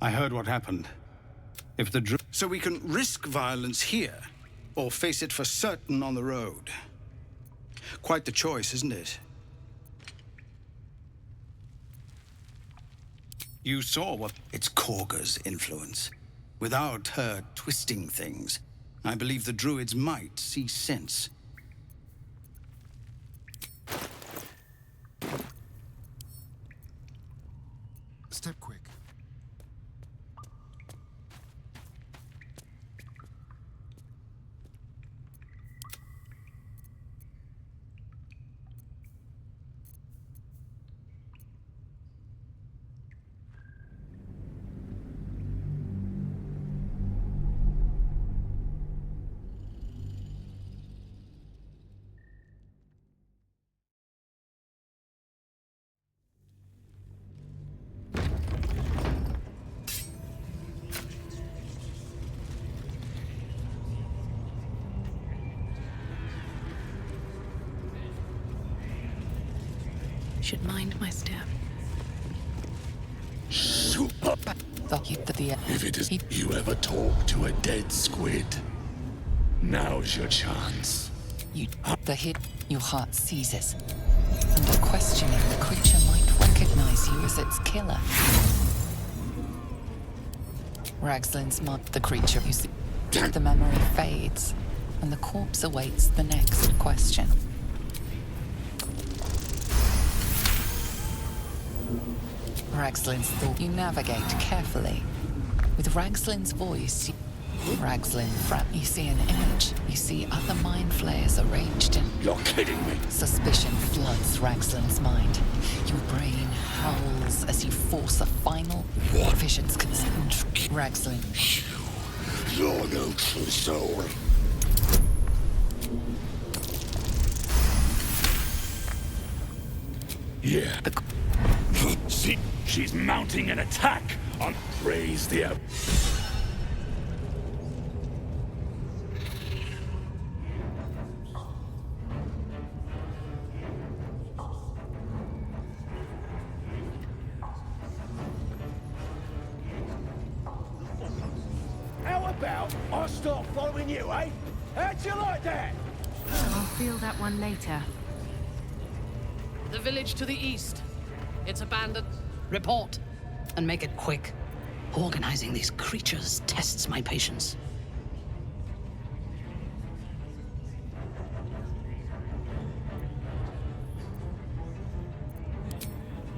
I heard what happened. If the So we can risk violence here, or face it for certain on the road. Quite the choice, isn't it? You saw what... It's Korga's influence. Without her twisting things, I believe the druids might see sense. Step quick. should mind my step. Super. If it is you ever talk to a dead squid, now's your chance. Your heart seizes. Under questioning, the creature might recognize you as its killer. Ragslin's the creature you see. The memory fades, and the corpse awaits the next question. Ragslin's thought. You navigate carefully. With Ragslin's voice, you see an image. You see other mind flayers arranged in... You're kidding me. Suspicion floods Ragslin's mind. Your brain howls as you force a final... What? Vision's consent. Ragslin. You're no true soul. Yeah. See, she's mounting an attack on... Raise the... How about I start following you, eh? How'd you like that? I'll feel that one later. The village to the east. It's abandoned. Report. And make it quick. Organizing these creatures tests my patience.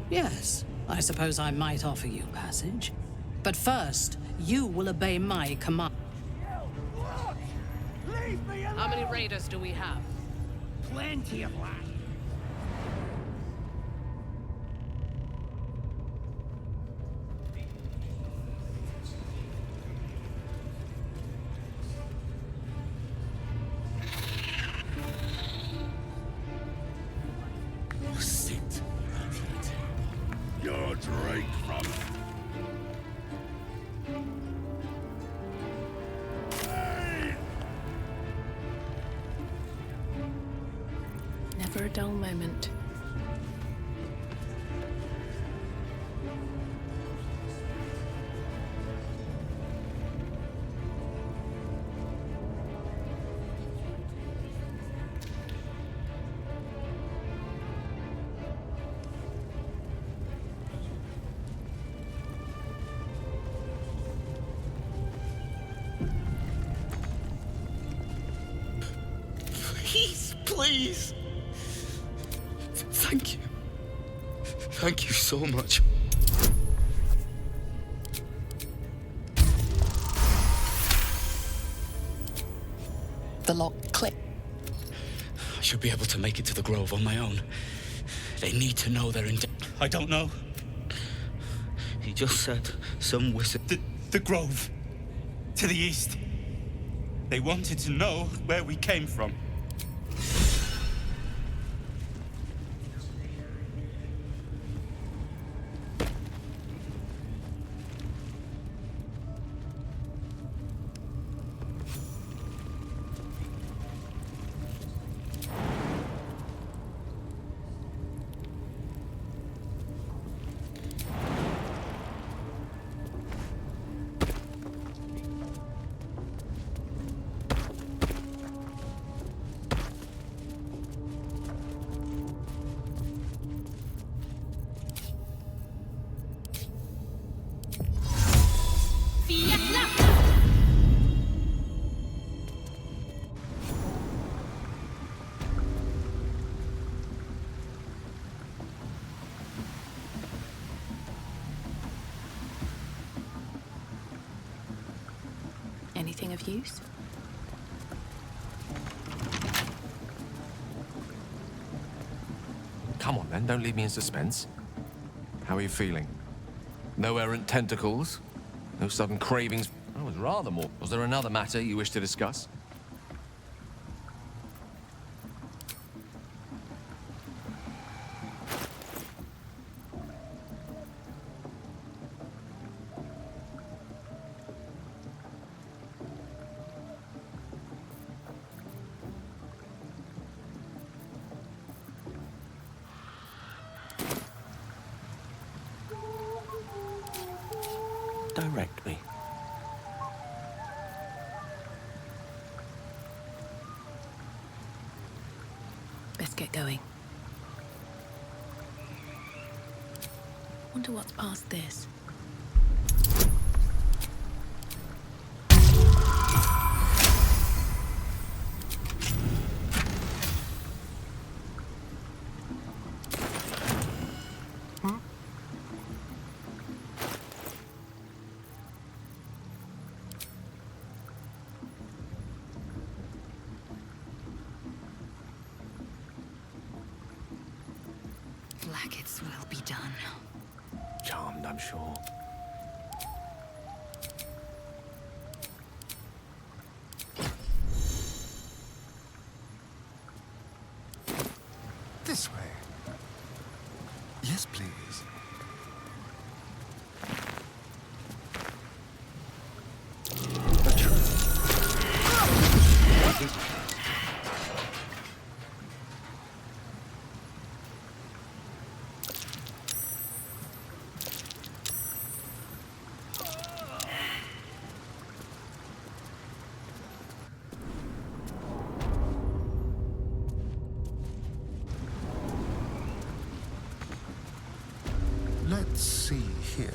Yes, I suppose I might offer you passage. But first, you will obey my command. How many raiders do we have? Plenty of land. Sit. Your drink from... Never a dull moment. Please, please. Thank you. Thank you so much. The lock click. I should be able to make it to the Grove on my own. They need to know they're in... I don't know. He just said some wizard... The Grove. To the east. They wanted to know where we came from. Anything of use? Come on, then. Don't leave me in suspense. How are you feeling? No errant tentacles? No sudden cravings? I was rather more. Was there another matter you wish to discuss? direct me. Let's get going. Wonder what's past this. Blackets will be done. Charmed, I'm sure. This way. Yes, please. Let's see here.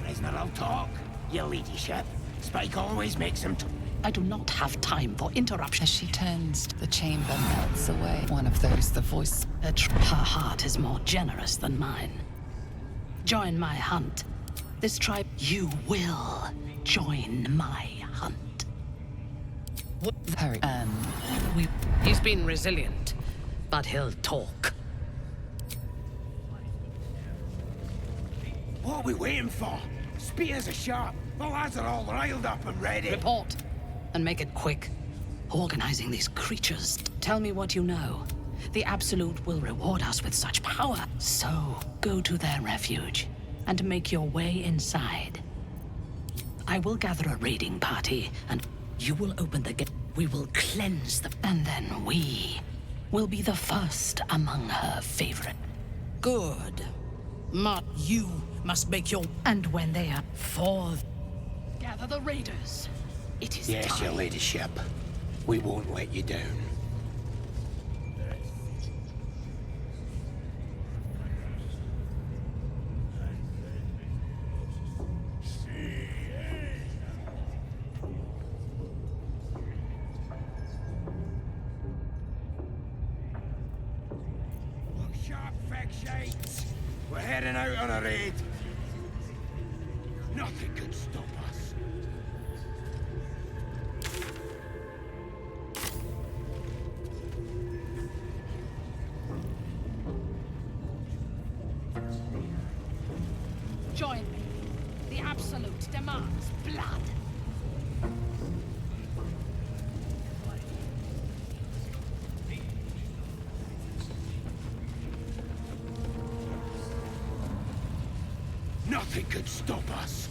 Prisoner talk, your ladyship. Spike always makes him I do not have time for interruption. As she turns, the chamber melts away. One of those, the voice. Her heart is more generous than mine. Join my hunt. This tribe, you will join my hunt. Hurry. He's been resilient, but he'll talk. What are we waiting for? Spears are sharp. The lads are all riled up and ready. Report, and make it quick. Organizing these creatures. Tell me what you know. The Absolute will reward us with such power. So, go to their refuge, and make your way inside. I will gather a raiding party, and you will open the gate. We will cleanse the... And then we will be the first among her favorite. Good. You must make your... And when they are... Gather the raiders. It is Yes, time. your ladyship. We won't let you down. Look sharp, feck shades. We're heading out on a raid. Nothing could stop us. Join me. The Absolute demands blood. Nothing could stop us.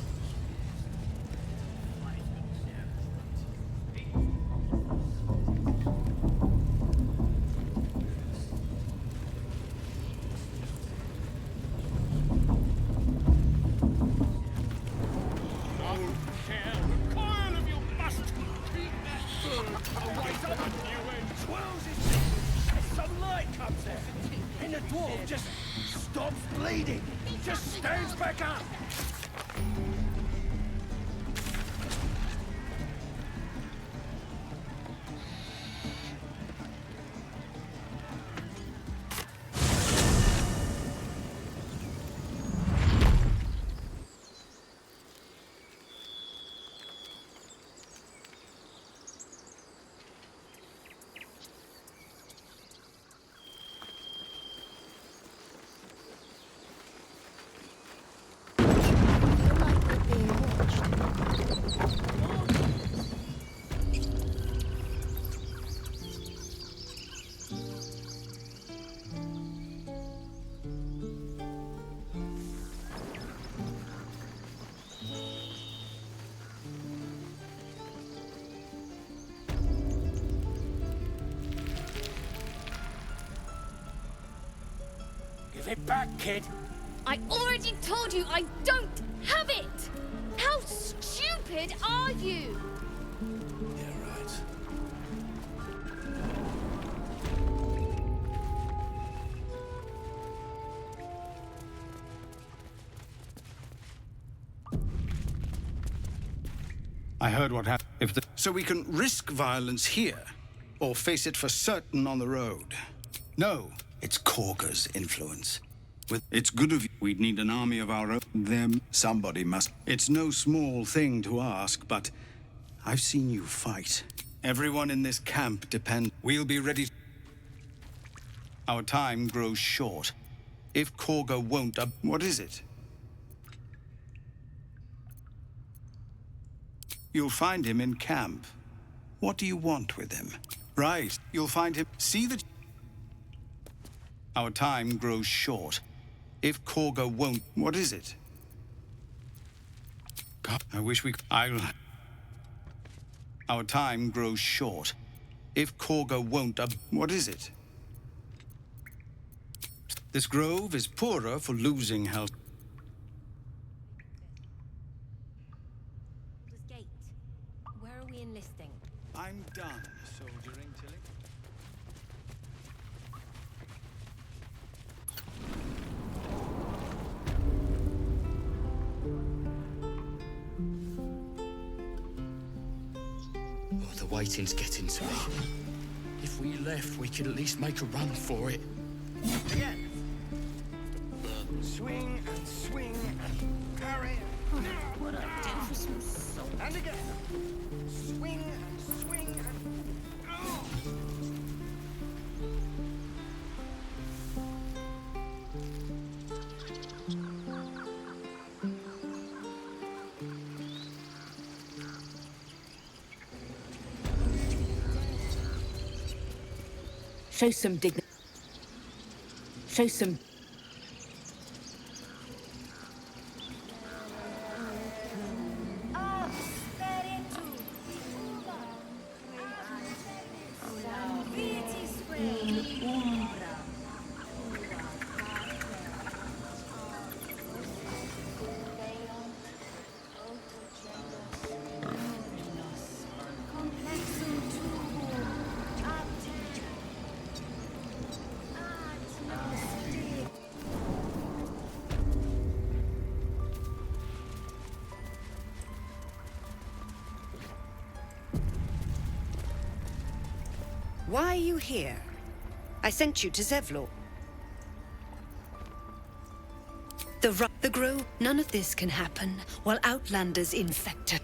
Some light comes in. And the dwarf just stops bleeding. Just stands back up. it back, kid. I already told you I don't have it! How stupid are you? Yeah, right. I heard what happened. So we can risk violence here, or face it for certain on the road. No, it's Korga's influence. It's good of you. We'd need an army of our own. Them. Somebody must. It's no small thing to ask, but I've seen you fight. Everyone in this camp depends. We'll be ready. Our time grows short. If Korga won't what is it? You'll find him in camp. What do you want with him? Right, you'll find him. See that our time grows short. If Korga won't, what is it? God, I wish we Our time grows short. If Korga won't what is it? This grove is poorer for losing health. Gate. Where are we enlisting? I'm done soldiering, Tilly. Oh, the waiting's getting to me. If we left, we could at least make a run for it. Again. Swing and swing and parry. What a do for some salt. And again. Swing and swing and... Oh. Show some dignity. Show some... Why are you here? I sent you to Zevlor. The Grove. None of this can happen while Outlanders infect it.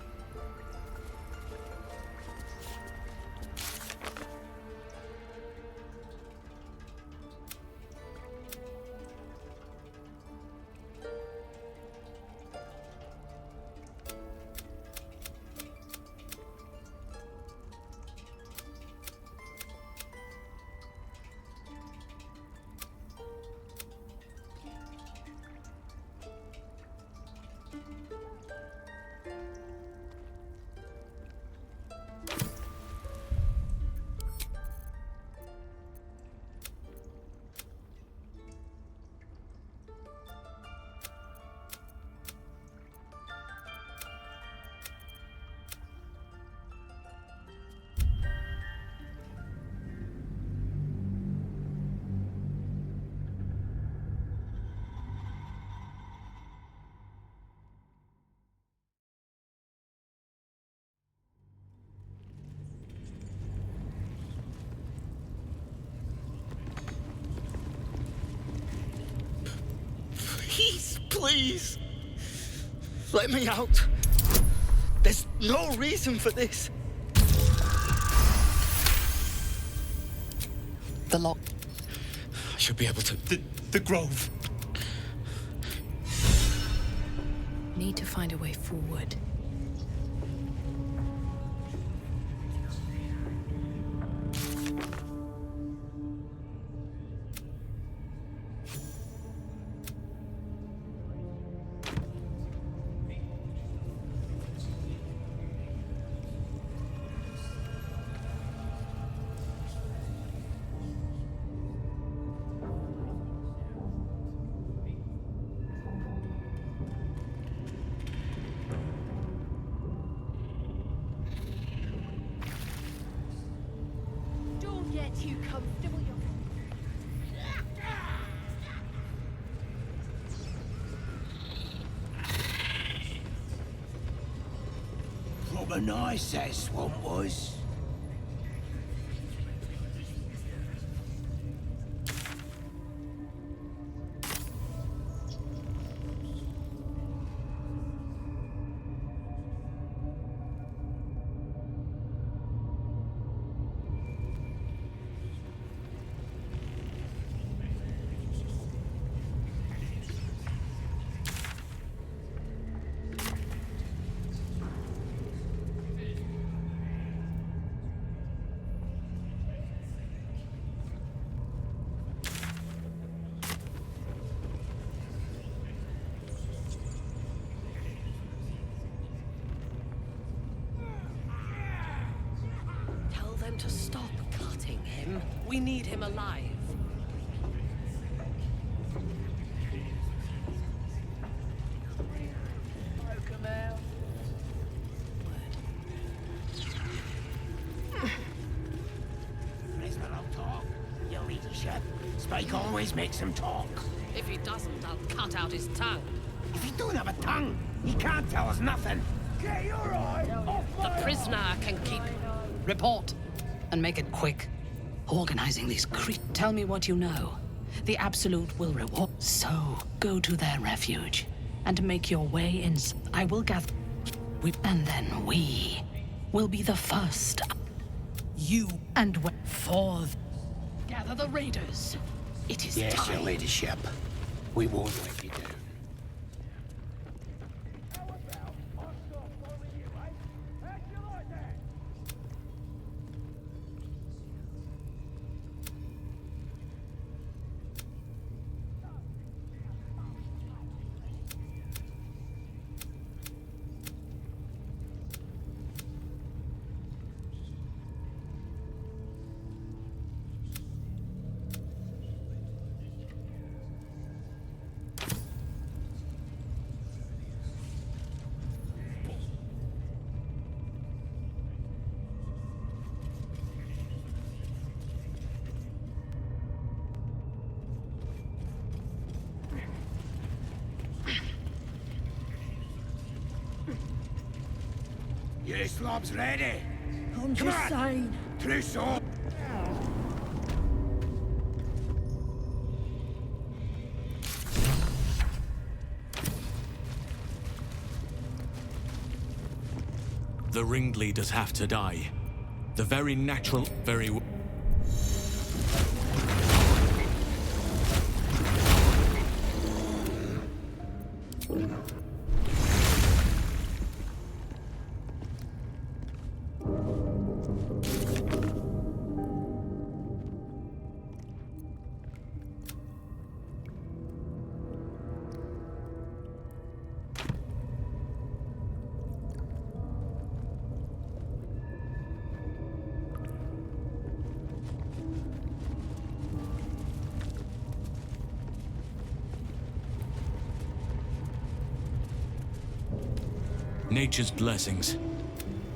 Please! Let me out! There's no reason for this! The lock. I should be able to... The Grove. Need to find a way forward. too comfortable. Proper nice that swamp was. Tell them to stop cutting him. We need him alive. Frisbee don't talk. You idiot. Spike always makes him talk. If he doesn't, I'll cut out his tongue. If he don't have a tongue, he can't tell us nothing. Get your eye off The prisoner can keep... Report. And make it quick. Organizing these Tell me what you know. The Absolute will reward. So, go to their refuge. And make your way in. I will gather... And then we will be the first. You and for... Gather the raiders. It is Yes, time. your ladyship. We won't let you down. Your slob's ready. I'm Come just on. saying. Truce all. The ringleaders have to die. The very natural, nature's blessings.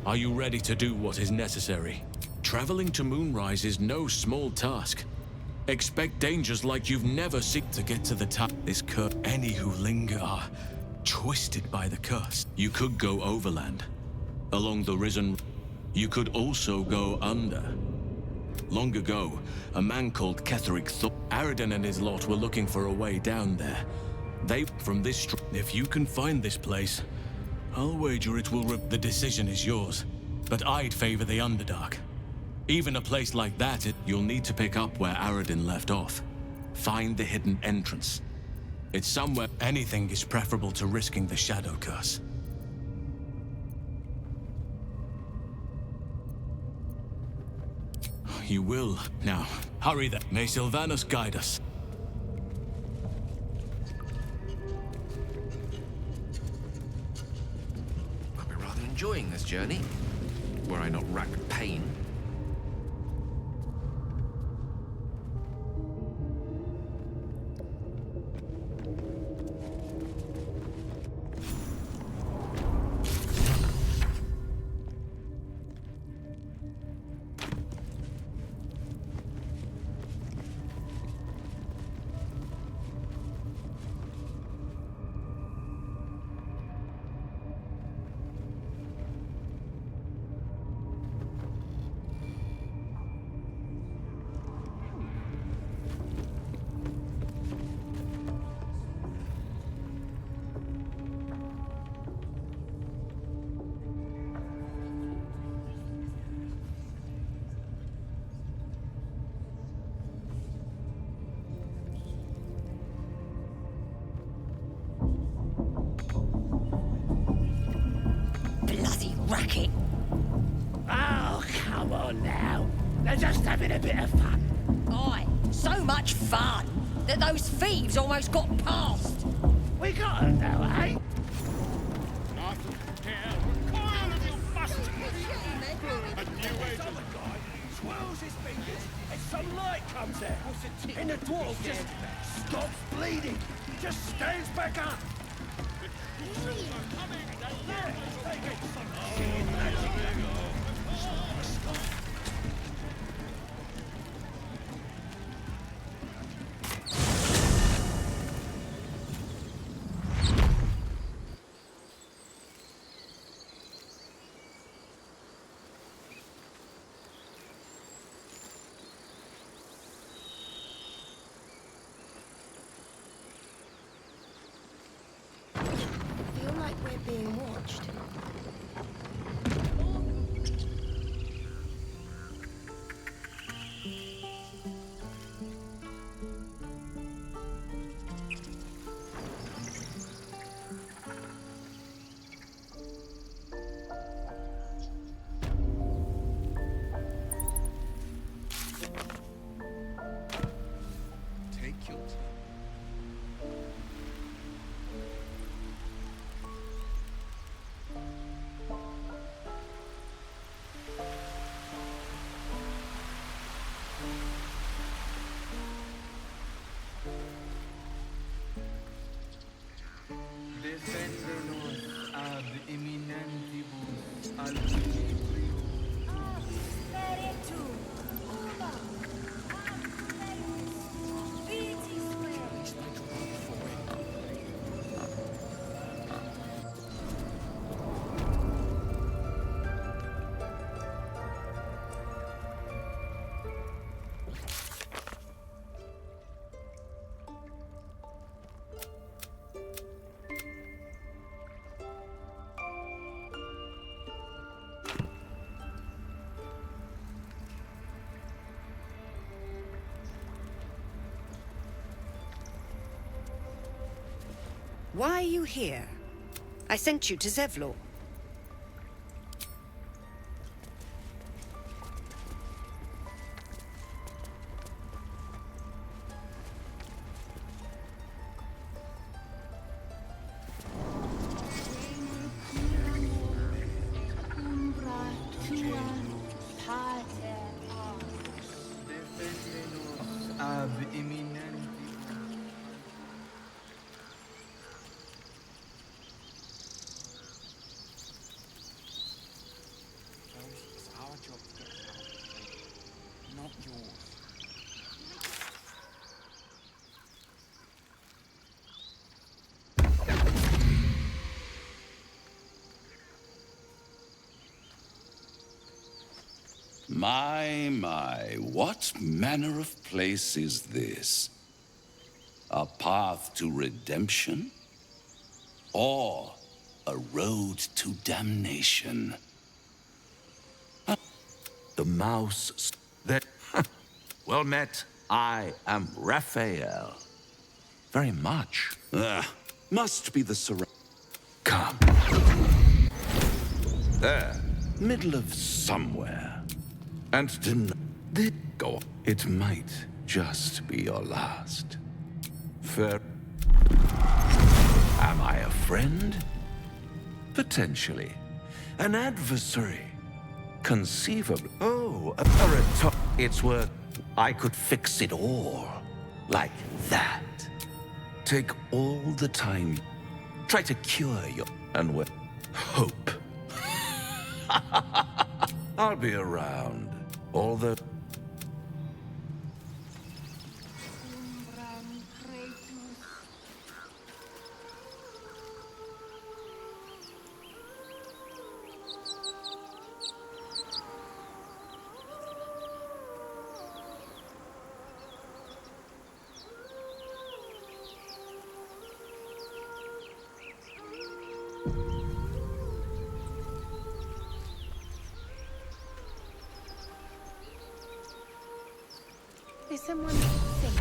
Are you ready to do what is necessary? Traveling to Moonrise is no small task. Expect dangers like you've never seen to get to the top. This curse. Any who linger are twisted by the curse. You could go overland, along the risen. You could also go under. Long ago, a man called Ketheric thought Aradin and his lot were looking for a way down there. They from this. If you can find this place, I'll wager it will the decision is yours, but I'd favor the Underdark. Even a place like that, you'll need to pick up where Aradin left off. Find the hidden entrance. It's somewhere. Anything is preferable to risking the Shadow Curse. You will. Now, hurry then. May Sylvanus guide us. Enjoying this journey, were I not racked with pain. Oh, come on now. They're just having a bit of fun. Aye, so much fun that those thieves almost got past. We got them now, eh? Not dare recoil of your must. A new age The guy swirls his fingers and some light comes out. And the dwarf just stops bleeding. Just stands back up. Feel like we're being watched. Take your time. Defendenos ad imminentibus alquilibrium. Why are you here? I sent you to Zevlor. Defendenos ab imminentibus. It's our job to get out, not yours. My, what manner of place is this? A path to redemption? Or a road to damnation? The mouse... That... Well met. I am Raphael. Very much. Must be the Come. There, middle of somewhere. And go. It might just be your last. Fair. Am I a friend? Potentially. An adversary? Conceivably. Oh, it's worth... I could fix it all. Like that. Take all the time. Try to cure your... And with hope. I'll be around. Although... Is someone sing?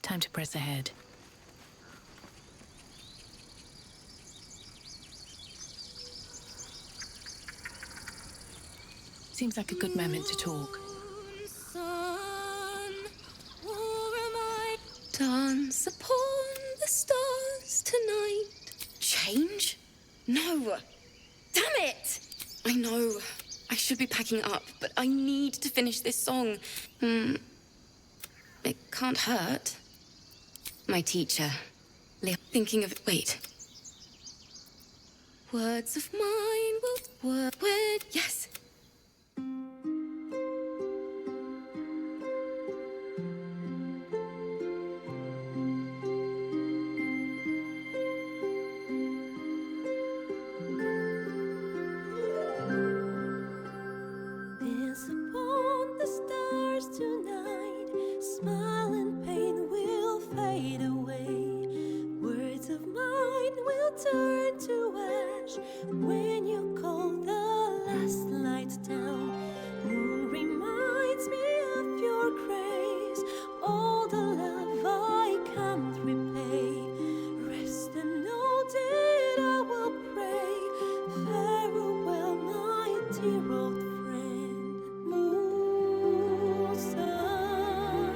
Time to press ahead. Seems like a good moment to talk. Dance upon the stars tonight. Change? No! Damn it! I know. I should be packing up, but I need to finish this song. It can't hurt. My teacher. Thinking of... Wait. Words of mine will... Yes. Dance upon the stars tonight. Smile and pain will fade away. Words of mine will turn to ash when you call the last light down. Moon reminds me of your grace. All the love I can't repay. Rest and know that I will pray. Farewell, my dear old friend. Moon, sun,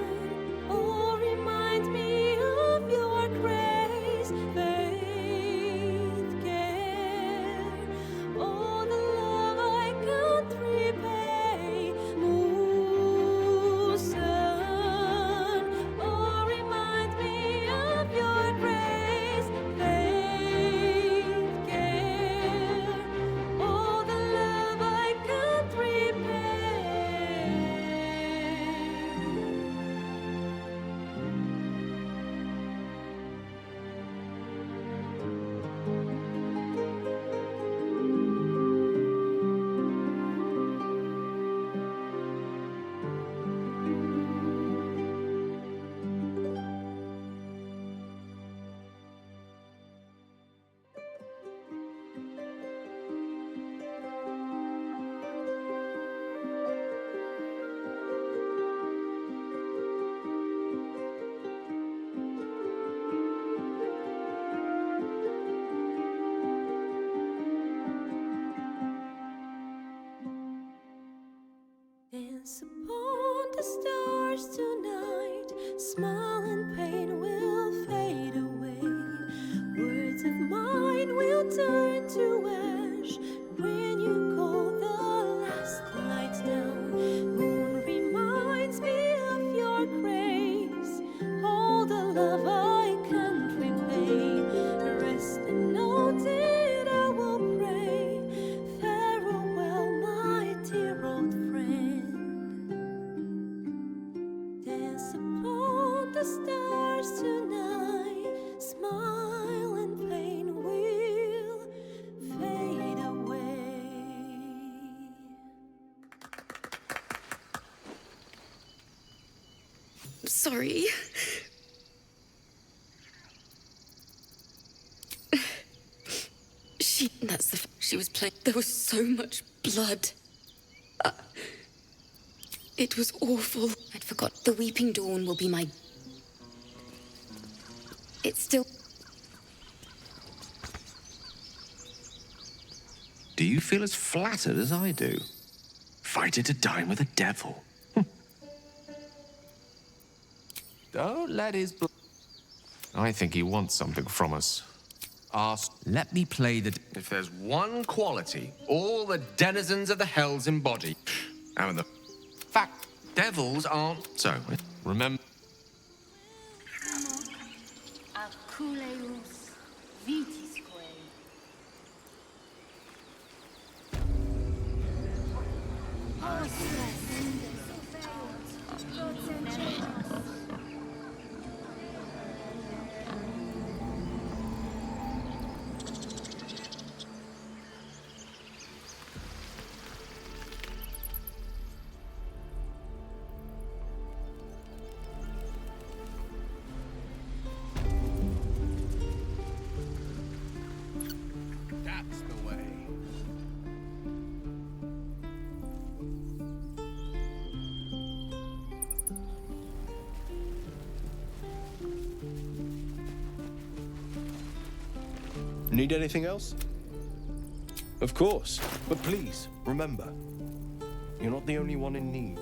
oh, remind me of your grace. Faith, care, all the love I can't repay. Moon, sun, oh, remind me of your grace. Faith, care, all the love I can't repay. Dance upon the stars tonight. Smile and pain will fade away. Words of mine will turn to ash when you call the last light down. Moon reminds me of your grace. All the love I can't repay. Rest and know that I will pray. Farewell, my dear old friend. Dance upon the stars tonight. Smile and pain will fade away. Sorry. She was playing. There was so much blood. It was awful. I'd forgot. The Weeping Dawn will be my... It's still... Do you feel as flattered as I do? Fighting to dine with a devil. Don't let his... I think he wants something from us. Ask. Let me play the... If there's one quality all the denizens of the hells embody, and the fact devils aren't so. Remember... Aculeus vitisque. Need anything else? Of course, but please, remember, you're not the only one in need.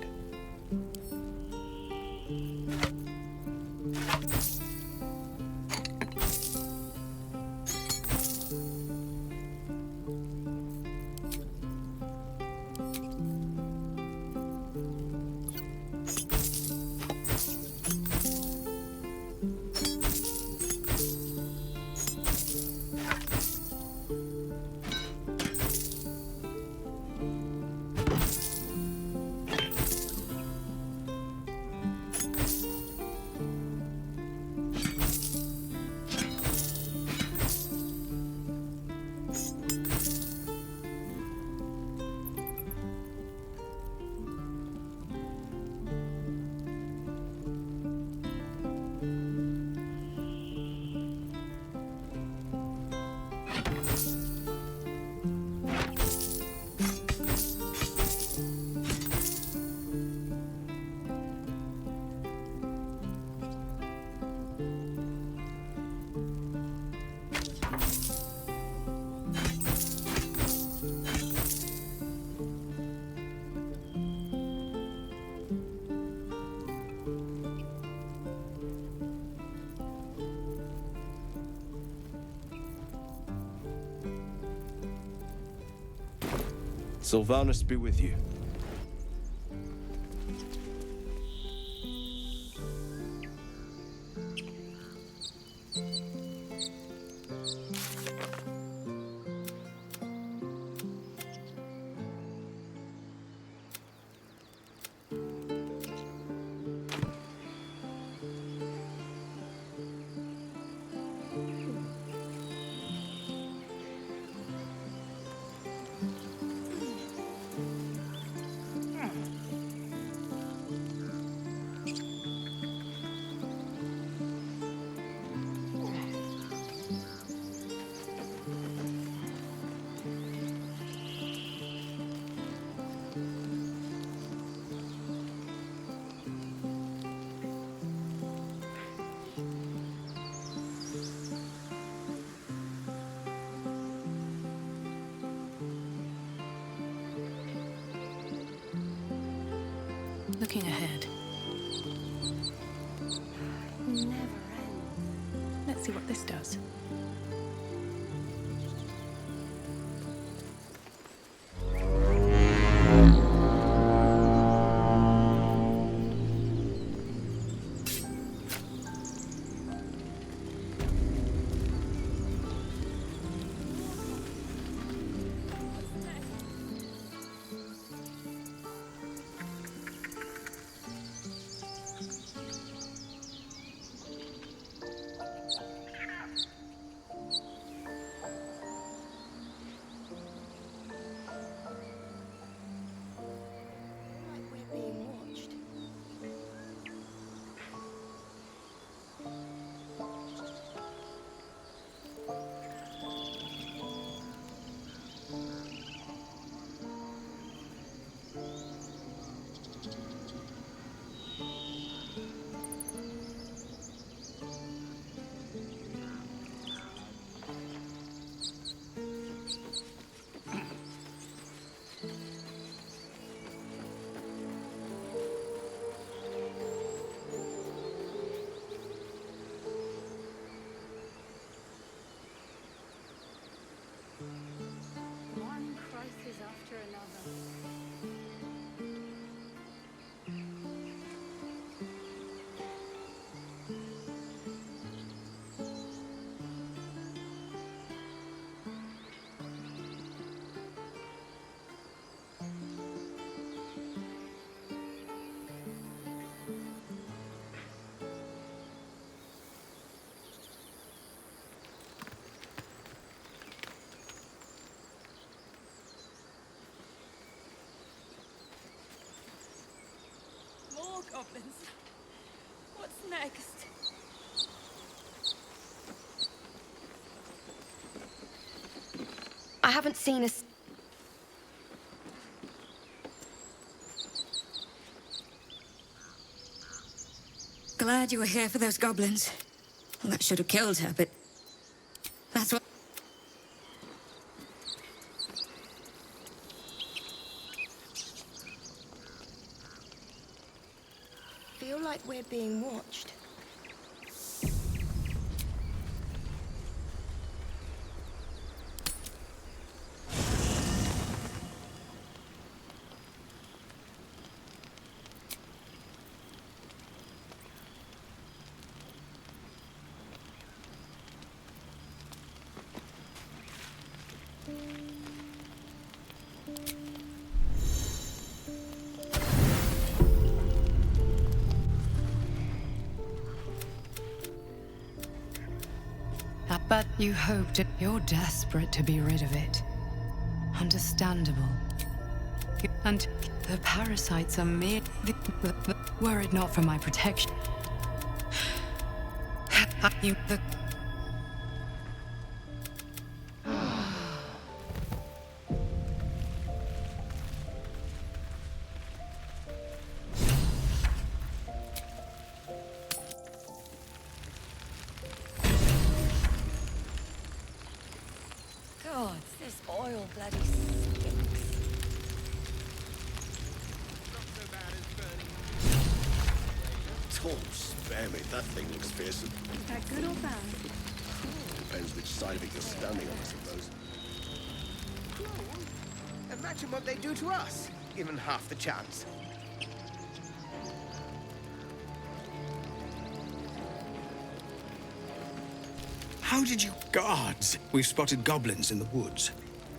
Sylvanus be with you. Looking ahead. Never end. Let's see what this does. One crisis after another. More goblins. What's next? I haven't seen a... Glad you were here for those goblins. Well, that should have killed her, but... That's what... like we're being watched. But you hoped it. You're desperate to be rid of it. Understandable. And the parasites are mere. Were it not for my protection. You. The. God, this oil bloody stinks. Oh, spare me. That thing looks fearsome. Is that good or bad? Depends which side of it you're standing on, I suppose. Imagine what they do to us, given half the chance. How did you... Guards! We've spotted goblins in the woods.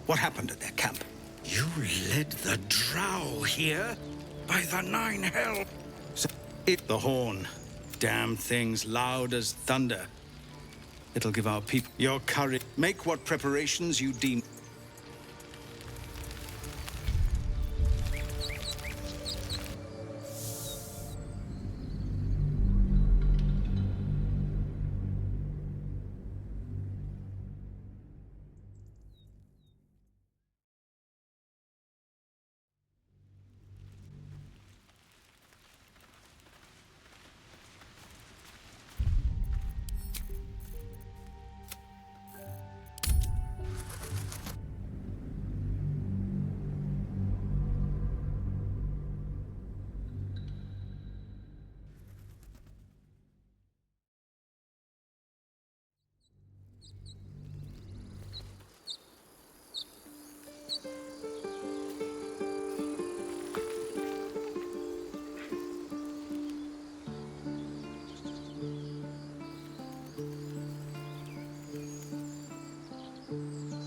What happened at their camp? You led the drow here? By the nine hell... So, the horn. Damn thing's loud as thunder. It'll give our people your courage. Make what preparations you deem...